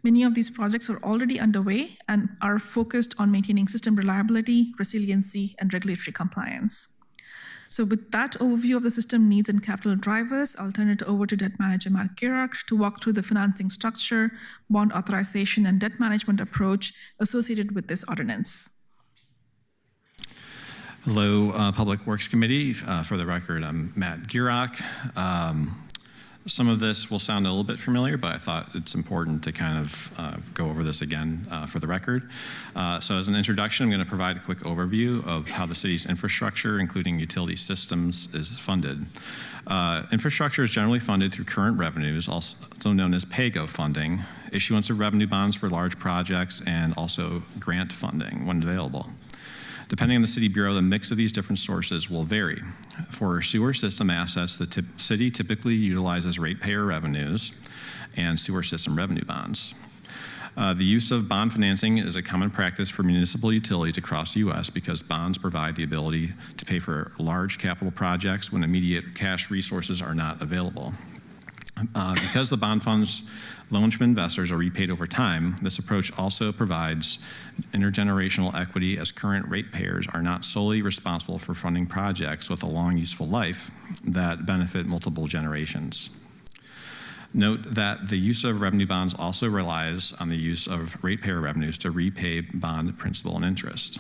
Many of these projects are already underway and are focused on maintaining system reliability, resiliency, and regulatory compliance. So with that overview of the system needs and capital drivers, I'll turn it over to Debt Manager Matt Gierach to walk through the financing structure, bond authorization, and debt management approach associated with this ordinance. Hello, Public Works Committee. For the record, I'm Matt Gierach. Some of this will sound a little bit familiar, but I thought it's important to kind of go over this again for the record. So as an introduction, I'm going to provide a quick overview of how the city's infrastructure, including utility systems, is funded. Infrastructure is generally funded through current revenues, also known as PAYGO funding, issuance of revenue bonds for large projects, and also grant funding when available. Depending on the City Bureau, the mix of these different sources will vary. For sewer system assets, the city typically utilizes ratepayer revenues and sewer system revenue bonds. The use of bond financing is a common practice for municipal utilities across the U.S. because bonds provide the ability to pay for large capital projects when immediate cash resources are not available. Because the bond funds loans from investors are repaid over time, this approach also provides intergenerational equity as current ratepayers are not solely responsible for funding projects with a long useful life that benefit multiple generations. Note that the use of revenue bonds also relies on the use of ratepayer revenues to repay bond principal and interest.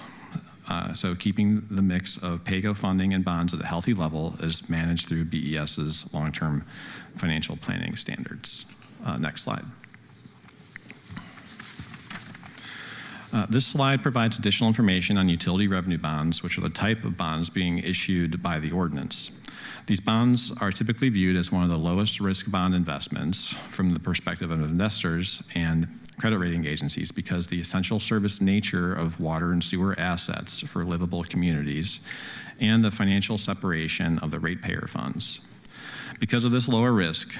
So keeping the mix of PAYGO funding and bonds at a healthy level is managed through BES's long-term financial planning standards. Next slide. This slide provides additional information on utility revenue bonds, which are the type of bonds being issued by the ordinance. These bonds are typically viewed as one of the lowest risk bond investments from the perspective of investors and credit rating agencies because the essential service nature of water and sewer assets for livable communities and the financial separation of the ratepayer funds. Because of this lower risk,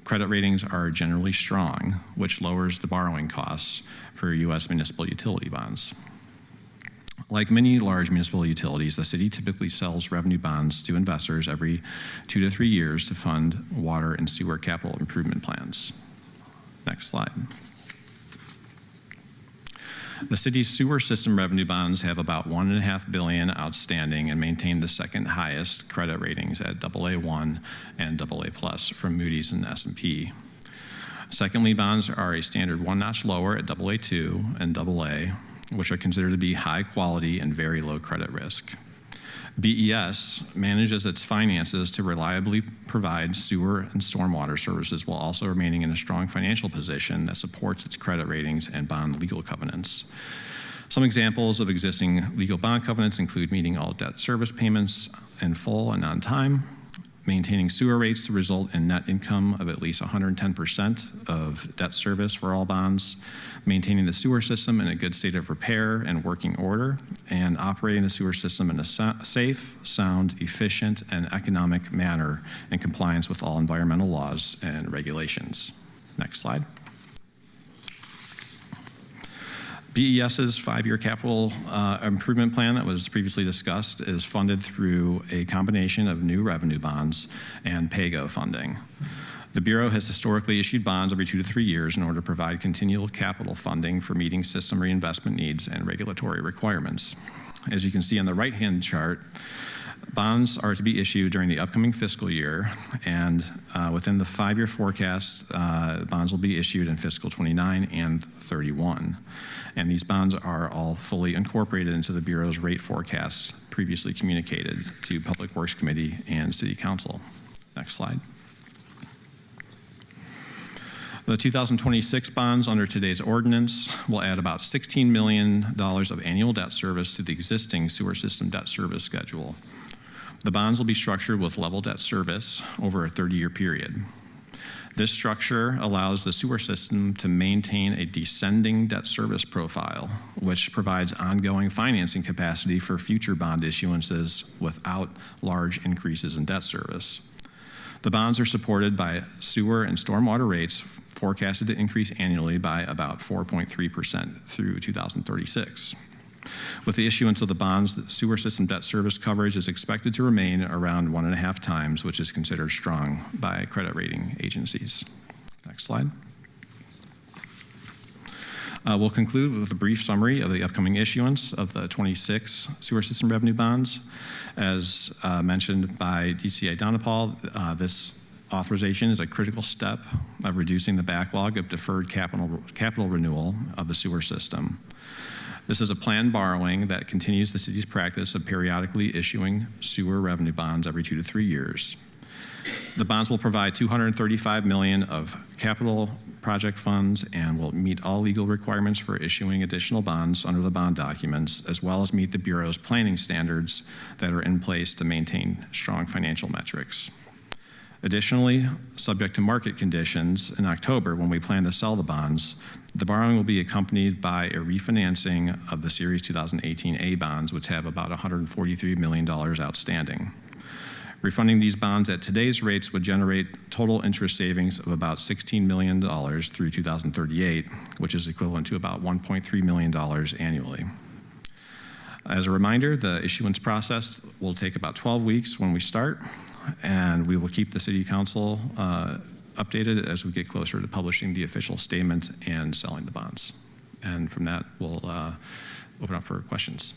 credit ratings are generally strong, which lowers the borrowing costs for U.S. municipal utility bonds. Like many large municipal utilities, the city typically sells revenue bonds to investors every 2 to 3 years to fund water and sewer capital improvement plans. Next slide. The city's sewer system revenue bonds have about $1.5 billion outstanding and maintain the second highest credit ratings at AA1 and AA+ from Moody's and S&P. Secondly, bonds are a standard one notch lower at AA2 and AA, which are considered to be high quality and very low credit risk. BES manages its finances to reliably provide sewer and stormwater services while also remaining in a strong financial position that supports its credit ratings and bond legal covenants. Some examples of existing legal bond covenants include meeting all debt service payments in full and on time, maintaining sewer rates to result in net income of at least 110% of debt service for all bonds, maintaining the sewer system in a good state of repair and working order, and operating the sewer system in a safe, sound, efficient, and economic manner in compliance with all environmental laws and regulations. Next slide. BES's 5-year capital improvement plan that was previously discussed is funded through a combination of new revenue bonds and PAYGO funding. The Bureau has historically issued bonds every 2 to 3 years in order to provide continual capital funding for meeting system reinvestment needs and regulatory requirements. As you can see on the right-hand chart, bonds are to be issued during the upcoming fiscal year, and within the 5-year forecast, bonds will be issued in fiscal 29 and 31. And these bonds are all fully incorporated into the Bureau's rate forecasts previously communicated to Public Works Committee and City Council. Next slide. The 2026 bonds under today's ordinance will add about $16 million of annual debt service to the existing sewer system debt service schedule. The bonds will be structured with level debt service over a 30-year period. This structure allows the sewer system to maintain a descending debt service profile, which provides ongoing financing capacity for future bond issuances without large increases in debt service. The bonds are supported by sewer and stormwater rates forecasted to increase annually by about 4.3% through 2036. With the issuance of the bonds, the sewer system debt service coverage is expected to remain around 1.5 times, which is considered strong by credit rating agencies. Next slide. We'll conclude with a brief summary of the upcoming issuance of the 26 sewer system revenue bonds. As mentioned by DCA Donapal, this authorization is a critical step of reducing the backlog of deferred capital renewal of the sewer system. This is a planned borrowing that continues the city's practice of periodically issuing sewer revenue bonds every 2 to 3 years. The bonds will provide $235 million of capital project funds and will meet all legal requirements for issuing additional bonds under the bond documents, as well as meet the Bureau's planning standards that are in place to maintain strong financial metrics. Additionally, subject to market conditions, in October, when we plan to sell the bonds, the borrowing will be accompanied by a refinancing of the Series 2018A bonds, which have about $143 million outstanding. Refunding these bonds at today's rates would generate total interest savings of about $16 million through 2038, which is equivalent to about $1.3 million annually. As a reminder, the issuance process will take about 12 weeks when we start, and we will keep the City Council updated as we get closer to publishing the official statement and selling the bonds. And from that, we'll open up for questions.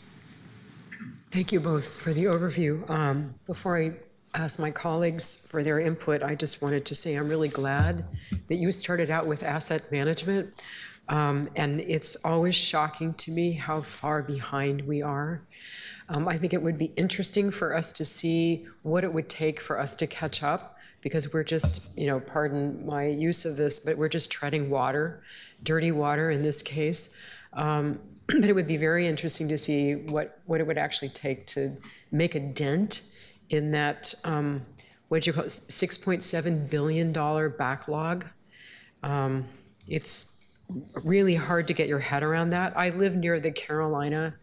Thank you both for the overview. Before I ask my colleagues for their input, I just wanted to say I'm really glad that you started out with asset management. And it's always shocking to me how far behind we are. I think it would be interesting for us to see what it would take for us to catch up, because we're just, pardon my use of this, but we're just treading water, dirty water in this case. But it would be very interesting to see what it would actually take to make a dent in that, what you call $6.7 billion backlog. It's really hard to get your head around that. I live near the Carolina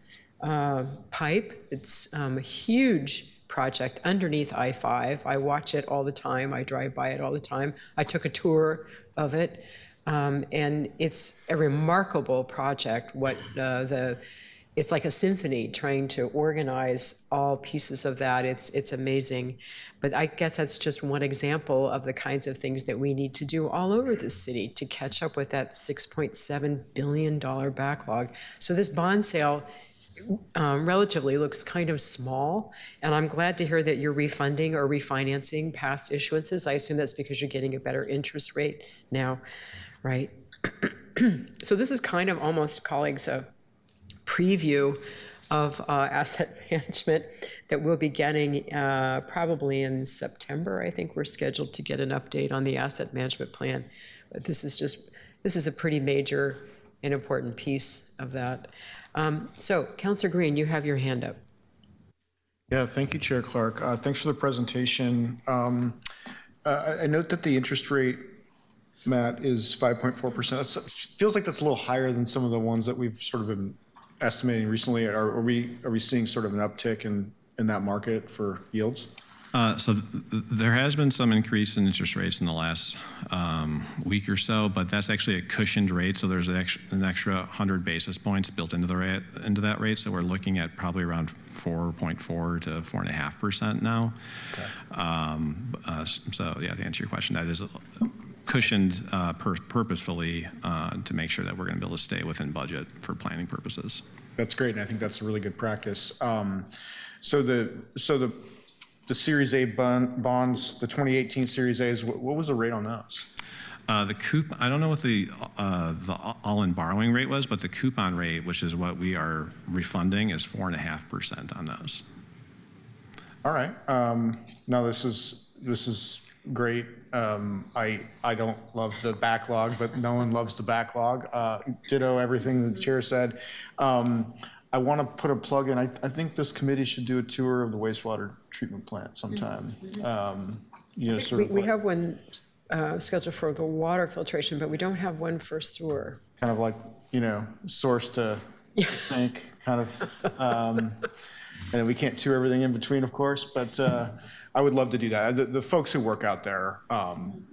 pipe. It's a huge project underneath I-5. I watch it all the time. I drive by it all the time. I took a tour of it, and it's a remarkable project. It's like a symphony trying to organize all pieces of that. It's amazing. But I guess that's just one example of the kinds of things that we need to do all over the city to catch up with that $6.7 billion backlog. So this bond sale relatively looks kind of small, and I'm glad to hear that you're refunding or refinancing past issuances. I assume that's because you're getting a better interest rate now, right? So this is kind of almost, colleagues, a preview of asset management that we'll be getting probably in September. I think we're scheduled to get an update on the asset management plan. But this is a pretty major and important piece of that. So, Councilor Green, you have your hand up. Yeah, thank you, Chair Clark. Thanks for the presentation. I note that the interest rate, Matt, is 5.4%. It feels like that's a little higher than some of the ones that we've sort of been estimating recently. Are we seeing sort of an uptick in that market for yields? So there has been some increase in interest rates in the last week or so, but that's actually a cushioned rate. So there's an extra 100 basis points built into that rate. So we're looking at probably around 4.4 to 4.5% now. Okay. So yeah, to answer your question, that is cushioned purposefully to make sure that we're going to be able to stay within budget for planning purposes. That's great, and I think that's a really good practice. So the Series A bonds, the 2018 Series A's, what was the rate on those? The coupon, I don't know what the all-in borrowing rate was, but the coupon rate, which is what we are refunding, is 4.5% on those. All right. No, this is great. I don't love the backlog, but no one loves the backlog. Ditto everything the chair said. I want to put a plug in. I think this committee should do a tour of the wastewater treatment plant sometime. You know, sort of we have one scheduled for the water filtration, but we don't have one for sewer. kind of like, you know, source to sink kind of. And we can't tour everything in between, of course, but I would love to do that. The folks who work out there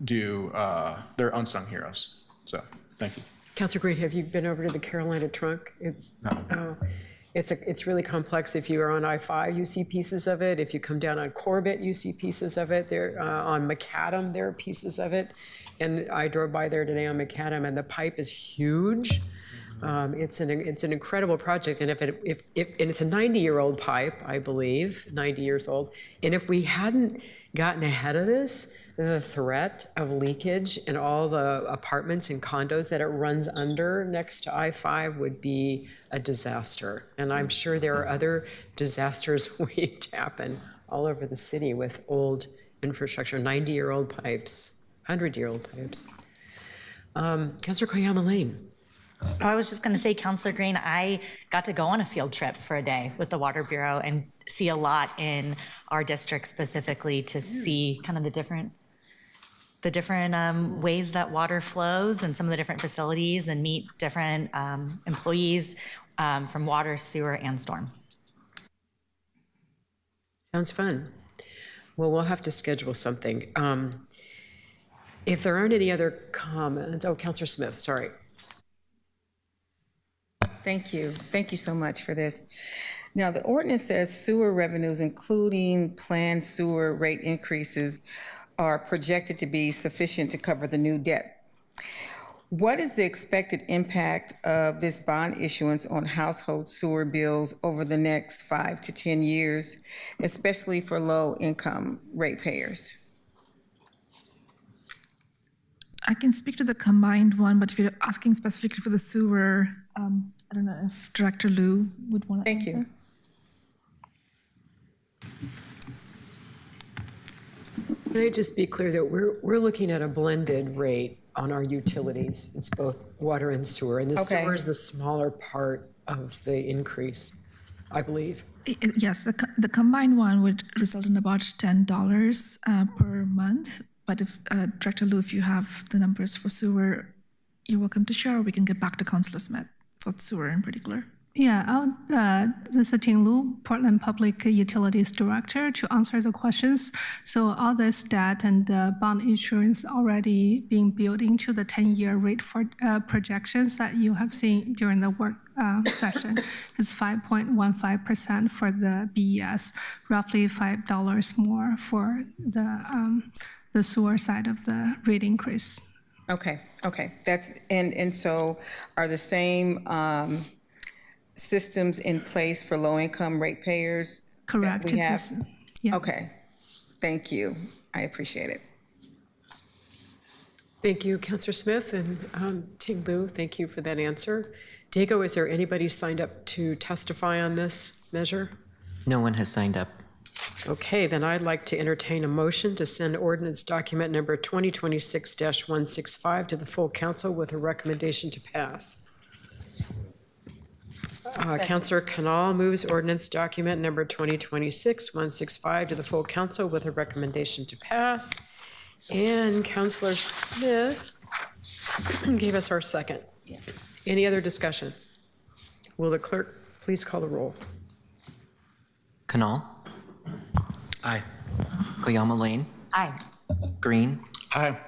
they're unsung heroes. So thank you. Councilor Green, have you been over to the Carolina Trunk? It's really complex. If you are on I-5, you see pieces of it. If you come down on Corbett, you see pieces of it. There on McAdam, there are pieces of it. And I drove by there today on McAdam, and the pipe is huge. It's an incredible project, and and it's a 90-year-old pipe, I believe, 90 years old. And if we hadn't gotten ahead of this, the threat of leakage in all the apartments and condos that it runs under next to I-5 would be a disaster. And I'm sure there are other disasters waiting to happen all over the city with old infrastructure, 90-year-old pipes, 100-year-old pipes. Councilor Koyama Lane. I was just going to say, Councilor Green, I got to go on a field trip for a day with the Water Bureau and see a lot in our district specifically to see kind of the different ways that water flows and some of the different facilities and meet different employees from water, sewer, and storm. Sounds fun. Well, we'll have to schedule something. If there aren't any other comments, Councilor Smith, sorry. Thank you. Thank you so much for this. Now, the ordinance says sewer revenues, including planned sewer rate increases, are projected to be sufficient to cover the new debt. What is the expected impact of this bond issuance on household sewer bills over the next 5 to 10 years, especially for low-income ratepayers? I can speak to the combined one, but if you're asking specifically for the sewer, I don't know if Director Liu would want to answer. Thank you. Can I just be clear that we're looking at a blended rate on our utilities? It's both water and sewer, and the sewer is the smaller part of the increase, I believe. Yes, the combined one would result in about $10 per month. But if Director Liu, if you have the numbers for sewer, you're welcome to share, or we can get back to Councilor Smith for sewer in particular. Yeah, this is Ting Lu, Portland Public Utilities Director, to answer the questions. So all this debt and bond insurance already being built into the 10-year rate for projections that you have seen during the work session. It's 5.15% for the BES, roughly $5 more for the sewer side of the rate increase. Okay. That's and so are the same systems in place for low-income ratepayers? Correct. That we have? Yeah. Okay. Thank you. I appreciate it. Thank you, Councilor Smith, and Ting Liu, thank you for that answer. Diego, is there anybody signed up to testify on this measure? No one has signed up. Okay, then I'd like to entertain a motion to send ordinance document number 2026-165 to the full council with a recommendation to pass. Councilor Canal moves ordinance document number 2026-165 to the full council with a recommendation to pass. And Councilor Smith gave us our second. Any other discussion? Will the clerk please call the roll? Canal. Aye. Koyama Lane. Aye. Green. Aye.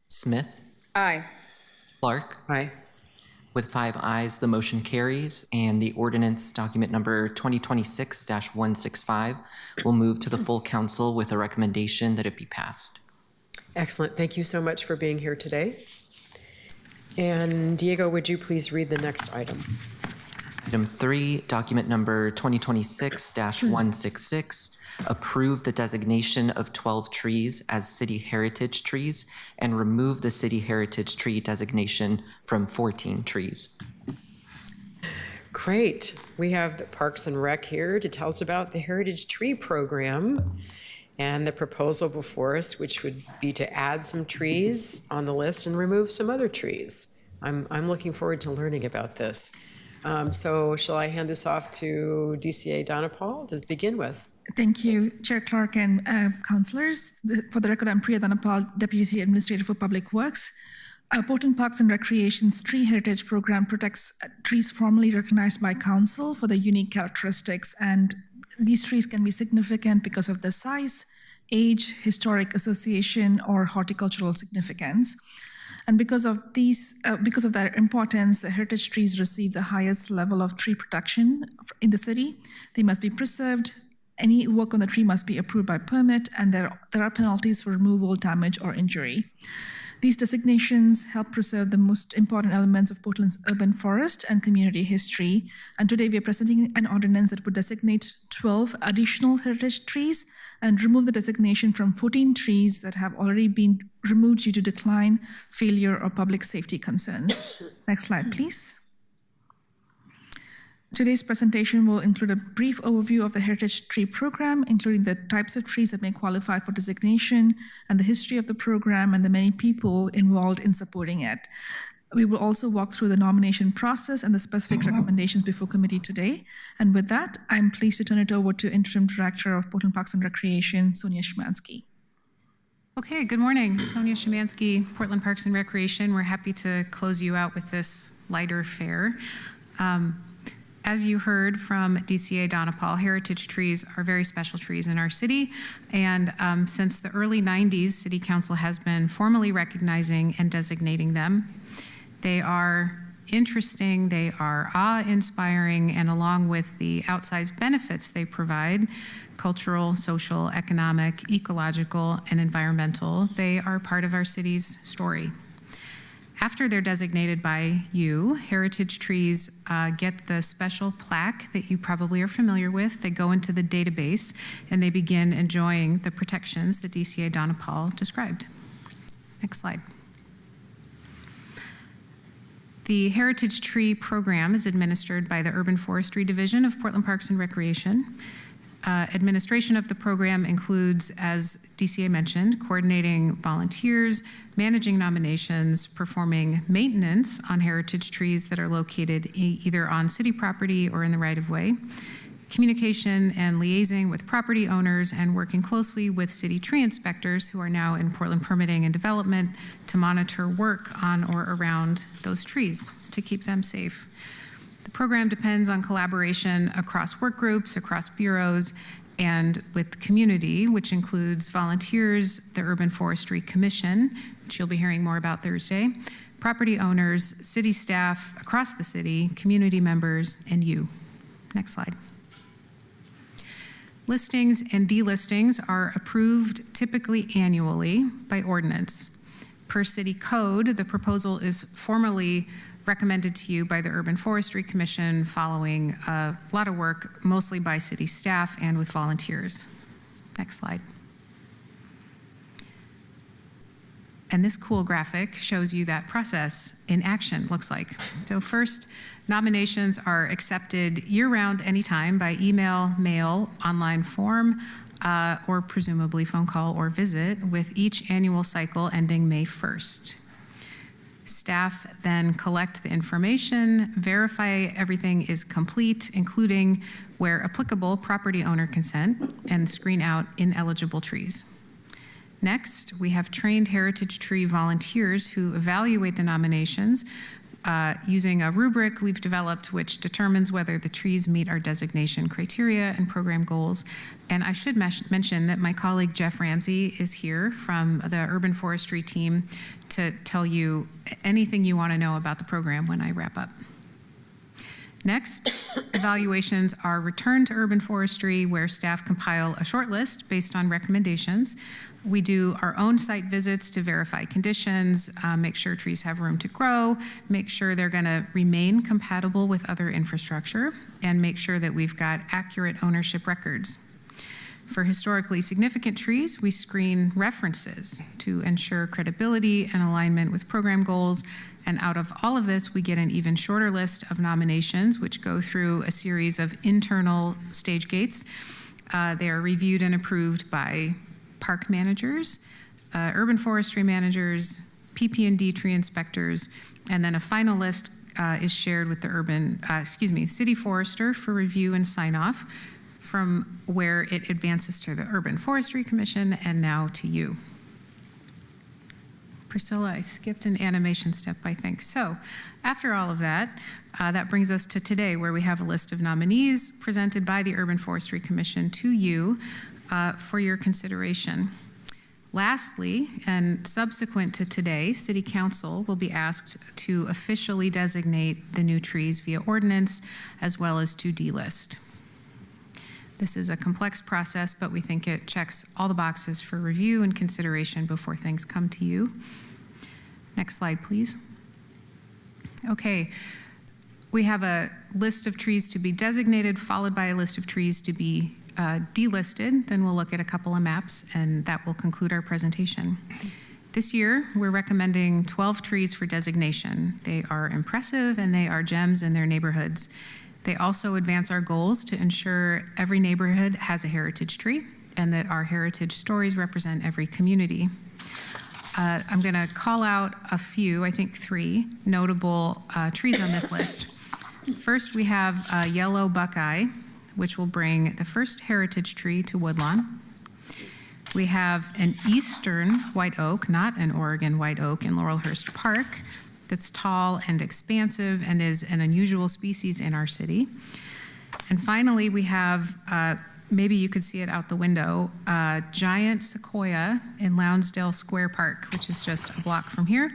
Smith. Aye. Clark. Aye. With 5 ayes, the motion carries, and the ordinance document number 2026-165 will move to the full council with a recommendation that it be passed. Excellent. Thank you so much for being here today. And Diego, would you please read the next item? Item 3, document number 2026-166, approve the designation of 12 trees as city heritage trees and remove the city heritage tree designation from 14 trees. Great. We have the Parks and Rec here to tell us about the Heritage Tree Program and the proposal before us, which would be to add some trees on the list and remove some other trees. I'm looking forward to learning about this. So shall I hand this off to DCA Donna Paul to begin with? Thank you, Chair Clark and councilors. For the record, I'm Priya Dhanapal, Deputy City Administrator for Public Works. Portland Parks and Recreation's Tree Heritage Program protects trees formally recognized by council for their unique characteristics, and these trees can be significant because of their size, age, historic association, or horticultural significance. And because of their importance, the heritage trees receive the highest level of tree protection in the city. They must be preserved. Any work on the tree must be approved by permit, and there are penalties for removal, damage, or injury. These designations help preserve the most important elements of Portland's urban forest and community history. And today we are presenting an ordinance that would designate 12 additional heritage trees and remove the designation from 14 trees that have already been removed due to decline, failure, or public safety concerns. Next slide, please. Today's presentation will include a brief overview of the Heritage Tree Program, including the types of trees that may qualify for designation and the history of the program and the many people involved in supporting it. We will also walk through the nomination process and the specific recommendations before committee today. And with that, I'm pleased to turn it over to Interim Director of Portland Parks and Recreation, Sonia Szymanski. Okay, good morning. Sonia Szymanski, Portland Parks and Recreation. We're happy to close you out with this lighter fare. As you heard from DCA Donna Paul, heritage trees are very special trees in our city. And since the early 90s, City Council has been formally recognizing and designating them. They are interesting, they are awe-inspiring, and along with the outsized benefits they provide, cultural, social, economic, ecological, and environmental, they are part of our city's story. After they're designated by you, heritage trees get the special plaque that you probably are familiar with. They go into the database and they begin enjoying the protections that DCA Donna Paul described. Next slide. The Heritage Tree Program is administered by the Urban Forestry Division of Portland Parks and Recreation. Administration of the program includes, as DCA mentioned, coordinating volunteers, managing nominations, performing maintenance on heritage trees that are located either on city property or in the right-of-way, communication and liaising with property owners, and working closely with city tree inspectors who are now in Portland Permitting and Development to monitor work on or around those trees to keep them safe. The program depends on collaboration across work groups, across bureaus, and with the community, which includes volunteers, the Urban Forestry Commission, which you'll be hearing more about Thursday, property owners, city staff across the city, community members, and you. Next slide. Listings and delistings are approved typically annually by ordinance. Per city code, the proposal is formally recommended to you by the Urban Forestry Commission following a lot of work, mostly by city staff and with volunteers. Next slide. And this cool graphic shows you that process in action looks like. So first, nominations are accepted year-round anytime by email, mail, online form, or presumably phone call or visit, with each annual cycle ending May 1st. Staff then collect the information, verify everything is complete, including, where applicable, property owner consent, and screen out ineligible trees. Next, we have trained heritage tree volunteers who evaluate the nominations using a rubric we've developed which determines whether the trees meet our designation criteria and program goals. And I should mention that my colleague Jeff Ramsey is here from the Urban Forestry team to tell you anything you want to know about the program when I wrap up. Next, evaluations are returned to urban forestry, where staff compile a short list based on recommendations. We do our own site visits to verify conditions, make sure trees have room to grow, make sure they're going to remain compatible with other infrastructure, and make sure that we've got accurate ownership records. For historically significant trees, we screen references to ensure credibility and alignment with program goals. And out of all of this, we get an even shorter list of nominations, which go through a series of internal stage gates. They are reviewed and approved by park managers, urban forestry managers, PP&D tree inspectors, and then a final list is shared with the city forester for review and sign off, from where it advances to the Urban Forestry Commission and now to you. Priscilla, I skipped an animation step, I think. So after all of that, that brings us to today, where we have a list of nominees presented by the Urban Forestry Commission to you for your consideration. Lastly, and subsequent to today, City Council will be asked to officially designate the new trees via ordinance, as well as to delist. This is a complex process, but we think it checks all the boxes for review and consideration before things come to you. Next slide, please. Okay, we have a list of trees to be designated, followed by a list of trees to be delisted. Then we'll look at a couple of maps, and that will conclude our presentation. This year, we're recommending 12 trees for designation. They are impressive, and they are gems in their neighborhoods. They also advance our goals to ensure every neighborhood has a heritage tree and that our heritage stories represent every community. I'm going to call out a few, I think 3, notable trees on this list. First, we have yellow buckeye, which will bring the first heritage tree to Woodlawn. We have an eastern white oak, not an Oregon white oak, in Laurelhurst Park, that's tall and expansive and is an unusual species in our city. And finally, we have, maybe you could see it out the window, giant sequoia in Lonsdale Square Park, which is just a block from here.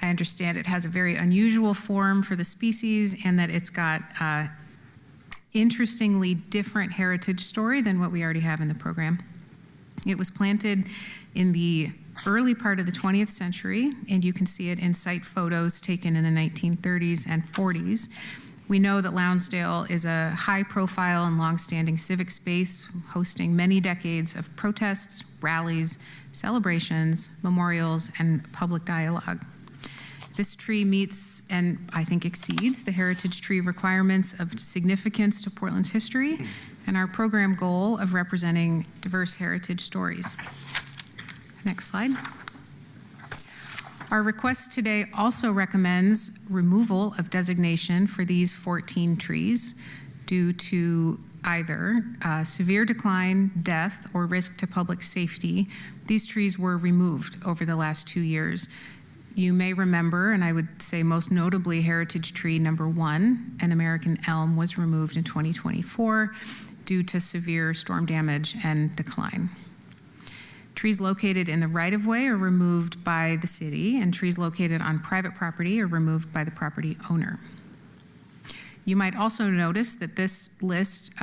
I understand it has a very unusual form for the species, and that it's got interestingly different heritage story than what we already have in the program. It was planted in the early part of the 20th century, and you can see it in site photos taken in the 1930s and 40s. We know that Lonsdale is a high-profile and long-standing civic space, hosting many decades of protests, rallies, celebrations, memorials, and public dialogue. This tree meets, and I think exceeds, the heritage tree requirements of significance to Portland's history and our program goal of representing diverse heritage stories. Next slide. Our request today also recommends removal of designation for these 14 trees due to either severe decline, death, or risk to public safety. These trees were removed over the last 2 years. You may remember, and I would say most notably, heritage tree number 1, an American elm, was removed in 2024 due to severe storm damage and decline. Trees located in the right-of-way are removed by the city, and trees located on private property are removed by the property owner. You might also notice that this list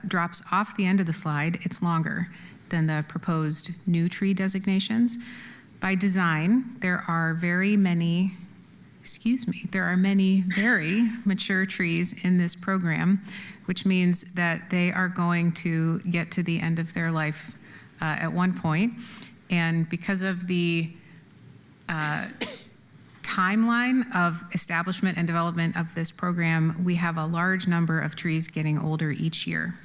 drops off the end of the slide. It's longer than the proposed new tree designations. By design, there are many very mature trees in this program, which means that they are going to get to the end of their life at one point. And because of the timeline of establishment and development of this program, we have a large number of trees getting older each year.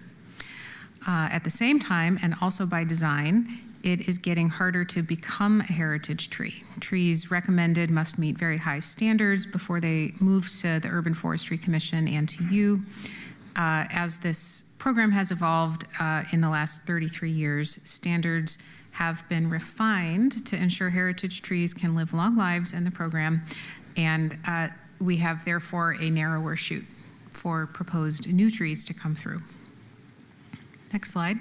At the same time, and also by design, it is getting harder to become a heritage tree. Trees recommended must meet very high standards before they move to the Urban Forestry Commission and to you. As this program has evolved in the last 33 years, standards have been refined to ensure heritage trees can live long lives in the program, and we have therefore a narrower chute for proposed new trees to come through. Next slide.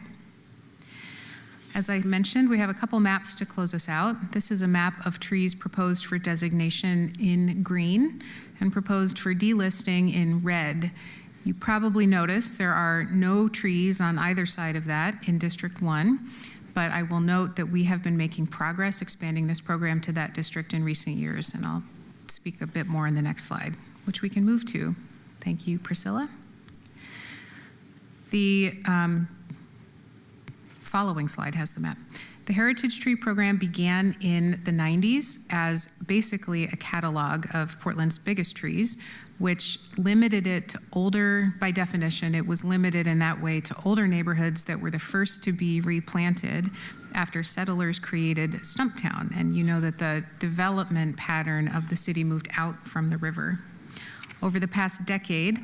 As I mentioned, we have a couple maps to close us out. This is a map of trees proposed for designation in green and proposed for delisting in red. You probably noticed there are no trees on either side of that in District 1, but I will note that we have been making progress expanding this program to that district in recent years, and I'll speak a bit more in the next slide, which we can move to. Thank you, Priscilla. The following slide has the map. The Heritage Tree Program began in the 90s as basically a catalog of Portland's biggest trees, which limited it to older, by definition, it was limited in that way to older neighborhoods that were the first to be replanted after settlers created Stumptown. And you know that the development pattern of the city moved out from the river. Over the past decade,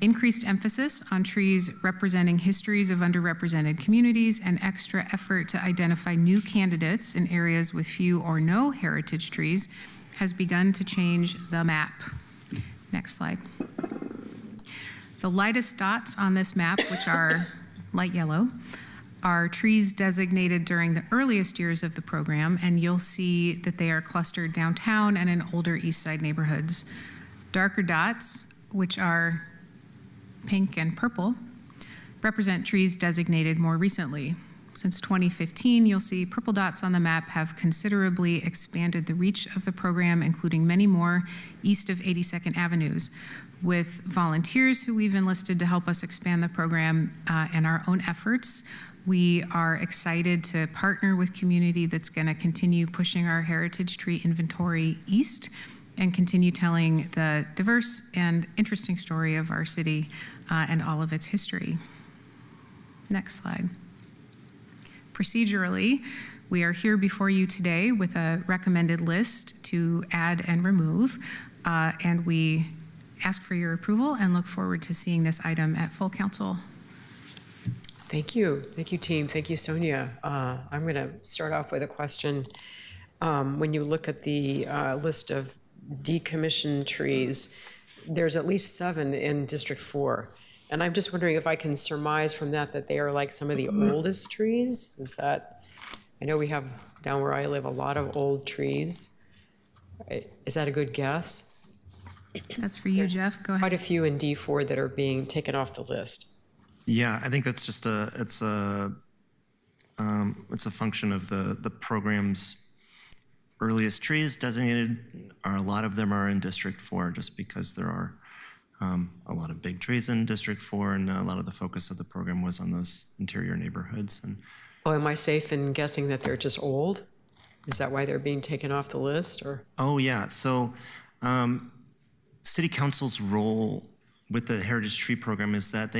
increased emphasis on trees representing histories of underrepresented communities and extra effort to identify new candidates in areas with few or no heritage trees has begun to change the map. Next slide. The lightest dots on this map, which are light yellow, are trees designated during the earliest years of the program, and you'll see that they are clustered downtown and in older East Side neighborhoods. Darker dots, which are pink and purple, represent trees designated more recently. Since 2015, you'll see purple dots on the map have considerably expanded the reach of the program, including many more east of 82nd Avenues. With volunteers who we've enlisted to help us expand the program and our own efforts, we are excited to partner with community that's going to continue pushing our heritage tree inventory east and continue telling the diverse and interesting story of our city and all of its history. Next slide. Procedurally, we are here before you today with a recommended list to add and remove, and we ask for your approval and look forward to seeing this item at full council. Thank you. Thank you, team. Thank you, Sonia. I'm going to start off with a question. When you look at the list of decommissioned trees, there's at least 7 in District 4. And I'm just wondering if I can surmise from that that they are like some of the oldest trees. Is that, I know we have down where I live a lot of old trees. Is that a good guess? That's for you, Jeff. Go ahead. Quite a few in D4 that are being taken off the list. Yeah, I think that's just it's a function of the program's earliest trees designated. A lot of them are in District 4 just because there are a lot of big trees in District 4, and a lot of the focus of the program was on those interior neighborhoods. And oh, am I safe in guessing that they're just old? Is that why they're being taken off the list, or? Oh yeah, so City Council's role with the Heritage Tree Program is that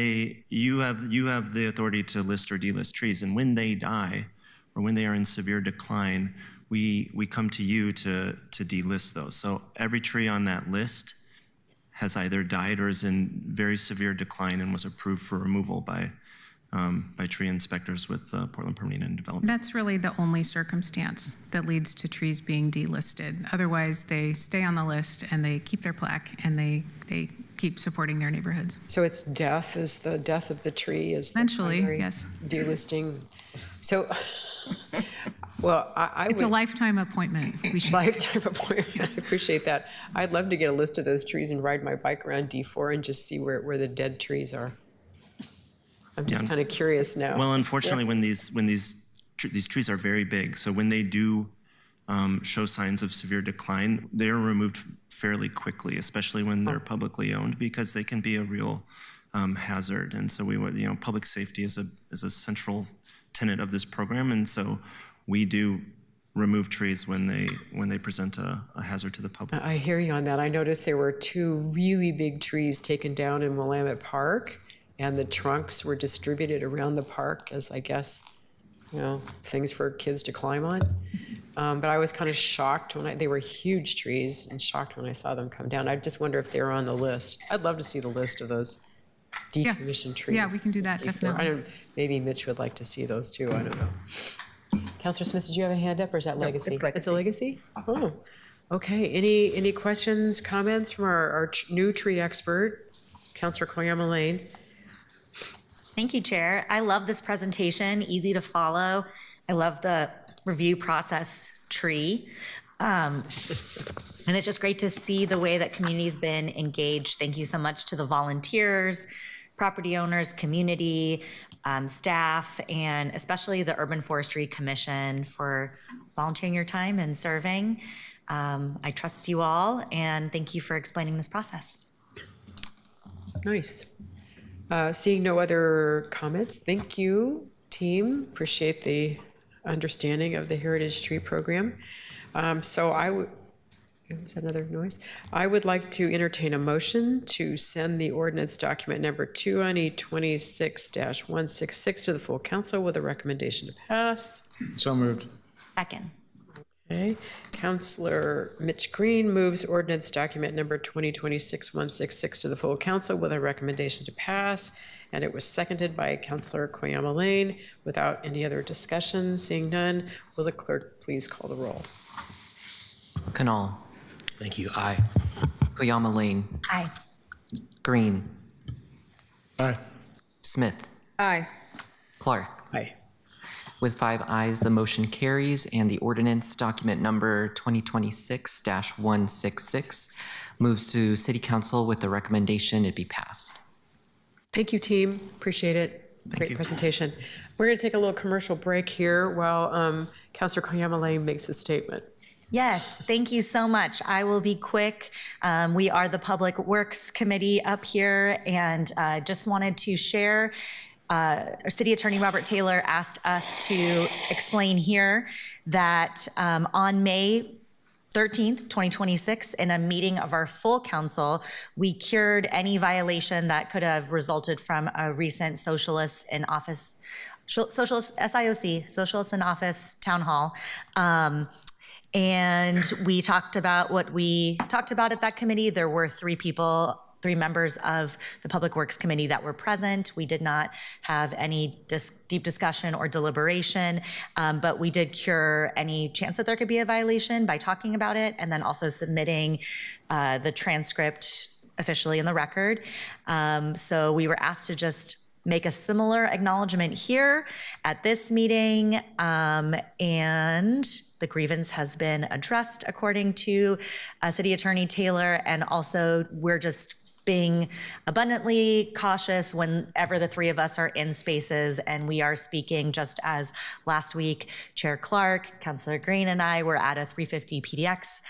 you have the authority to list or delist trees, and when they die or when they are in severe decline, we come to you to delist those. So every tree on that list has either died or is in very severe decline and was approved for removal by tree inspectors with Portland Permitting and Development. That's really the only circumstance that leads to trees being delisted. Otherwise, they stay on the list and they keep their plaque and they keep supporting their neighborhoods. So it's death, is the death of the tree is Essentially, the primary yes. Delisting. So, well, it's a lifetime appointment, we should lifetime appointment. I appreciate that. I'd love to get a list of those trees and ride my bike around D4 and just see where the dead trees are. I'm just kind of curious now. Well, unfortunately, when these trees are very big, so when they do show signs of severe decline, they are removed fairly quickly, especially when they're publicly owned, because they can be a real hazard. And so public safety is a central tenet of this program, and so we do remove trees when they present a hazard to the public. I hear you on that. I noticed there were 2 really big trees taken down in Willamette Park, and the trunks were distributed around the park as, I guess, things for kids to climb on. But I was kind of shocked when they were huge trees, and shocked when I saw them come down. I just wonder if they were on the list. I'd love to see the list of those decommissioned trees. Yeah, we can do that, definitely. Maybe Mitch would like to see those too. I don't know. Councilor Smith, did you have a hand up, or is that legacy? It's legacy. It's a legacy? Oh, okay. Any questions, comments from our new tree expert, Councilor Koyama Lane? Thank you, Chair. I love this presentation, easy to follow. I love the review process tree. I And it's just great to see the way that community's been engaged. Thank you so much to the volunteers, property owners, community, staff, and especially the Urban Forestry Commission for volunteering your time and serving. I trust you all, and thank you for explaining this process. Nice. Seeing no other comments, thank you, team. Appreciate the understanding of the Heritage Tree Program. So I would, is that another noise? I would like to entertain a motion to send the ordinance document number 2026-166 to the full council with a recommendation to pass. So moved. Second. Okay. Councillor Mitch Green moves ordinance document number 2026-166 to the full council with a recommendation to pass. And it was seconded by Councillor Koyama Lane. Without any other discussion, seeing none, will the clerk please call the roll? Canal. Thank you. Aye. Koyama Lane. Aye. Green. Aye. Smith. Aye. Clark. Aye. With 5 ayes, the motion carries, and the ordinance document number 2026-166 moves to City Council with the recommendation it be passed. Thank you, team. Appreciate it. Great presentation. We're going to take a little commercial break here while Councillor Koyama Lane makes a statement. Yes, thank you so much. I will be quick. We are the Public Works Committee up here, and just wanted to share. Our City Attorney Robert Taylor asked us to explain here that on May 13th, 2026, in a meeting of our full council, we cured any violation that could have resulted from a recent Socialists in Office, SIOC, Socialists in Office town hall. And we talked about what we talked about at that committee. There were 3 members of the Public Works Committee that were present. We did not have any deep discussion or deliberation, but we did cure any chance that there could be a violation by talking about it and then also submitting the transcript officially in the record. So we were asked to just make a similar acknowledgement here at this meeting, and the grievance has been addressed according to City Attorney Taylor, and also we're just being abundantly cautious whenever the 3 of us are in spaces and we are speaking, just as last week, Chair Clark, Councillor Green, and I were at a 350 PDX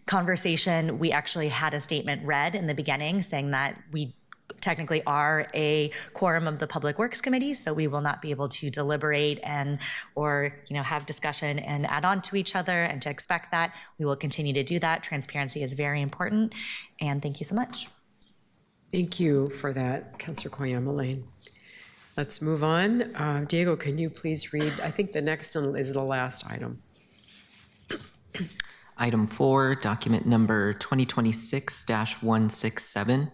conversation. We actually had a statement read in the beginning saying that we technically are a quorum of the Public Works Committee, so we will not be able to deliberate or have discussion and add on to each other, and to expect that. We will continue to do that. Transparency is very important, and thank you so much. Thank you for that, Councillor Koyama Lane. Let's move on. Diego, can you please read? I think the next one is the last item. Item 4, document number 2026-167.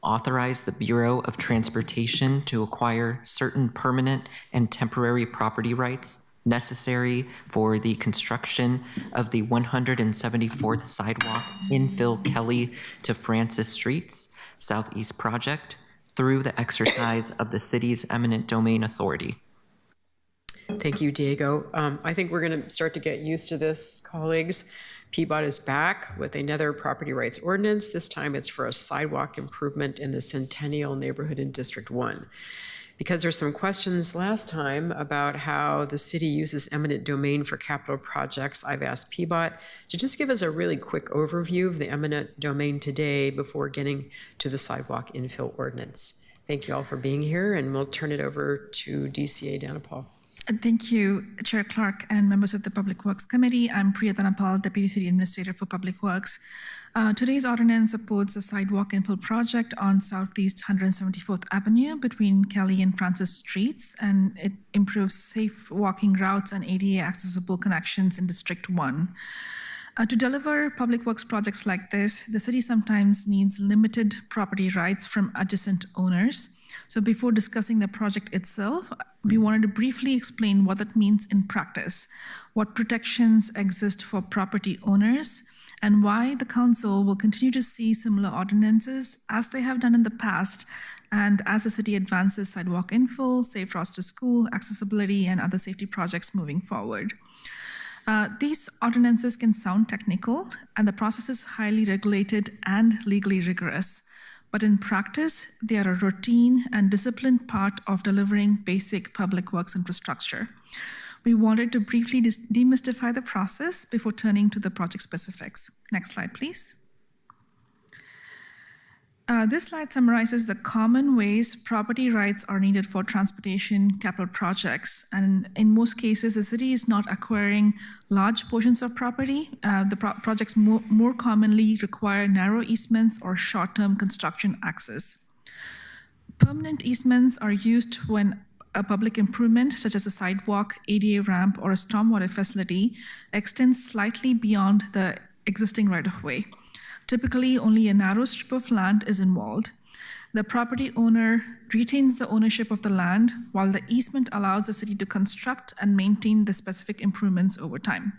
Authorize the Bureau of Transportation to acquire certain permanent and temporary property rights necessary for the construction of the 174th sidewalk infill Kelly to Francis Streets Southeast project through the exercise of the city's eminent domain authority. Thank you, Diego. I think we're going to start to get used to this, colleagues. PBOT is back with another property rights ordinance. This time it's for a sidewalk improvement in the Centennial neighborhood in District 1. Because there's some questions last time about how the city uses eminent domain for capital projects, I've asked PBOT to just give us a really quick overview of the eminent domain today before getting to the sidewalk infill ordinance. Thank you all for being here, and we'll turn it over to DCA Dhanapal. Thank you, Chair Clark and members of the Public Works Committee. I'm Priya Dhanapal, Deputy City Administrator for Public Works. Today's ordinance supports a sidewalk infill project on Southeast 174th Avenue between Kelly and Francis Streets, and it improves safe walking routes and ADA accessible connections in District 1. To deliver public works projects like this, the city sometimes needs limited property rights from adjacent owners. So before discussing the project itself, we wanted to briefly explain what that means in practice, what protections exist for property owners, and why the council will continue to see similar ordinances as they have done in the past, and as the city advances sidewalk infill, safe routes to school, accessibility, and other safety projects moving forward. These ordinances can sound technical, and the process is highly regulated and legally rigorous. But in practice, they are a routine and disciplined part of delivering basic public works infrastructure. We wanted to briefly demystify the process before turning to the project specifics. Next slide, please. This slide summarizes the common ways property rights are needed for transportation capital projects. And in most cases, the city is not acquiring large portions of property. Projects more commonly require narrow easements or short-term construction access. Permanent easements are used when a public improvement, such as a sidewalk, ADA ramp, or a stormwater facility, extends slightly beyond the existing right-of-way. Typically, only a narrow strip of land is involved. The property owner retains the ownership of the land, while the easement allows the city to construct and maintain the specific improvements over time.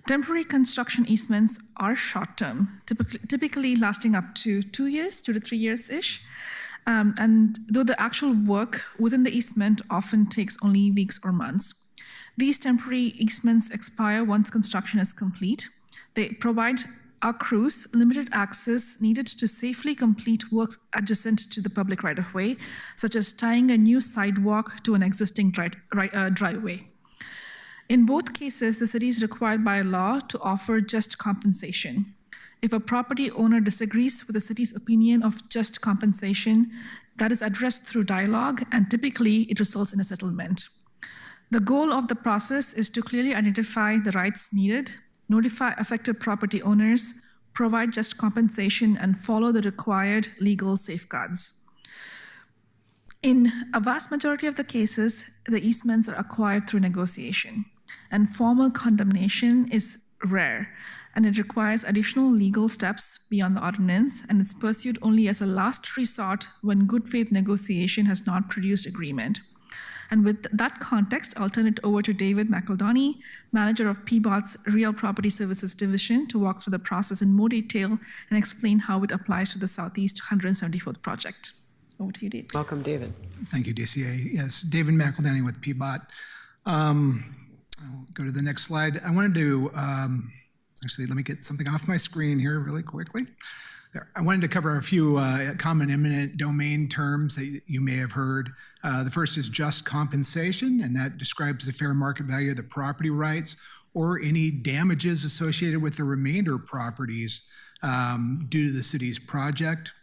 Temporary construction easements are short-term, typically lasting up to 2 years, 2 to 3 years-ish. And though the actual work within the easement often takes only weeks or months. These temporary easements expire once construction is complete. They provide our crews limited access needed to safely complete works adjacent to the public right-of-way, such as tying a new sidewalk to an existing driveway. In both cases, the city is required by law to offer just compensation. If a property owner disagrees with the city's opinion of just compensation, that is addressed through dialogue, and typically it results in a settlement. The goal of the process is to clearly identify the rights needed, notify affected property owners, provide just compensation, and follow the required legal safeguards. In a vast majority of the cases, the easements are acquired through negotiation, and formal condemnation is rare, and it requires additional legal steps beyond the ordinance, and it's pursued only as a last resort when good faith negotiation has not produced agreement. And with that context, I'll turn it over to David McEldowney, manager of PBOT's Real Property Services Division, to walk through the process in more detail and explain how it applies to the Southeast 174th project. Over to you, David. Welcome, David. Thank you, DCA. Yes, David McEldowney with PBOT. I'll go to the next slide. I wanted to, actually, let me get something off my screen here really quickly. There. I wanted to cover a few common eminent domain terms that you may have heard. The first is just compensation, and that describes the fair market value of the property rights or any damages associated with the remainder properties due to the city's project.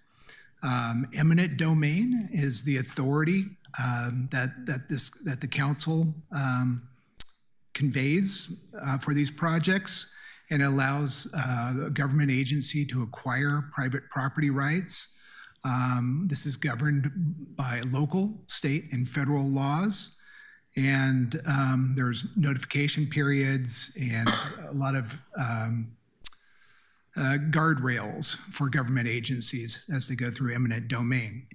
Eminent domain is the authority that the council conveys for these projects, and allows a government agency to acquire private property rights. This is governed by local, state, and federal laws. And there's notification periods and a lot of guardrails for government agencies as they go through eminent domain.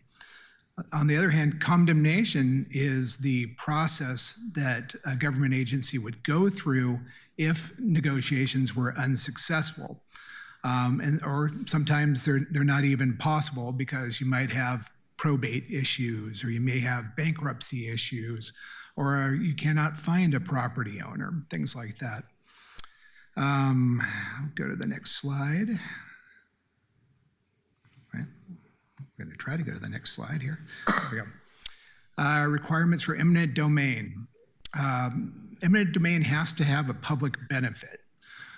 On the other hand, condemnation is the process that a government agency would go through if negotiations were unsuccessful. Or sometimes they're not even possible because you might have probate issues, or you may have bankruptcy issues, or you cannot find a property owner, things like that. Go to the next slide. I'm going to try to go to the next slide here. There we go. Requirements for eminent domain. Eminent domain has to have a public benefit.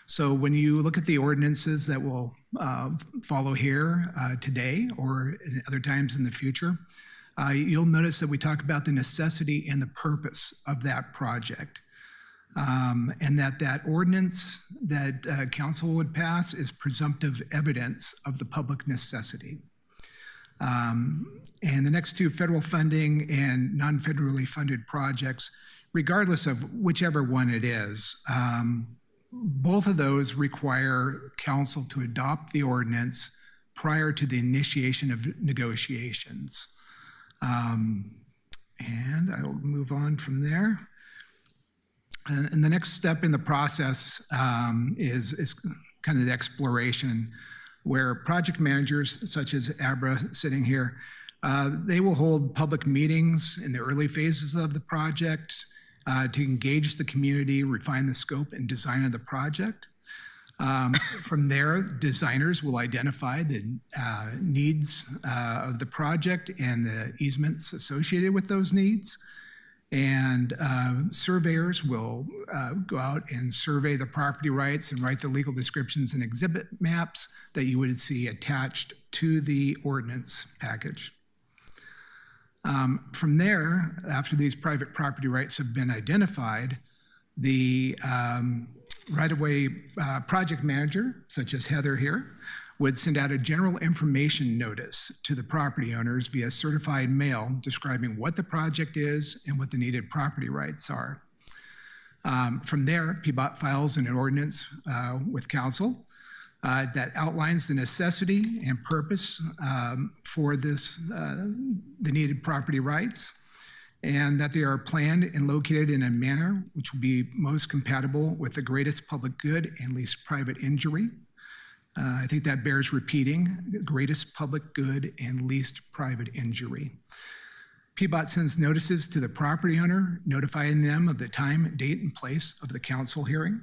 So when you look at the ordinances that will follow here today or at other times in the future, you'll notice that we talk about the necessity and the purpose of that project. And that ordinance that council would pass is presumptive evidence of the public necessity. And the next two, federal funding and non-federally funded projects, regardless of whichever one it is, both of those require council to adopt the ordinance prior to the initiation of negotiations. And I will move on from there. And the next step in the process is kind of the exploration, where project managers, such as Abra sitting here, they will hold public meetings in the early phases of the project. to engage the community, refine the scope and design of the project. From there, designers will identify the needs of the project and the easements associated with those needs. And surveyors will go out and survey the property rights and write the legal descriptions and exhibit maps that you would see attached to the ordinance package. From there, after these private property rights have been identified, the right-of-way project manager, such as Heather here, would send out a general information notice to the property owners via certified mail describing what the project is and what the needed property rights are. From there, PBOT files an ordinance with council that outlines the necessity and purpose for this, the needed property rights, and that they are planned and located in a manner which will be most compatible with the greatest public good and least private injury. I think that bears repeating: the greatest public good and least private injury. PBOT sends notices to the property owner, notifying them of the time, date, and place of the council hearing.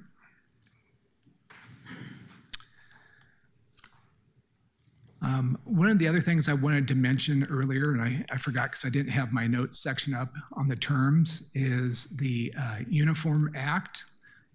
One of the other things I wanted to mention earlier, and I forgot because I didn't have my notes section up on the terms, is the Uniform Act.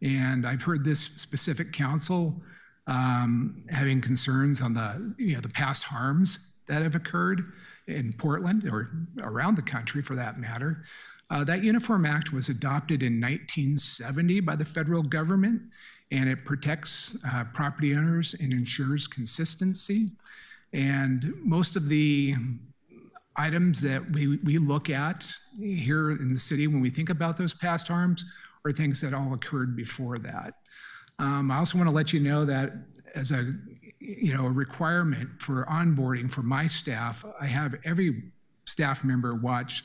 And I've heard this specific council having concerns on the past harms that have occurred in Portland or around the country for that matter. That Uniform Act was adopted in 1970 by the federal government, and it protects property owners and ensures consistency. And most of the items that we look at here in the city when we think about those past harms are things that all occurred before that. I also want to let you know that as a requirement for onboarding for my staff, I have every staff member watch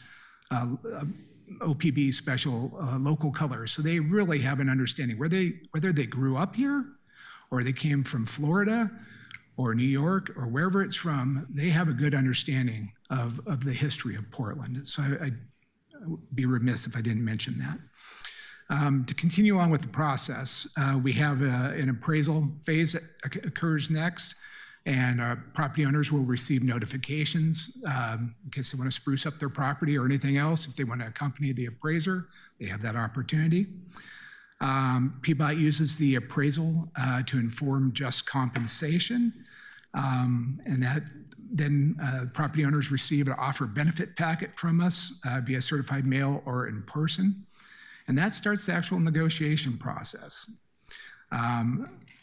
OPB special local colors, so they really have an understanding whether they grew up here or they came from Florida or New York or wherever it's from. They have a good understanding of the history of Portland. So I'd be remiss if I didn't mention that. To continue on with the process, we have an appraisal phase that occurs next, and property owners will receive notifications in case they want to spruce up their property or anything else. If they want to accompany the appraiser, they have that opportunity. PBOT uses the appraisal to inform just compensation, and that then property owners receive an offer benefit packet from us via certified mail or in person. And that starts the actual negotiation process.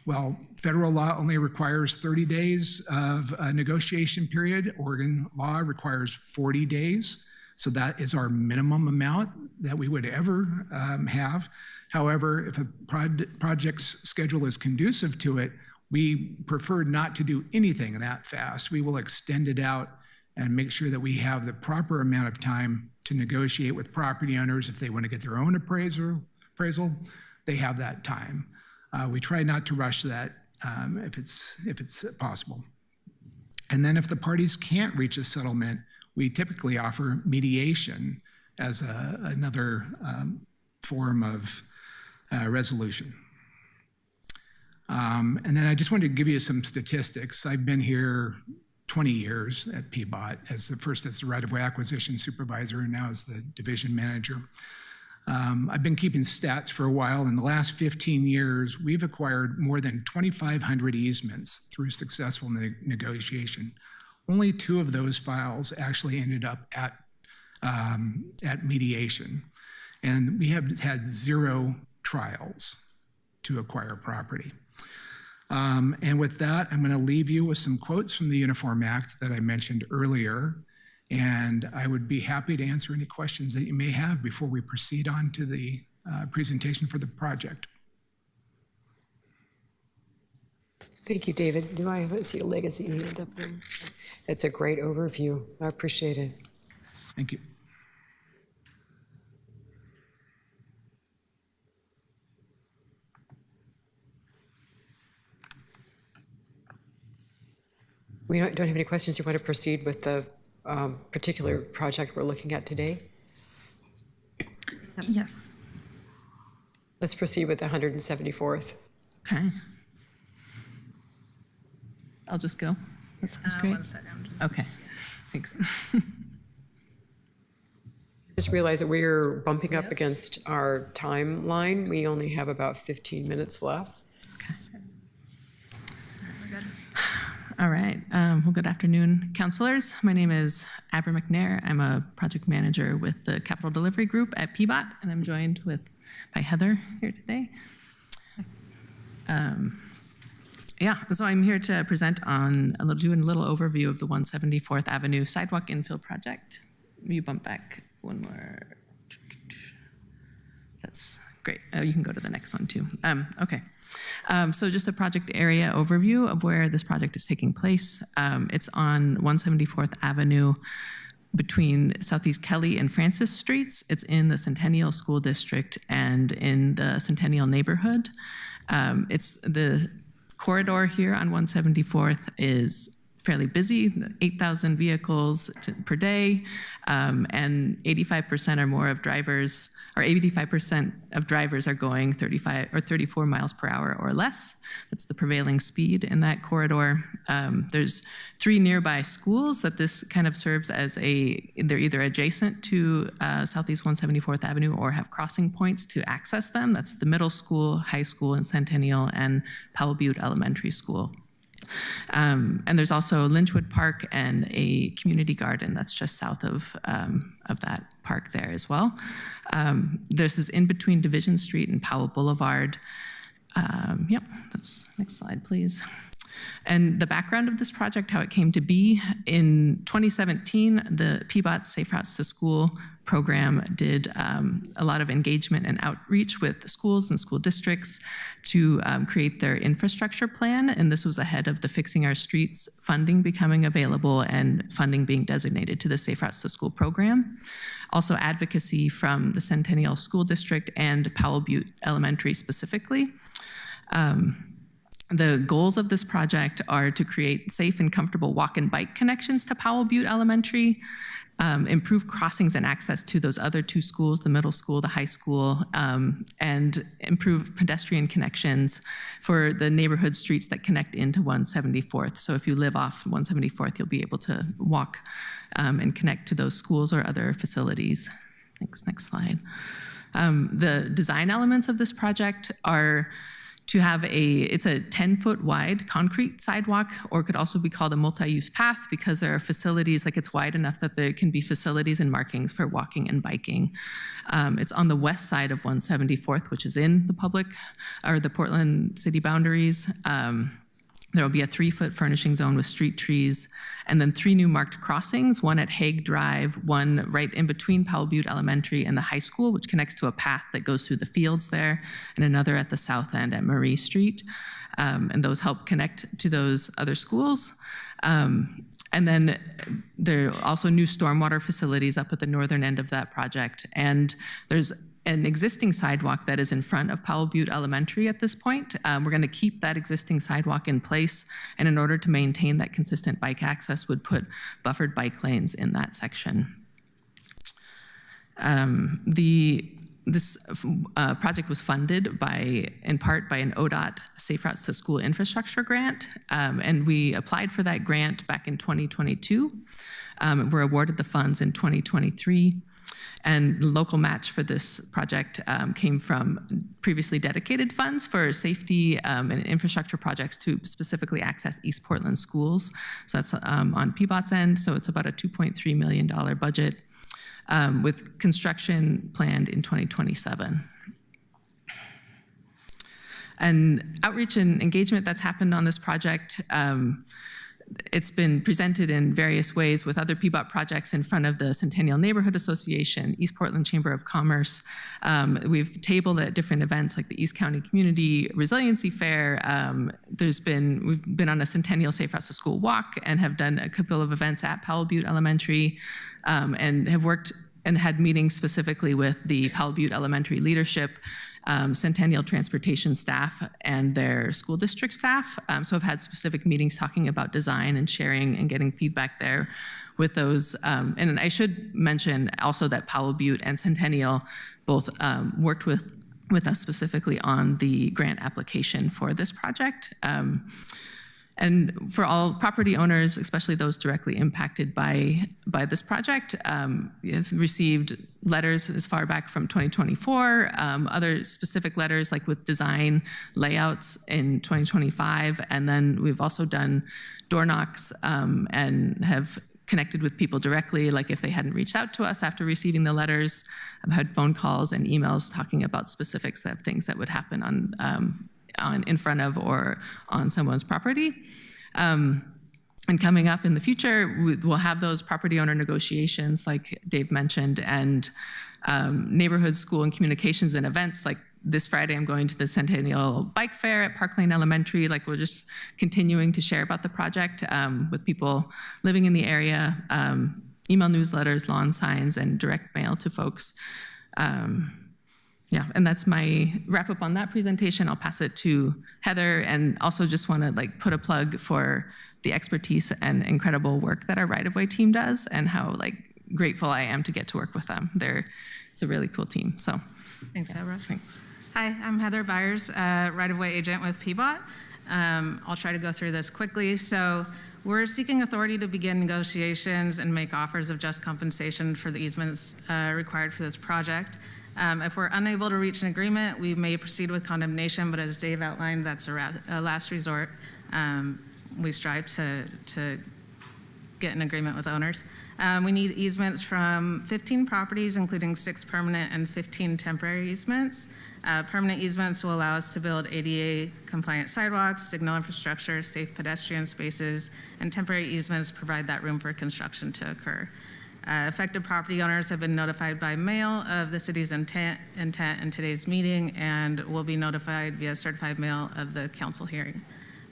Well, federal law only requires 30 days of a negotiation period. Oregon law requires 40 days. So that is our minimum amount that we would ever have. However, if a project's schedule is conducive to it, we prefer not to do anything that fast. We will extend it out and make sure that we have the proper amount of time to negotiate with property owners. If they want to get their own appraisal, they have that time. We try not to rush that if it's possible. And then if the parties can't reach a settlement, we typically offer mediation as another form of resolution. And then I just wanted to give you some statistics. I've been here 20 years at PBOT as the right-of-way acquisition supervisor and now as the division manager. I've been keeping stats for a while. In the last 15 years, we've acquired more than 2,500 easements through successful negotiation. Only 2 of those files actually ended up at mediation. And we have had 0 trials to acquire property. And with that, I'm going to leave you with some quotes from the Uniform Act that I mentioned earlier. And I would be happy to answer any questions that you may have before we proceed on to the presentation for the project. Thank you, David. Do I see a legacy hand up there? It's a great overview. I appreciate it. Thank you. We don't have any questions. You want to proceed with the particular project we're looking at today? Yes. Let's proceed with the 174th. Okay. I'll just go. That sounds great. Okay, thanks. Just realize that we're bumping up against our timeline. We only have about 15 minutes left. All right. Well, good afternoon, councilors. My name is Abra McNair. I'm a project manager with the Capital Delivery Group at PBOT, and I'm joined by Heather here today. So I'm here to present on doing a little overview of the 174th Avenue Sidewalk Infill Project. Will you bump back one more? That's great. You can go to the next one too. Okay. So just a project area overview of where this project is taking place. It's on 174th Avenue between Southeast Kelly and Francis Streets. It's in the Centennial School District and in the Centennial neighborhood. It's the corridor here on 174th is fairly busy, 8,000 vehicles per day, and 85% or more of drivers, or 85% of drivers are going 35 or 34 miles per hour or less. That's the prevailing speed in that corridor. There's 3 nearby schools that this kind of serves as they're either adjacent to Southeast 174th Avenue or have crossing points to access them. That's the middle school, high school in Centennial, and Powell Butte Elementary School. And there's also Lynchwood Park and a community garden that's just south of that park there as well. This is in between Division Street and Powell Boulevard. That's next slide, please. And the background of this project, how it came to be, in 2017, the PBOT Safe Routes to School program did a lot of engagement and outreach with schools and school districts to create their infrastructure plan. And this was ahead of the Fixing Our Streets funding becoming available and funding being designated to the Safe Routes to School program. Also advocacy from the Centennial School District and Powell Butte Elementary specifically. The goals of this project are to create safe and comfortable walk and bike connections to Powell Butte Elementary, improve crossings and access to those other 2 schools, the middle school, the high school, and improve pedestrian connections for the neighborhood streets that connect into 174th. So if you live off 174th, you'll be able to walk and connect to those schools or other facilities. Thanks, next slide. The design elements of this project are to have it's a 10-foot wide concrete sidewalk, or could also be called a multi-use path because there are facilities, like it's wide enough that there can be facilities and markings for walking and biking. It's on the west side of 174th, which is in the the Portland city boundaries. There will be a 3-foot furnishing zone with street trees, and then 3 new marked crossings, one at Hague Drive, one right in between Powell Butte Elementary and the high school, which connects to a path that goes through the fields there, and another at the south end at Marie Street. And those help connect to those other schools. And then there are also new stormwater facilities up at the northern end of that project. And there's an existing sidewalk that is in front of Powell Butte Elementary at this point. We're going to keep that existing sidewalk in place, and in order to maintain that consistent bike access, would put buffered bike lanes in that section. This project was funded in part by an ODOT Safe Routes to School infrastructure grant, and we applied for that grant back in 2022. We're awarded the funds in 2023. And the local match for this project came from previously dedicated funds for safety and infrastructure projects to specifically access East Portland schools. So that's on PBOT's end. So it's about a $2.3 million budget with construction planned in 2027. And outreach and engagement that's happened on this project, it's been presented in various ways with other PBOT projects in front of the Centennial Neighborhood Association, East Portland Chamber of Commerce. We've tabled at different events like the East County Community Resiliency Fair. We've been on a Centennial Safe Routes to School walk and have done a couple of events at Powell Butte Elementary, and have worked and had meetings specifically with the Powell Butte Elementary leadership, Centennial transportation staff, and their school district staff. So I've had specific meetings talking about design and sharing and getting feedback there with those. And I should mention also that Powell Butte and Centennial both worked with with us specifically on the grant application for this project. And for all property owners, especially those directly impacted by this project, have received letters as far back from 2024, other specific letters like with design layouts in 2025, and then we've also done door knocks and have connected with people directly, like if they hadn't reached out to us after receiving the letters. I've had phone calls and emails talking about specifics of things that would happen on in front of or on someone's property. And coming up in the future, we'll have those property owner negotiations like Dave mentioned, and neighborhood, school, and communications and events. Like this Friday, I'm going to the Centennial Bike Fair at Park Lane Elementary. Like we're just continuing to share about the project with people living in the area, email newsletters, lawn signs, and direct mail to folks. Yeah, and that's my wrap up on that presentation. I'll pass it to Heather, and also just want to like put a plug for the expertise and incredible work that our right-of-way team does, and how like grateful I am to get to work with them. It's a really cool team. So, Thanks, Deborah. Thanks. Hi, I'm Heather Byers, right-of-way agent with PBOT. I'll try to go through this quickly. So we're seeking authority to begin negotiations and make offers of just compensation for the easements required for this project. If we're unable to reach an agreement, we may proceed with condemnation, but as Dave outlined, that's a last resort. We strive to get an agreement with owners. We need easements from 15 properties, including 6 permanent and 15 temporary easements. Permanent easements will allow us to build ADA compliant sidewalks, signal infrastructure, safe pedestrian spaces, and temporary easements provide that room for construction to occur. Affected property owners have been notified by mail of the city's intent in today's meeting, and will be notified via certified mail of the council hearing.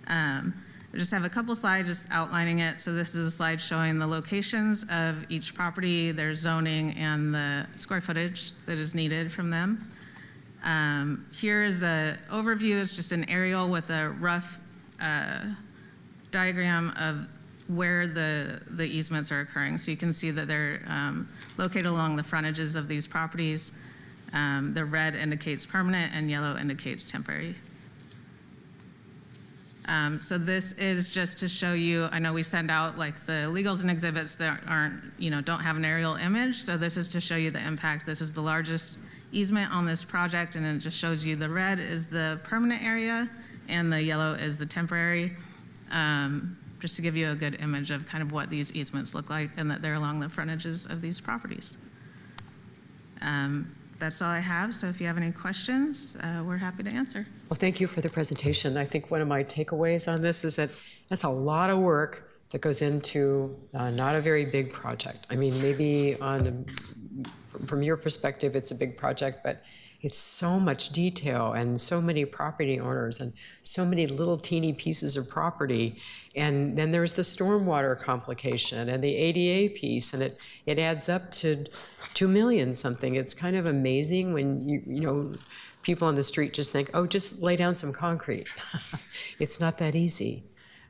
I just have a couple slides just outlining it. So this is a slide showing the locations of each property, their zoning, and the square footage that is needed from them. Here is an overview. It's just an aerial with a rough diagram of where the easements are occurring. So you can see that they're located along the frontages of these properties. The red indicates permanent and yellow indicates temporary. So this is just to show you, I know we send out like the legals and exhibits that don't have an aerial image. So this is to show you the impact. This is the largest easement on this project, and it just shows you the red is the permanent area and the yellow is the temporary. Just to give you a good image of kind of what these easements look like and that they're along the frontages of these properties. That's all I have. So if you have any questions, we're happy to answer. Well, thank you for the presentation. I think one of my takeaways on this is that that's a lot of work that goes into not a very big project. I mean, maybe from your perspective, it's a big project, but it's so much detail and so many property owners and so many little teeny pieces of property. And then there's the stormwater complication and the ADA piece, and it adds up to 2 million something. It's kind of amazing when you know people on the street just think, oh, just lay down some concrete. It's not that easy.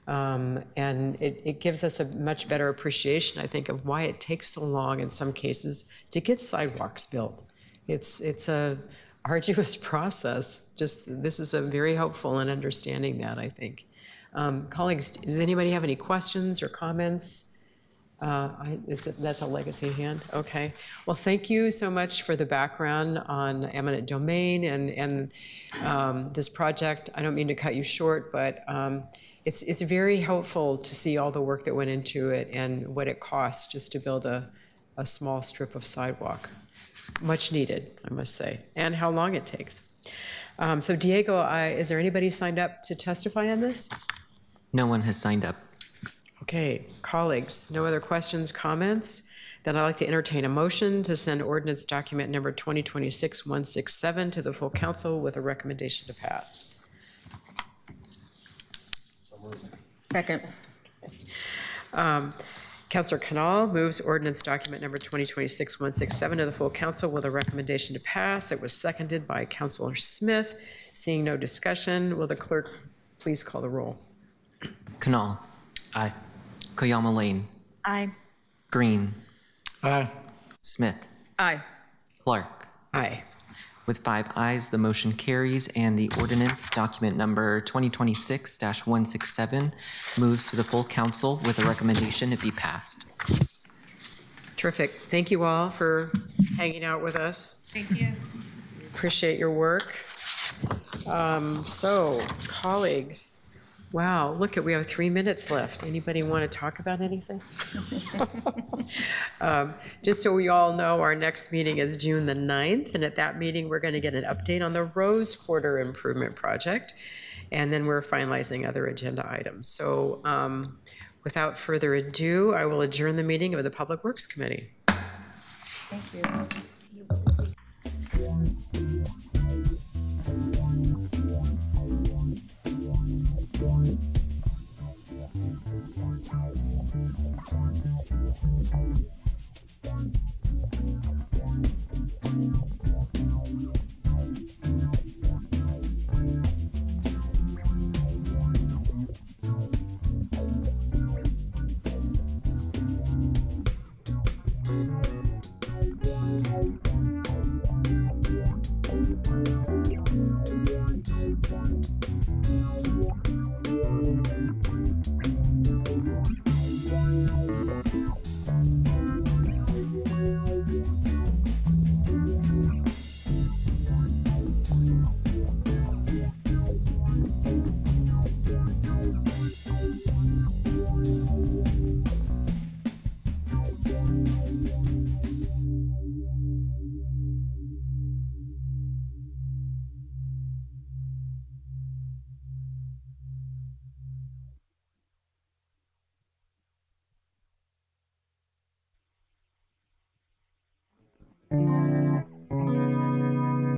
And it gives us a much better appreciation, I think, of why it takes so long in some cases to get sidewalks built. It's a arduous process. Just this is a very helpful in understanding that, I think. Colleagues, does anybody have any questions or comments? That's a legacy hand. Okay. Well, thank you so much for the background on eminent domain and this project. I don't mean to cut you short, but it's very helpful to see all the work that went into it and what it costs just to build a small strip of sidewalk. Much needed, I must say, and how long it takes. So Diego, is there anybody signed up to testify on this? No one has signed up. Okay, colleagues, no other questions, comments? Then I'd like to entertain a motion to send ordinance document number 2026-167 to the full council with a recommendation to pass. Second. Councilor Canal moves ordinance document number 2026-167 to the full council with a recommendation to pass. It was seconded by Councilor Smith. Seeing no discussion, will the clerk please call the roll? Canal. Aye. Koyama Lane. Aye. Green. Aye. Smith. Aye. Clark. Aye. With 5 ayes, the motion carries, and the ordinance, document number 2026-167, moves to the full council with a recommendation it be passed. Terrific. Thank you all for hanging out with us. Thank you. Appreciate your work. So, colleagues, wow, look at, we have 3 minutes left. Anybody want to talk about anything? Just so we all know, our next meeting is June the 9th, and at that meeting, we're going to get an update on the Rose Quarter Improvement Project, and then we're finalizing other agenda items. So, without further ado, I will adjourn the meeting of the Public Works Committee. Thank you.